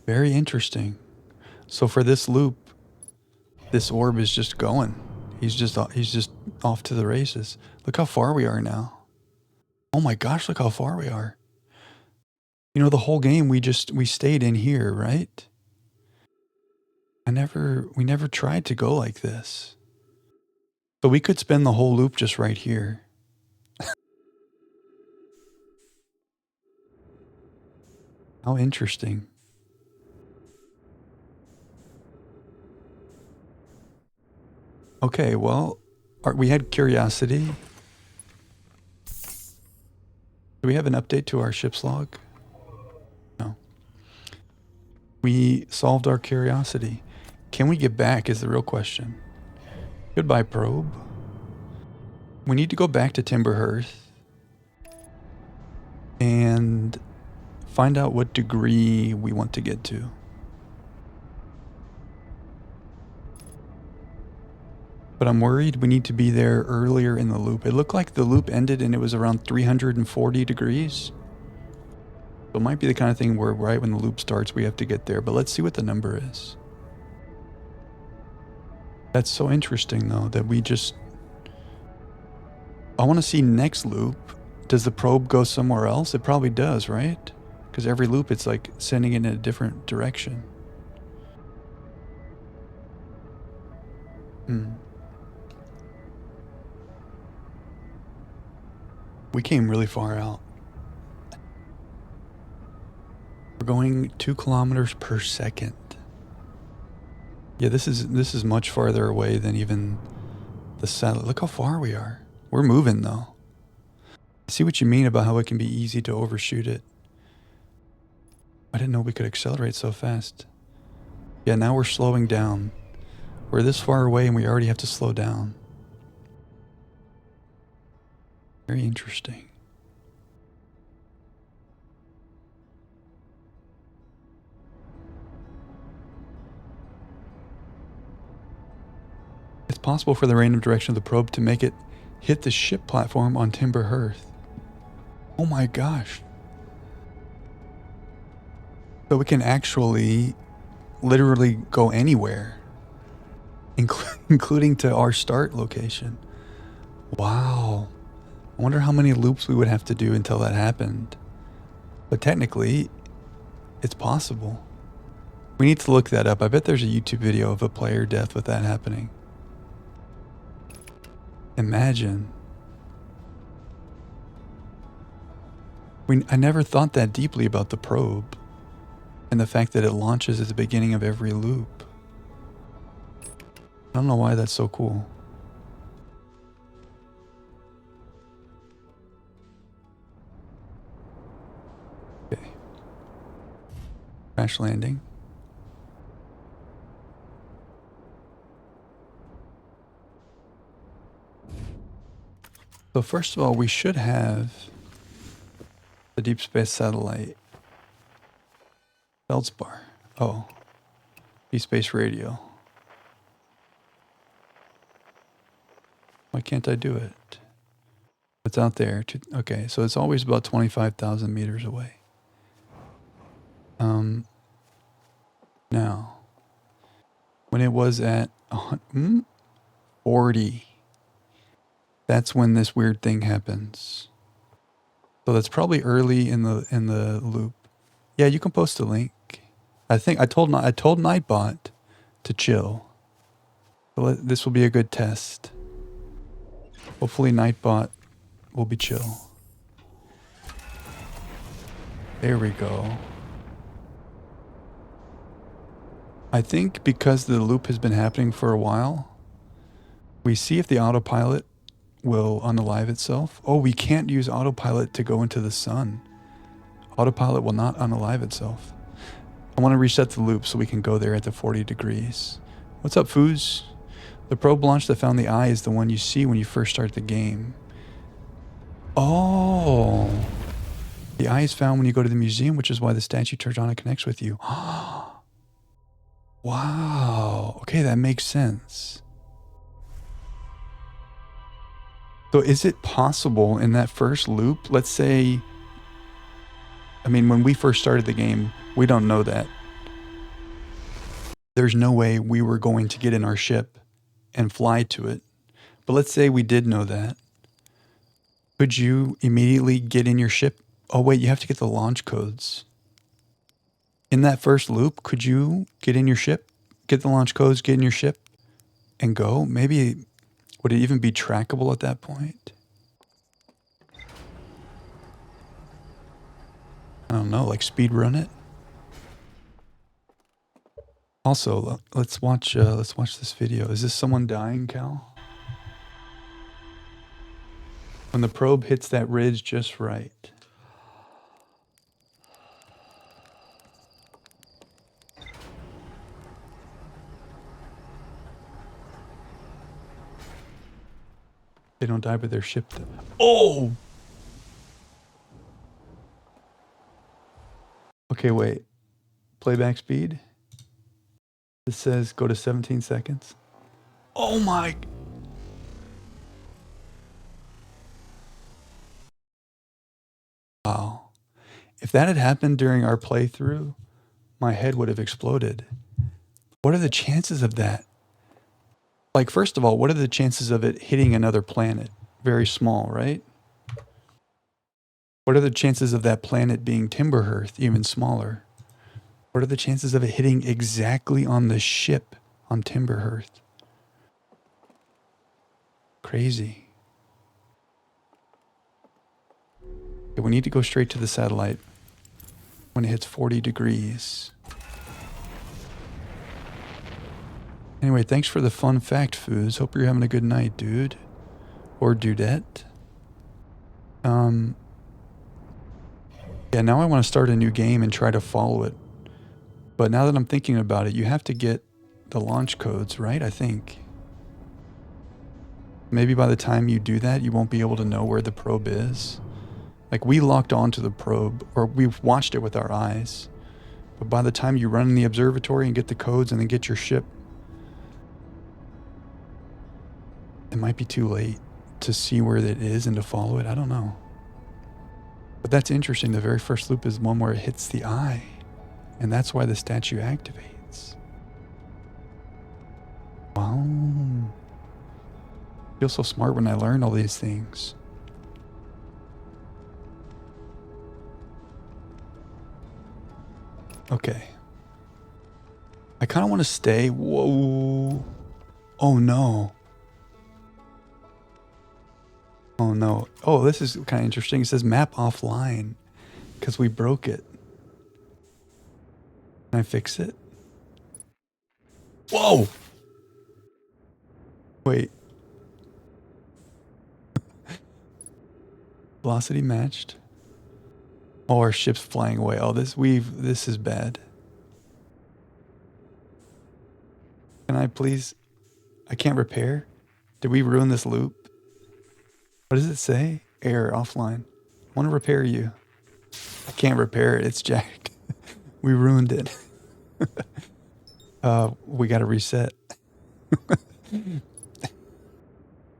Very interesting. So for this loop, this orb is just going. He's just off to the races. Look how far we are now. Oh my gosh, look how far we are. You know, the whole game we stayed in here, right? We never tried to go like this. But we could spin the whole loop just right here. How interesting. Okay, well, we had curiosity. Do we have an update to our ship's log? No. We solved our curiosity. Can we get back is the real question. Goodbye, probe. We need to go back to Timberhearth and find out what degree we want to get to. But I'm worried we need to be there earlier in the loop. It looked like the loop ended and it was around 340 degrees. So it might be the kind of thing where right when the loop starts, we have to get there. But let's see what the number is. That's so interesting, though, that we just... I want to see next loop. Does the probe go somewhere else? It probably does, right? Because every loop, it's like sending it in a different direction. We came really far out. We're going 2 kilometers per second. Yeah, this is much farther away than even the satellite. Look how far we are. We're moving, though. I see what you mean about how it can be easy to overshoot it. I didn't know we could accelerate so fast. Yeah, now we're slowing down. We're this far away and we already have to slow down. Very interesting. It's possible for the random direction of the probe to make it hit the ship platform on Timberhearth. Oh my gosh. So we can actually literally go anywhere, including to our start location. Wow. I wonder how many loops we would have to do until that happened. But technically, it's possible. We need to look that up. I bet there's a YouTube video of a player death with that happening. Imagine. I never thought that deeply about the probe and the fact that it launches at the beginning of every loop. I don't know why that's so cool. Okay. Crash landing. So first of all, we should have the deep space satellite feldspar. Oh, deep space radio. Why can't I do it? It's out there. Okay, so it's always about 25,000 meters away. Now, when it was at 40, that's when this weird thing happens. So that's probably early in the loop. Yeah, you can post a link. I think I told Nightbot to chill. So this will be a good test. Hopefully Nightbot will be chill. There we go. I think because the loop has been happening for a while, we see if the autopilot will unalive itself. Oh, we can't use autopilot to go into the sun. Autopilot will not unalive itself. I want to reset the loop so we can go there at the 40 degrees. What's up, Foos? The probe launch that found the eye is the one you see when you first start the game. Oh. The eye is found when you go to the museum, which is why the statue turns on and connects with you. Wow. Okay, that makes sense. So is it possible in that first loop, let's say, I mean, when we first started the game, we don't know that. There's no way we were going to get in our ship and fly to it. But let's say we did know that. Could you immediately get in your ship Oh, wait, you have to get the launch codes. In that first loop, could you get in your ship, get the launch codes, get in your ship, and go? Maybe, would it even be trackable at that point? I don't know, like speed run it? Also, let's watch this video. Is this someone dying, Cal? When the probe hits that ridge just right. They don't die, but they're shipped. Oh! Okay, wait. Playback speed. It says go to 17 seconds. Oh my! Wow. If that had happened during our playthrough, my head would have exploded. What are the chances of that? Like, first of all, what are the chances of it hitting another planet? Very small, right? What are the chances of that planet being Timberhearth? Even smaller. What are the chances of it hitting exactly on the ship on Timberhearth? Crazy. Okay, we need to go straight to the satellite when it hits 40 degrees. Anyway, thanks for the fun fact, Foos. Hope you're having a good night, dude. Or dudette. Yeah, now I want to start a new game and try to follow it. But now that I'm thinking about it, you have to get the launch codes, right? I think. Maybe by the time you do that, you won't be able to know where the probe is. Like, we locked onto the probe, or we've watched it with our eyes. But by the time you run in the observatory and get the codes and then get your ship, it might be too late to see where it is and to follow it. I don't know. But that's interesting. The very first loop is one where it hits the eye. And that's why the statue activates. Wow. I feel so smart when I learn all these things. Okay. I kind of want to stay. Whoa. Oh no. Oh no. Oh, this is kind of interesting. It says map offline because we broke it. Can I fix it? Whoa. Wait. Velocity matched. Oh, our ship's flying away. Oh, this is bad. Can I please? I can't repair. Did we ruin this loop? What does it say? Error offline. I want to repair you. I can't repair it. It's jacked. We ruined it. We got to reset.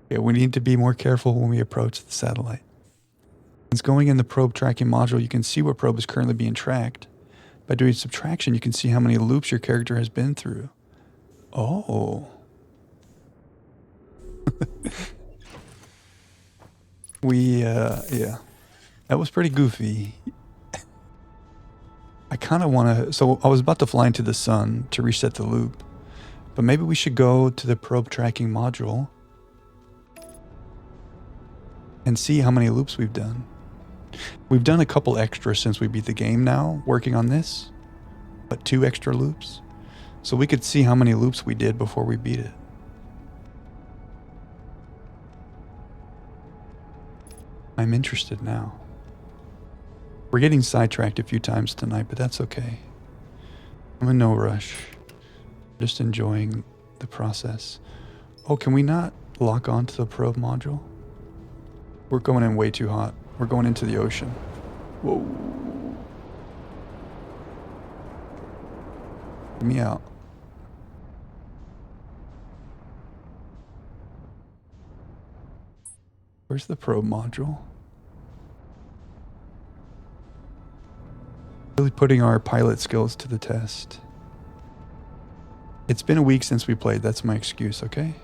Yeah, we need to be more careful when we approach the satellite. It's going in the probe tracking module. You can see what probe is currently being tracked. By doing subtraction, you can see how many loops your character has been through. Oh. Yeah. That was pretty goofy. I kind of want to... So I was about to fly into the sun to reset the loop. But maybe we should go to the probe tracking module and see how many loops we've done. We've done a couple extra since we beat the game now, working on this. But 2 extra loops. So we could see how many loops we did before we beat it. I'm interested now. We're getting sidetracked a few times tonight, but that's okay. I'm in no rush. Just enjoying the process. Oh, can we not lock onto the probe module? We're going in way too hot. We're going into the ocean. Whoa. Get me out. Where's the probe module? Really putting our pilot skills to the test. It's been a week since we played. That's my excuse, okay?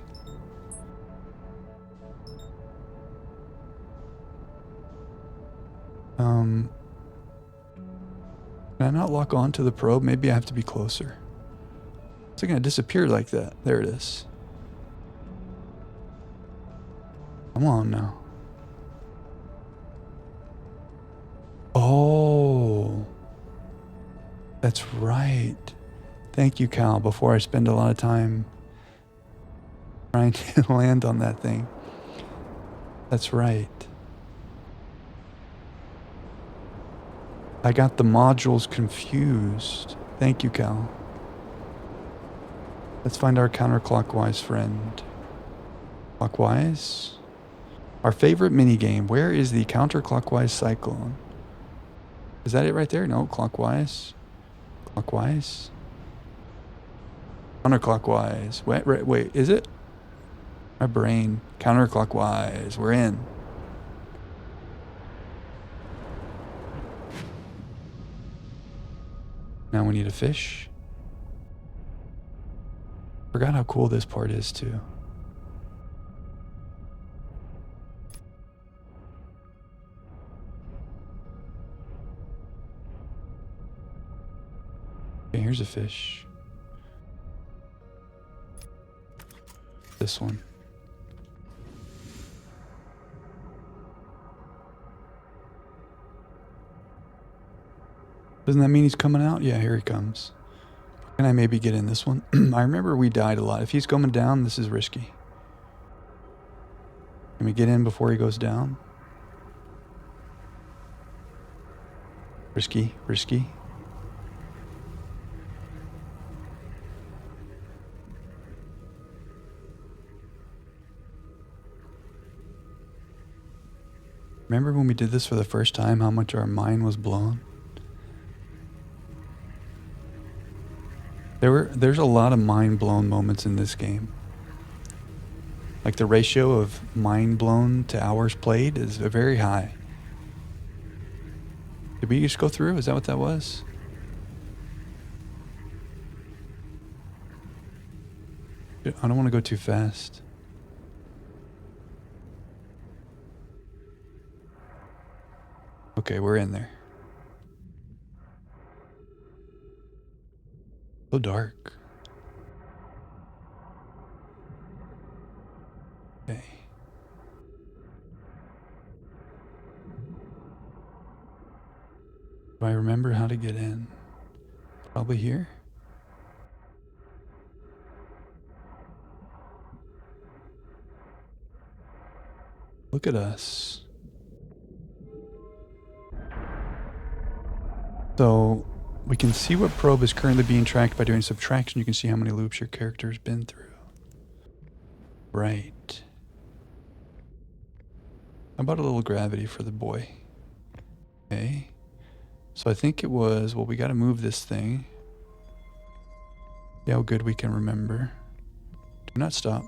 Can I not lock on to the probe? Maybe I have to be closer. It's not gonna disappear like that. There it is. Come on now. Oh, that's right. Thank you, Cal, before I spend a lot of time trying to land on that thing. That's right. I got the modules confused. Thank you, Cal. Let's find our counterclockwise friend. Clockwise? Our favorite minigame. Where is the counterclockwise cyclone? Is that it right there? No, clockwise. Clockwise. Counterclockwise. Wait, is it? My brain. Counterclockwise. We're in. Now we need a fish. Forgot how cool this part is too. Okay, here's a fish. This one. Doesn't that mean he's coming out? Yeah, here he comes. Can I maybe get in this one? I remember we died a lot. If he's coming down, this is risky. Can we get in before he goes down? Risky, risky. Remember when we did this for the first time, how much our mind was blown? There's a lot of mind-blown moments in this game. Like the ratio of mind blown to hours played is very high. Did we just go through? Is that what that was? I don't want to go too fast. Okay, we're in there. So dark. Okay. Do I remember how to get in? Probably here. Look at us. So we can see what probe is currently being tracked by doing subtraction. You can see how many loops your character's been through. Right. How about a little gravity for the boy? Okay. So I think it was, well, we got to move this thing. See how good we can remember. Do not stop.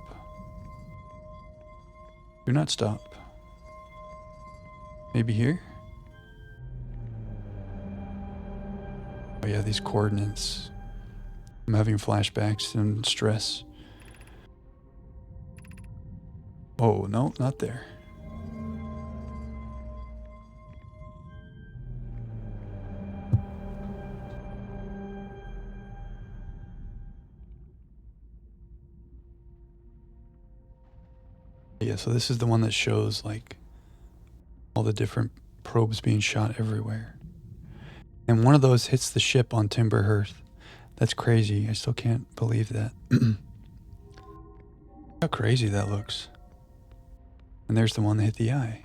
Do not stop. Maybe here? Oh yeah, these coordinates. I'm having flashbacks and stress. Oh, no, not there. Yeah, so this is the one that shows like all the different probes being shot everywhere. And one of those hits the ship on Timber Hearth. That's crazy. I still can't believe that. How crazy that looks. And there's the one that hit the eye.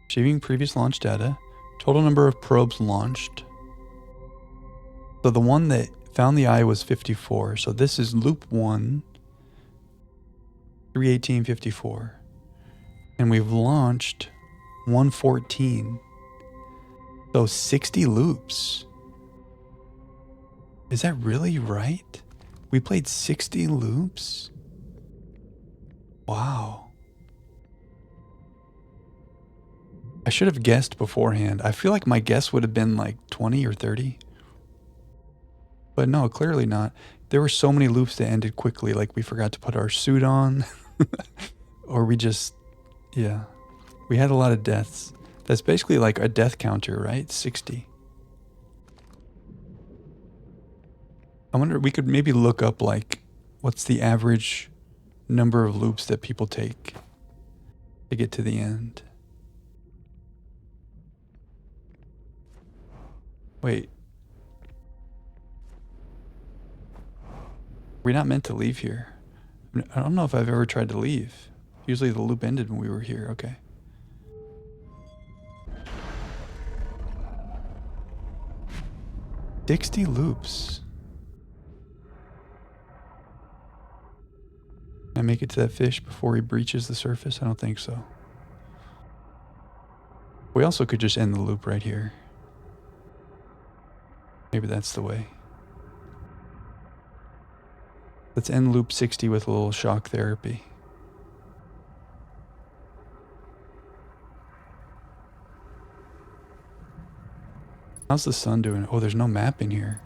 Achieving previous launch data. Total number of probes launched. So the one that found the eye was 54. So this is loop 1. 318.54. And we've launched 114. So 60 loops. Is that really right? We played 60 loops? Wow. I should have guessed beforehand. I feel like my guess would have been like 20 or 30. But no, clearly not. There were so many loops that ended quickly, like we forgot to put our suit on. Or we just, yeah. We had a lot of deaths. That's basically like a death counter, right? 60. I wonder, we could maybe look up like what's the average number of loops that people take to get to the end. Wait. We're not meant to leave here. I don't know if I've ever tried to leave. Usually the loop ended when we were here. Okay. "60 loops. Can I make it to that fish before he breaches the surface? I don't think so. We also could just end the loop right here. Maybe that's the way. Let's end loop 60 with a little shock therapy. How's the sun doing? Oh, there's no map in here.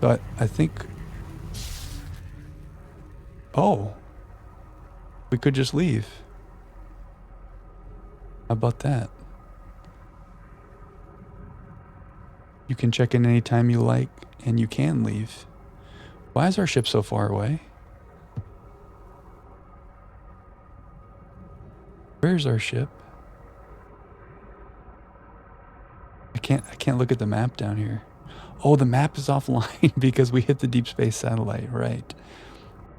But I think... Oh. We could just leave. How about that? You can check in anytime you like, and you can leave. Why is our ship so far away? Where's our ship? I can't look at the map down here. Oh, the map is offline because we hit the deep space satellite, right?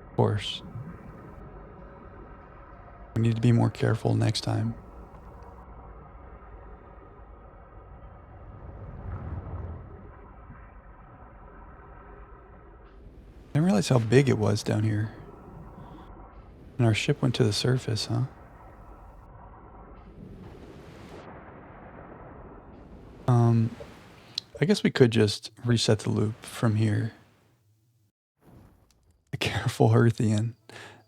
Of course. We need to be more careful next time. I didn't realize how big it was down here. And our ship went to the surface, huh? I guess we could just reset the loop from here. A careful Earthian.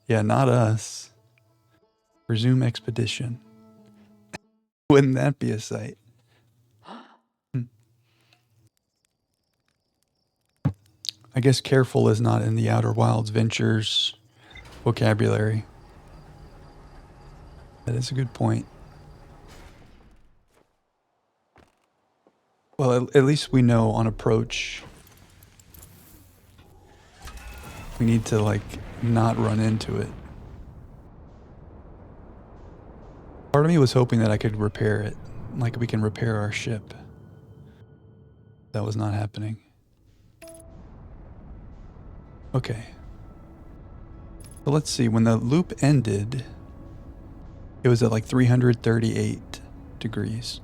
Yeah, not us. Resume expedition. Wouldn't that be a sight? I guess careful is not in the Outer Wilds Ventures vocabulary. That is a good point. Well, at least we know on approach we need to, like, not run into it. Part of me was hoping that I could repair it. Like, we can repair our ship. That was not happening. Okay. So let's see. When the loop ended, it was at like 338 degrees.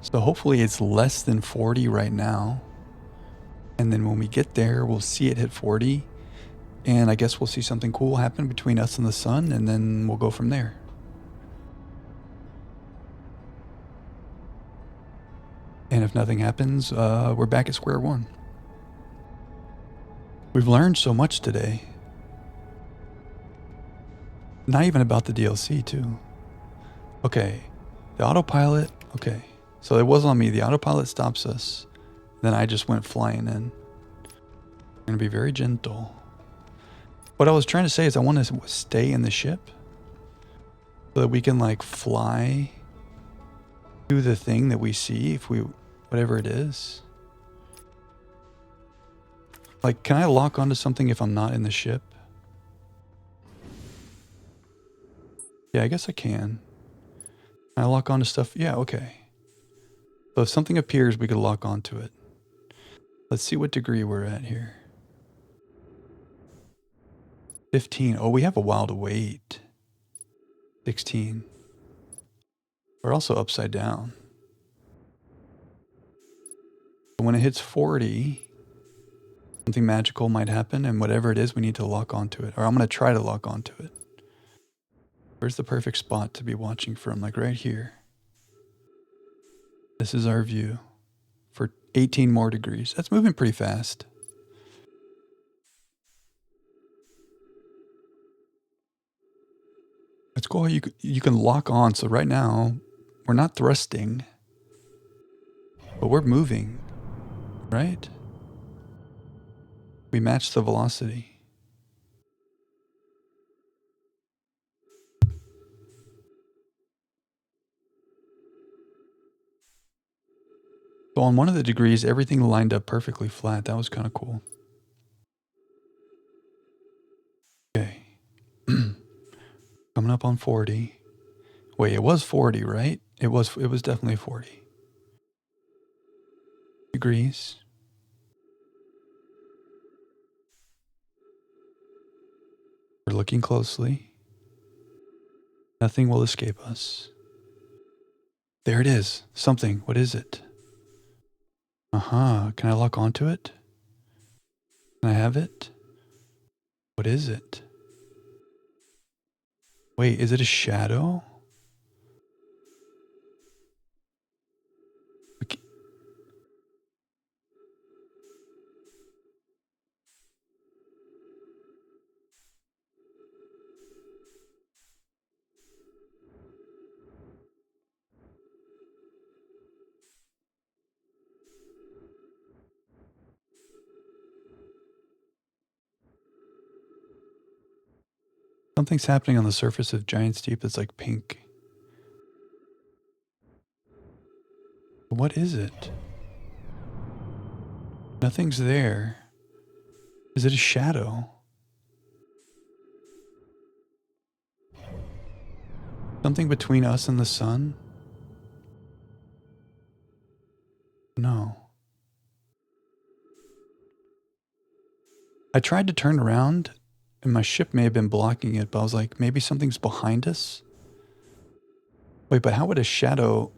So hopefully it's less than 40 right now. And then when we get there, we'll see it hit 40. And I guess we'll see something cool happen between us and the sun, and then we'll go from there. And if nothing happens, we're back at square one. We've learned so much today. Not even about the DLC, too. Okay. The autopilot. Okay. So it was on me. The autopilot stops us. Then I just went flying in. I'm going to be very gentle. What I was trying to say is I want to stay in the ship so that we can, like, fly to the thing that we see, if we, whatever it is. Like, can I lock onto something if I'm not in the ship? Yeah, I guess I can. Can I lock onto stuff? Yeah, okay. So if something appears, we could lock onto it. Let's see what degree we're at here. 15. Oh, we have a while to wait. 16. We're also upside down. But when it hits 40, something magical might happen, and whatever it is, we need to lock onto it. Or I'm going to try to lock onto it. Where's the perfect spot to be watching from? Like right here. This is our view for 18 more degrees. That's moving pretty fast. It's cool how you can lock on. So right now, we're not thrusting, but we're moving, right? We matched the velocity. So on one of the degrees, everything lined up perfectly flat. That was kind of cool. Okay. Coming up on 40. Wait, it was 40, right? It was definitely 40 degrees. We're looking closely. Nothing will escape us. There it is. Something. What is it? Can I lock onto it? Can I have it? What is it? Wait, is it a shadow? Okay. Something's happening on the surface of Giant's Deep that's like pink. What is it? Nothing's there. Is it a shadow? Something between us and the sun? No. I tried to turn around and my ship may have been blocking it, but I was like, maybe something's behind us? Wait, but how would a shadow...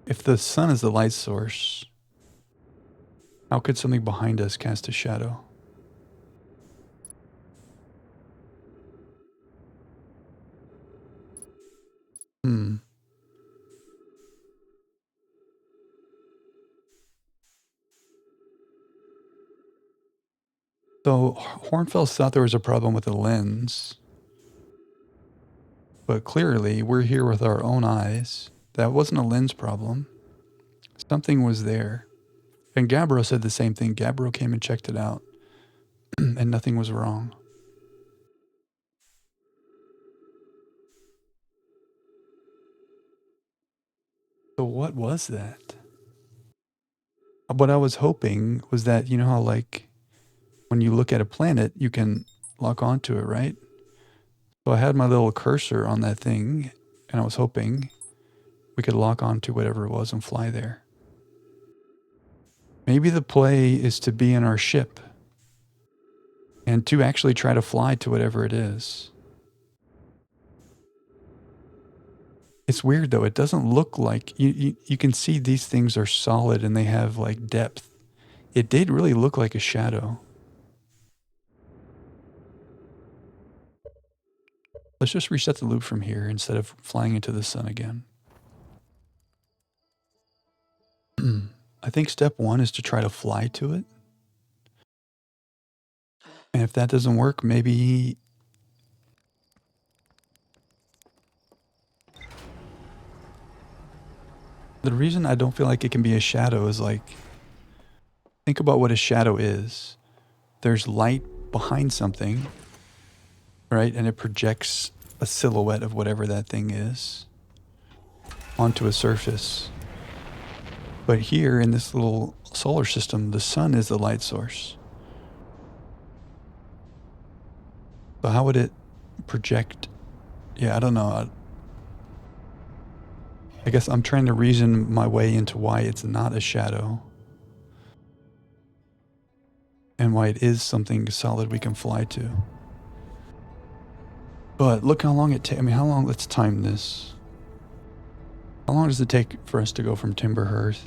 If the sun is the light source, how could something behind us cast a shadow? So Hornfels thought there was a problem with the lens, but clearly we're here with our own eyes. That wasn't a lens problem. Something was there. And Gabbro said the same thing. Gabbro came and checked it out, and nothing was wrong. So what was that? What I was hoping was that, you know how like when you look at a planet, you can lock onto it, right? So I had my little cursor on that thing, and I was hoping we could lock onto whatever it was and fly there. Maybe the play is to be in our ship and to actually try to fly to whatever it is. It's weird though. It doesn't look like you can see these things are solid and they have like depth. It did really look like a shadow. Let's just reset the loop from here instead of flying into the sun again. I think step 1 is to try to fly to it. And if that doesn't work, maybe... The reason I don't feel like it can be a shadow is like... Think about what a shadow is. There's light behind something, right? And it projects a silhouette of whatever that thing is onto a surface. But here in this little solar system, the sun is the light source. So how would it project? Yeah, I don't know. I guess I'm trying to reason my way into why it's not a shadow. And why it is something solid we can fly to. But look how long it takes. I mean, how long? Let's time this. How long does it take for us to go from Timberhearth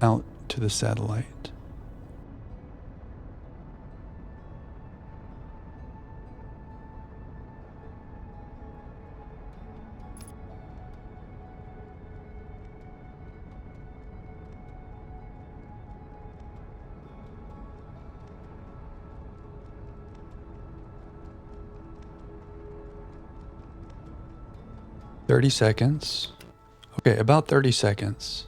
out to the satellite? $30. Okay, about 30 seconds.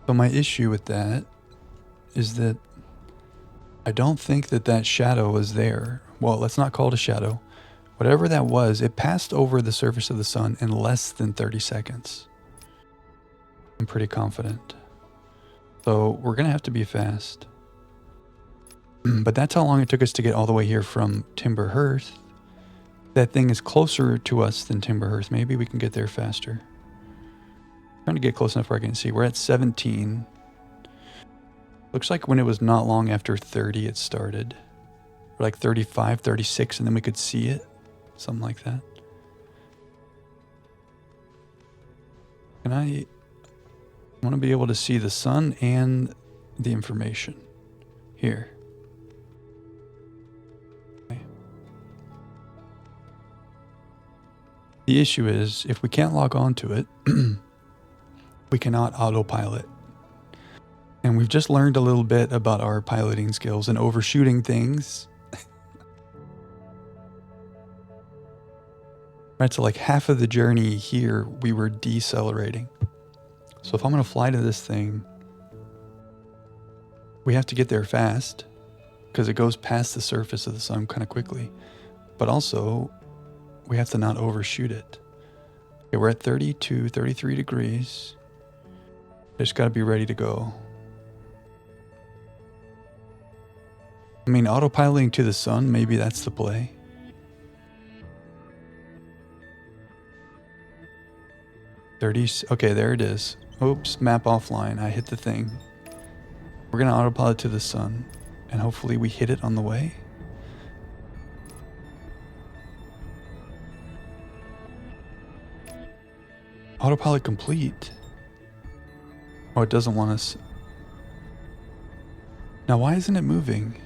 So my issue with that is that I don't think that that shadow was there. Well, let's not call it a shadow. Whatever that was, it passed over the surface of the sun in less than 30 seconds. I'm pretty confident. So we're going to have to be fast. But that's how long it took us to get all the way here from Timberhearth. That thing is closer to us than Timberhearth. Maybe we can get there faster. Trying to get close enough where I can see. We're at 17. Looks like when it was not long after 30 it started. Or like 35, 36, and then we could see it. Something like that. I want to be able to see the sun and the information. Here. Okay. The issue is, if we can't log on to it, we cannot autopilot. And we've just learned a little bit about our piloting skills and overshooting things. Right, so like half of the journey here, we were decelerating. So if I'm going to fly to this thing, we have to get there fast because it goes past the surface of the sun kind of quickly. But also, we have to not overshoot it. Okay, we're at 32, 33 degrees. Just got to be ready to go. I mean, autopiloting to the sun, maybe that's the play. Okay, there it is. Oops, map offline. I hit the thing. We're going to autopilot to the sun, and hopefully we hit it on the way. Autopilot complete. Oh, it doesn't want us. Now, why isn't it moving?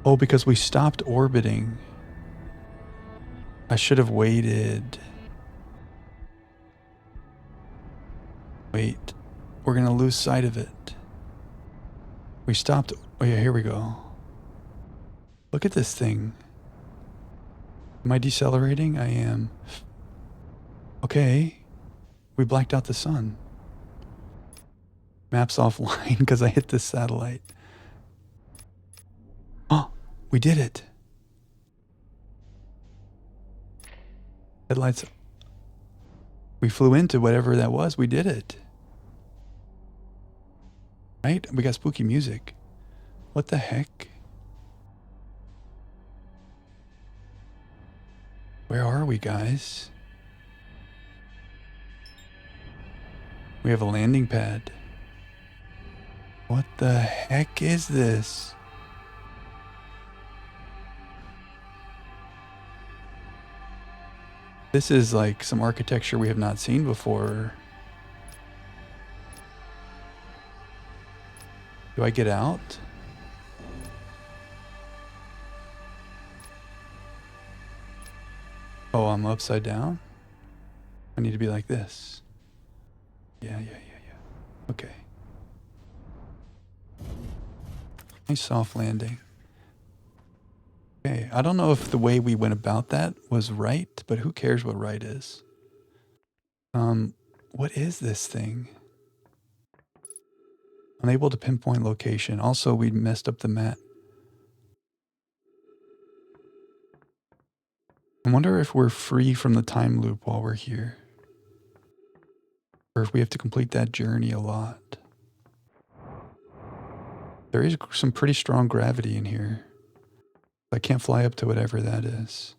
Oh, because we stopped orbiting. I should have waited. Wait, we're going to lose sight of it. We stopped. Oh yeah, here we go. Look at this thing. Am I decelerating? I am. Okay. We blacked out the sun. Map's offline because I hit this satellite. Oh, we did it. Headlights. We flew into whatever that was. We did it. Right? We got spooky music. What the heck? Where are we, guys? We have a landing pad. What the heck is this? This is like some architecture we have not seen before. Do I get out? Oh, I'm upside down? I need to be like this. Yeah. Okay. Nice soft landing. Okay, I don't know if the way we went about that was right, but who cares what right is? What is this thing? Unable to pinpoint location. Also, we messed up the map. I wonder if we're free from the time loop while we're here. Or if we have to complete that journey a lot. There is some pretty strong gravity in here. I can't fly up to whatever that is.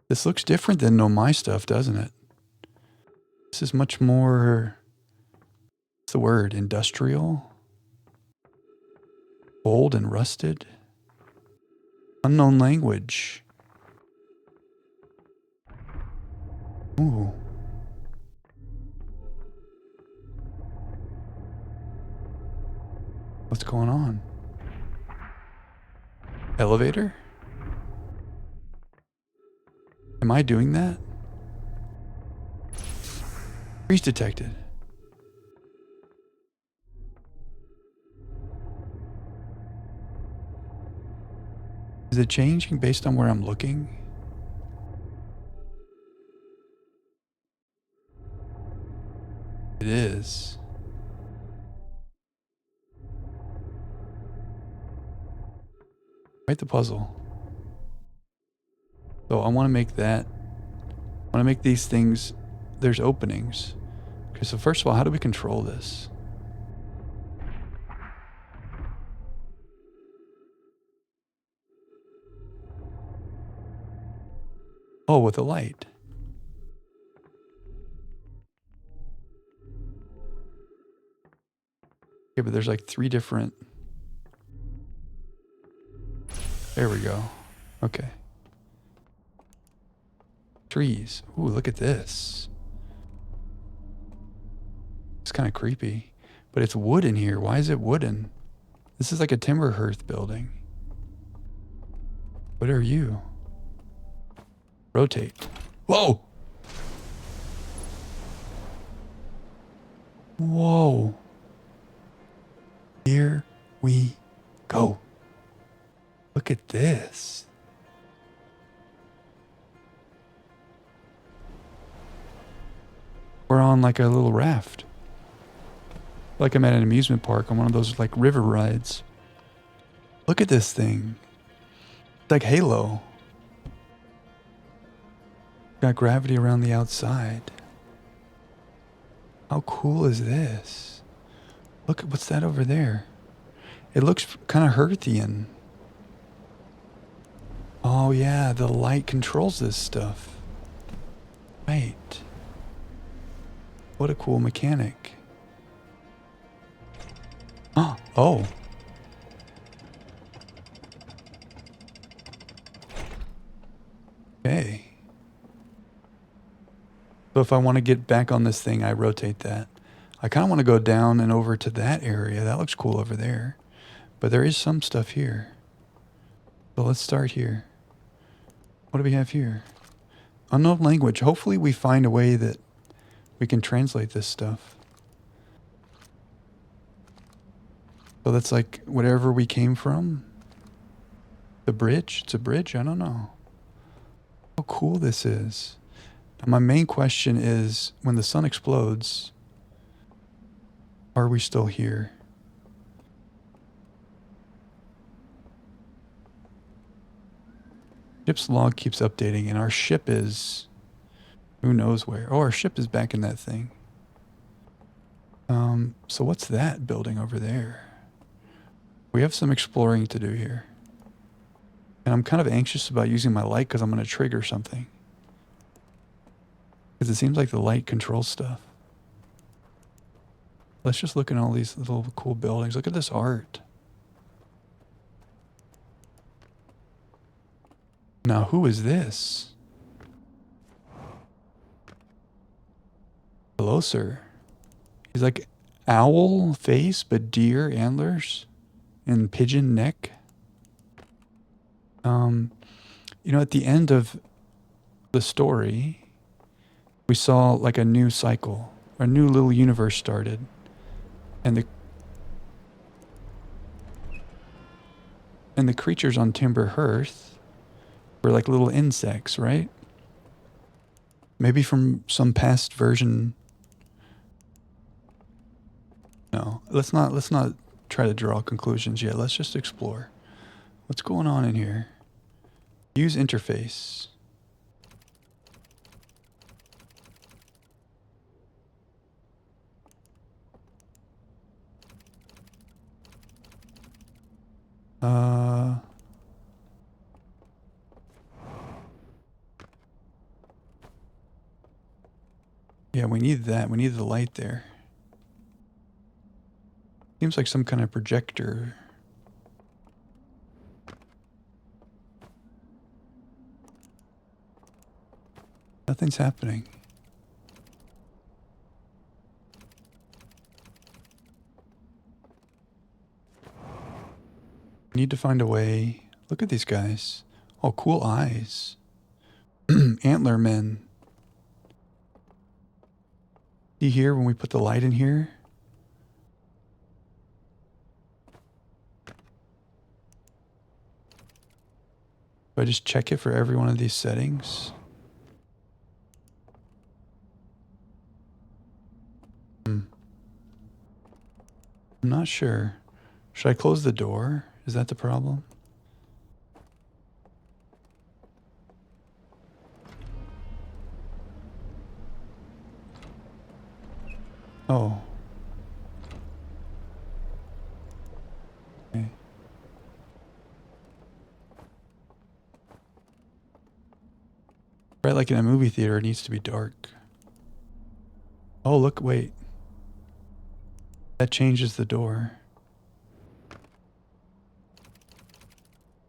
This looks different than Nomai stuff, doesn't it? This is much more, what's the word, industrial? Old and rusted? Unknown language. Ooh. What's going on? Elevator? Am I doing that? Freeze detected. Is it changing based on where I'm looking? It is. Write the puzzle. So I want to make that. I want to make these things. There's openings. Okay, so first of all, how do we control this? Oh, with a light. Okay, but there's like 3 different. There we go. Okay. Trees. Ooh, look at this. It's kind of creepy. But it's wood in here. Why is it wooden? This is like a timber hearth building. What are you? Rotate. Whoa! Whoa. Here we go. Look at this. We're on like a little raft. Like I'm at an amusement park on one of those like river rides. Look at this thing. It's like Halo. Got gravity around the outside. How cool is this? Look at what's that over there. It looks kind of Hearthian. Oh yeah, the light controls this stuff. Right. What a cool mechanic. Oh. Okay. So if I want to get back on this thing, I rotate that. I kind of want to go down and over to that area. That looks cool over there. But there is some stuff here. So let's start here. What do we have here? Unknown language. Hopefully we find a way that we can translate this stuff. So that's like whatever we came from. The bridge? It's a bridge? I don't know. How cool this is. Now my main question is, when the sun explodes, are we still here? Ship's log keeps updating, and our ship is who knows where. Oh, our ship is back in that thing. So what's that building over there? We have some exploring to do here. And I'm kind of anxious about using my light because I'm going to trigger something. Because it seems like the light controls stuff. Let's just look at all these little cool buildings. Look at this art. Now, who is this? Hello, sir. He's like owl face, but deer antlers and pigeon neck. You know, at the end of the story, we saw like a new cycle, a new little universe started. And the creatures on Timber Hearth were like little insects, right? Maybe from some past version. No, let's not try to draw conclusions yet. Let's just explore. What's going on in here? Use interface. Yeah, we need that. We need the light there. Seems like some kind of projector. Nothing's happening. Need to find a way. Look at these guys. Oh, cool eyes. Antler men. See here when we put the light in here? Do I just check it for every one of these settings? I'm not sure. Should I close the door? Is that the problem? Oh. Okay. Right, like in a movie theater, it needs to be dark. Oh, look, wait. That changes the door.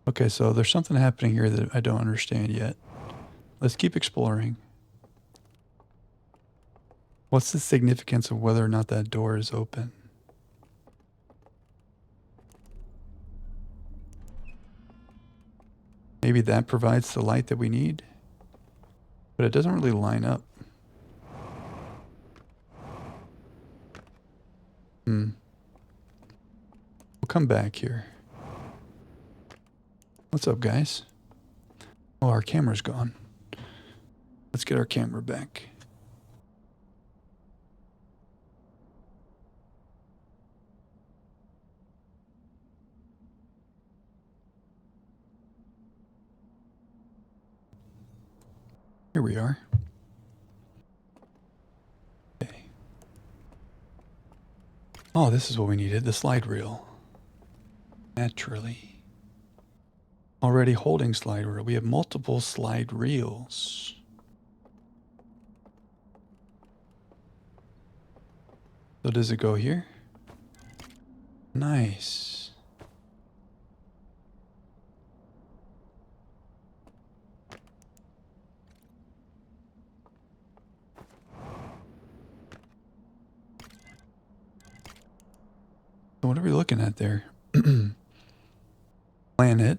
Okay, so there's something happening here that I don't understand yet. Let's keep exploring. What's the significance of whether or not that door is open? Maybe that provides the light that we need, but it doesn't really line up. We'll come back here. What's up, guys? Oh, our camera's gone. Let's get our camera back. Here we are. Okay. Oh, this is what we needed, the slide reel. Naturally. Already holding slide reel. We have multiple slide reels. So does it go here? Nice. So what are we looking at there? Planet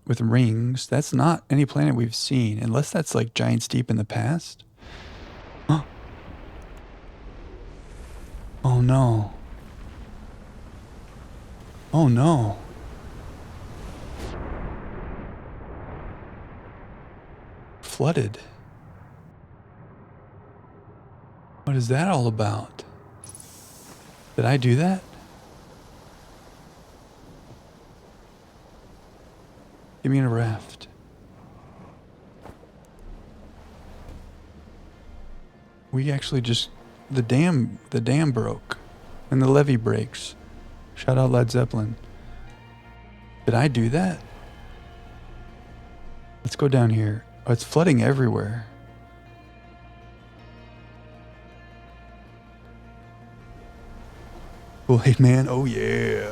with rings. That's not any planet we've seen, unless that's like Giants Deep in the past. Huh. Oh no. Oh no. Flooded. What is that all about? Did I do that? Give me a raft. We actually just the dam broke and the levee breaks. Shout out Led Zeppelin. Did I do that? Let's go down here. Oh, it's flooding everywhere. Kool-Aid Man, oh yeah.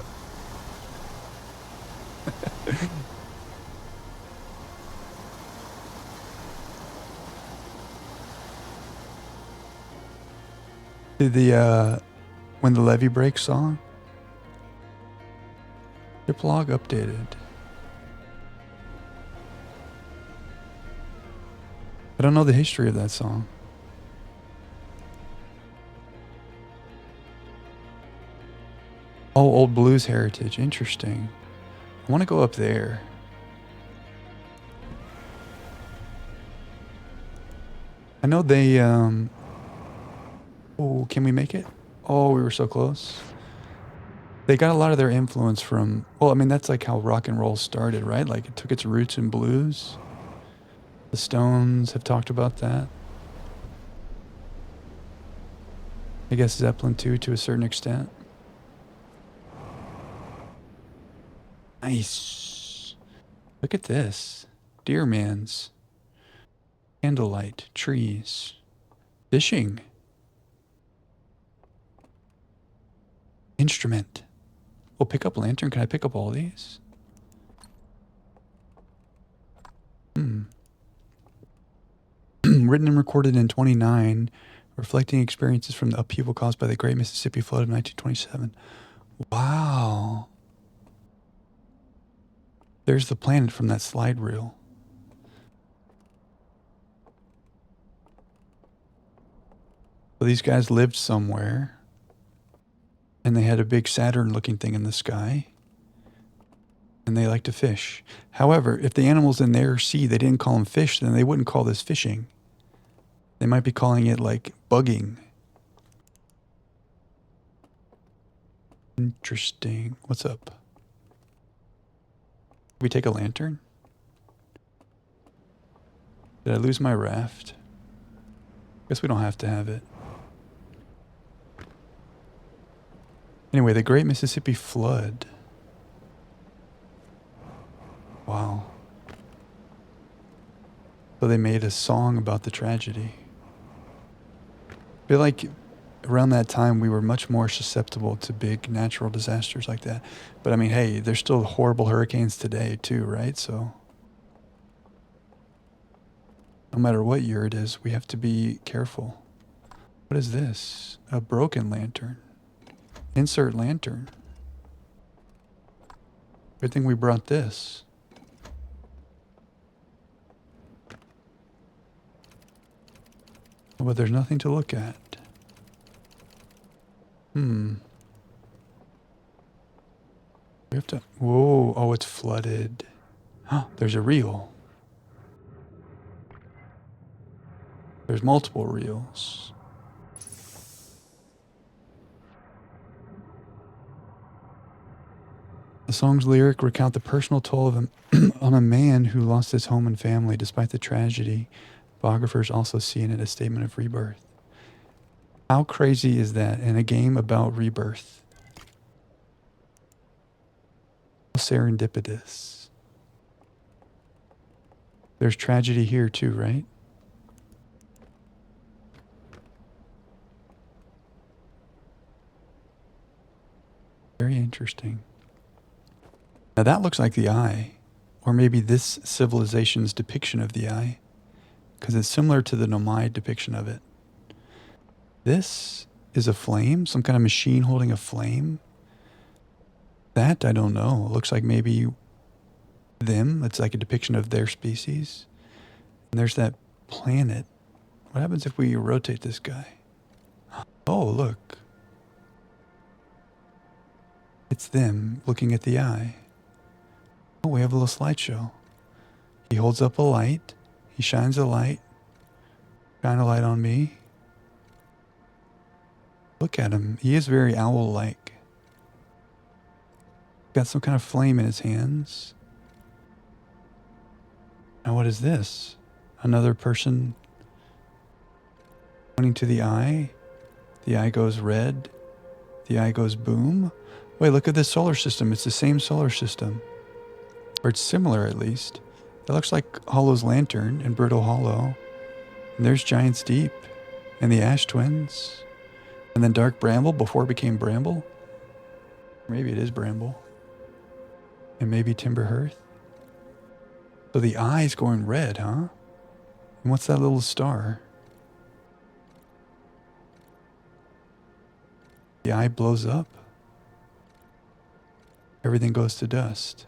Did the when the levee breaks song? Ship log updated. I don't know the history of that song. Oh, old blues heritage. Interesting. I want to go up there. I know they oh, can we make it? Oh, we were so close. They got a lot of their influence from, well, I mean, that's like how rock and roll started, right? Like it took its roots in blues. The Stones have talked about that. I guess Zeppelin too, to a certain extent. Nice. Look at this. Deer man's. Candlelight. Trees. Fishing. Instrument. Oh, pick up lantern. Can I pick up all these? Written and recorded in 29, reflecting experiences from the upheaval caused by the Great Mississippi Flood of 1927. Wow. There's the planet from that slide reel. So these guys lived somewhere, and they had a big Saturn-looking thing in the sky, and they like to fish. However, if the animals in their sea, they didn't call them fish, then they wouldn't call this fishing. They might be calling it like bugging. Interesting. What's up? We take a lantern? Did I lose my raft? Guess we don't have to have it. Anyway, the Great Mississippi Flood. Wow. So they made a song about the tragedy. I feel like around that time we were much more susceptible to big natural disasters like that. But I mean, hey, there's still horrible hurricanes today too, right? So no matter what year it is, we have to be careful. What is this? A broken lantern. Insert lantern. Good thing we brought this. But there's nothing to look at. We have to... Whoa. Oh, it's flooded. There's a reel. There's multiple reels. The song's lyric recount the personal toll of on a man who lost his home and family. Despite the tragedy, biographers also see in it a statement of rebirth. How crazy is that in a game about rebirth? Serendipitous. There's tragedy here too, right? Very interesting. Now that looks like the eye, or maybe this civilization's depiction of the eye, because it's similar to the Nomai depiction of it. This is a flame, some kind of machine holding a flame. That, I don't know. It looks like maybe them. It's like a depiction of their species. And there's that planet. What happens if we rotate this guy? Oh, look. It's them looking at the eye. Oh, we have a little slideshow. He holds up a light. He shines a light. Shine a light on me. Look at him. He is very owl-like. Got some kind of flame in his hands. Now what is this? Another person pointing to the eye. The eye goes red. The eye goes boom. Wait, look at this solar system. It's the same solar system. Or it's similar at least. That looks like Hollow's lantern and Brittle Hollow. And there's Giant's Deep. And the Ash Twins. And then Dark Bramble before it became Bramble. Maybe it is Bramble. And maybe Timber Hearth. So the eye's going red, huh? And what's that little star? The eye blows up. Everything goes to dust.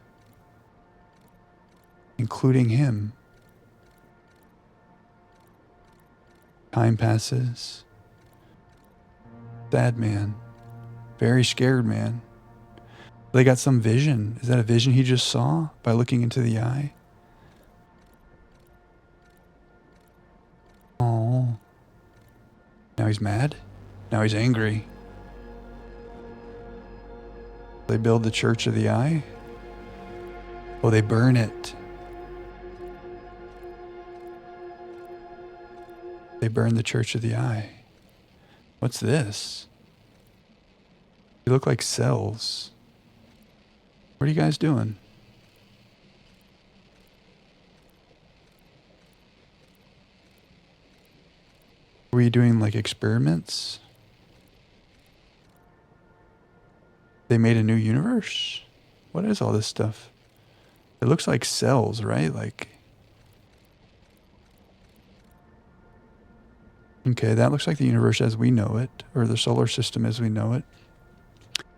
Including him. Time passes. Sad man. Very scared man. They got some vision. Is that a vision he just saw by looking into the eye? Oh. Now he's mad? Now he's angry. They build the Church of the Eye? Oh, they burn it. They burn the Church of the Eye. What's this? They look like cells. What are you guys doing? Were you doing like experiments? They made a new universe? What is all this stuff? It looks like cells, right? Like... Okay, that looks like the universe as we know it, or the solar system as we know it.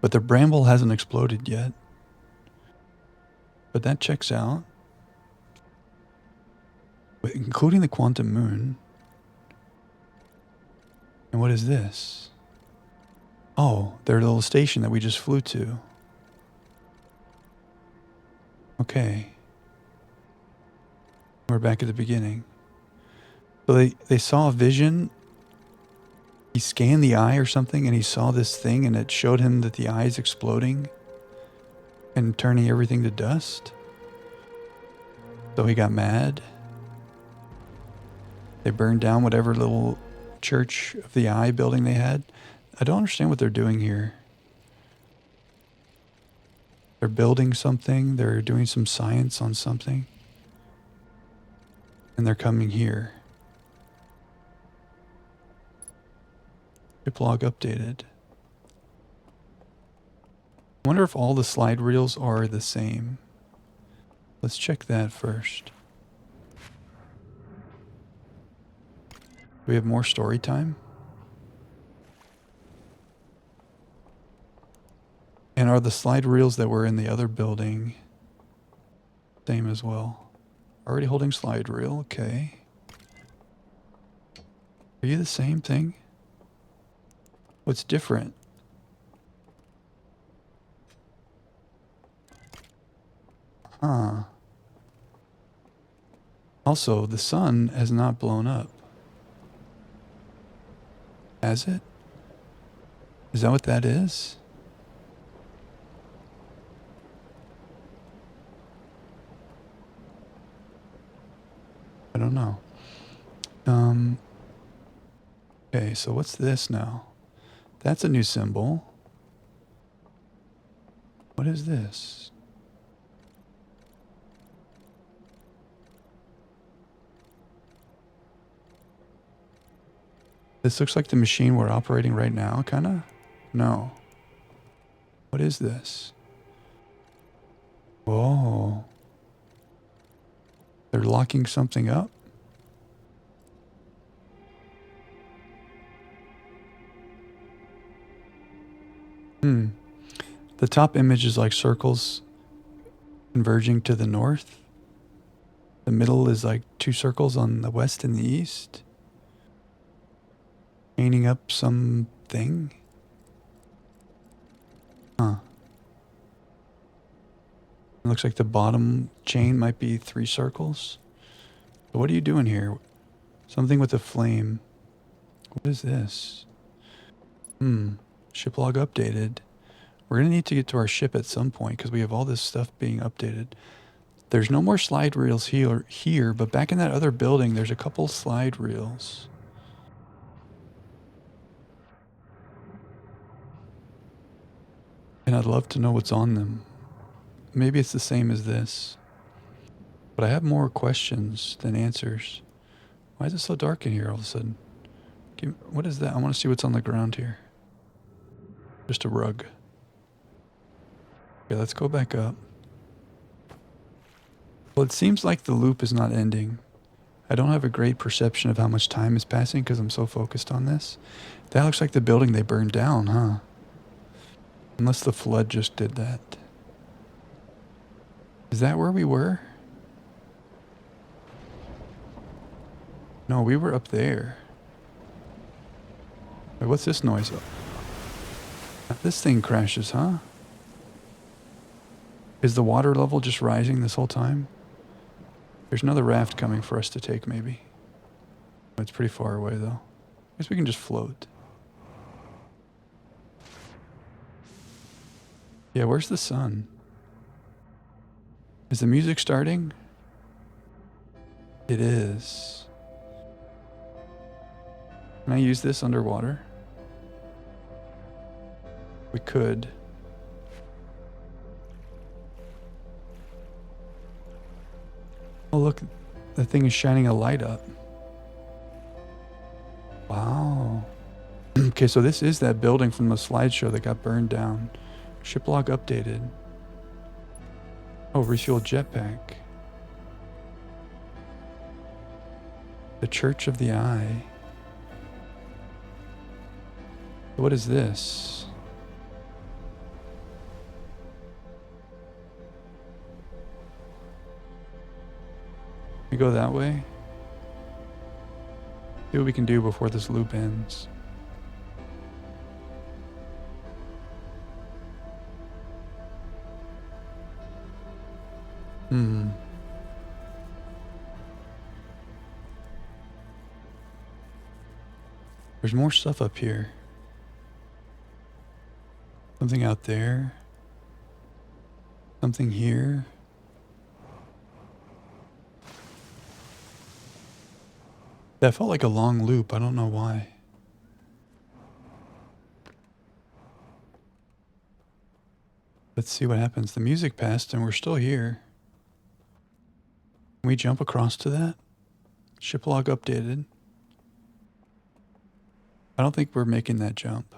But the bramble hasn't exploded yet. But that checks out. Including the quantum moon. And what is this? Oh, their little station that we just flew to. Okay. We're back at the beginning. So they saw a vision He scanned the eye or something and he saw this thing and it showed him that the eye is exploding and turning everything to dust. So he got mad. They burned down whatever little church of the eye building they had. I don't understand what they're doing here. They're building something. They're doing some science on something. And they're coming here. Ship log updated. I wonder if all the slide reels are the same. Let's check that first. Do we have more story time? And are the slide reels that were in the other building same as well? Already holding slide reel, okay. Are you the same thing? What's different? Huh. Also, the sun has not blown up. Has it? Is that what that is? I don't know. Okay, so what's this now? That's a new symbol. What is this? This looks like the machine we're operating right now, kinda? No. What is this? Whoa. They're locking something up? The top image is like circles converging to the north. The middle is like two circles on the west and the east. Painting up something. Huh. It looks like the bottom chain might be 3 circles. But what are you doing here? Something with a flame. What is this? Ship log updated. We're going to need to get to our ship at some point because we have all this stuff being updated. There's no more slide reels here, but back in that other building, there's a couple slide reels. And I'd love to know what's on them. Maybe it's the same as this. But I have more questions than answers. Why is it so dark in here all of a sudden? What is that? I want to see what's on the ground here. Just a rug. Okay, let's go back up. Well, it seems like the loop is not ending. I don't have a great perception of how much time is passing because I'm so focused on this. That looks like the building they burned down, huh? Unless the flood just did that. Is that where we were? No, we were up there. Wait, what's this noise? This thing crashes, huh? Is the water level just rising this whole time? There's another raft coming for us to take, maybe. It's pretty far away, though. I guess we can just float. Yeah, where's the sun? Is the music starting? It is. Can I use this underwater? We could. Oh, look, the thing is shining a light up. Wow. Okay, so this is that building from the slideshow that got burned down. Ship log updated. Oh, refuel jetpack. The Church of the Eye. What is this? We go that way. See what we can do before this loop ends. There's more stuff up here. Something out there. Something here. That felt like a long loop. I don't know why. Let's see what happens. The music passed and we're still here. Can we jump across to that? Ship log updated. I don't think we're making that jump.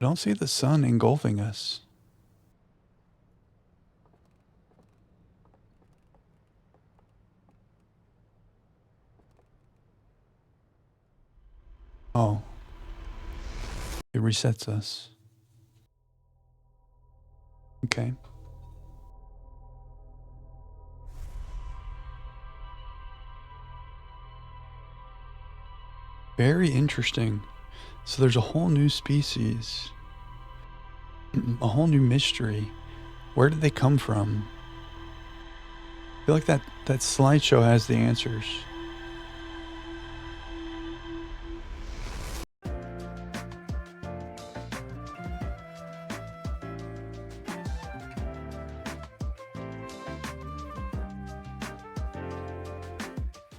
I don't see the sun engulfing us. Oh. It resets us. Okay. Very interesting. So there's a whole new species. A whole new mystery. Where did they come from? I feel like that slideshow has the answers.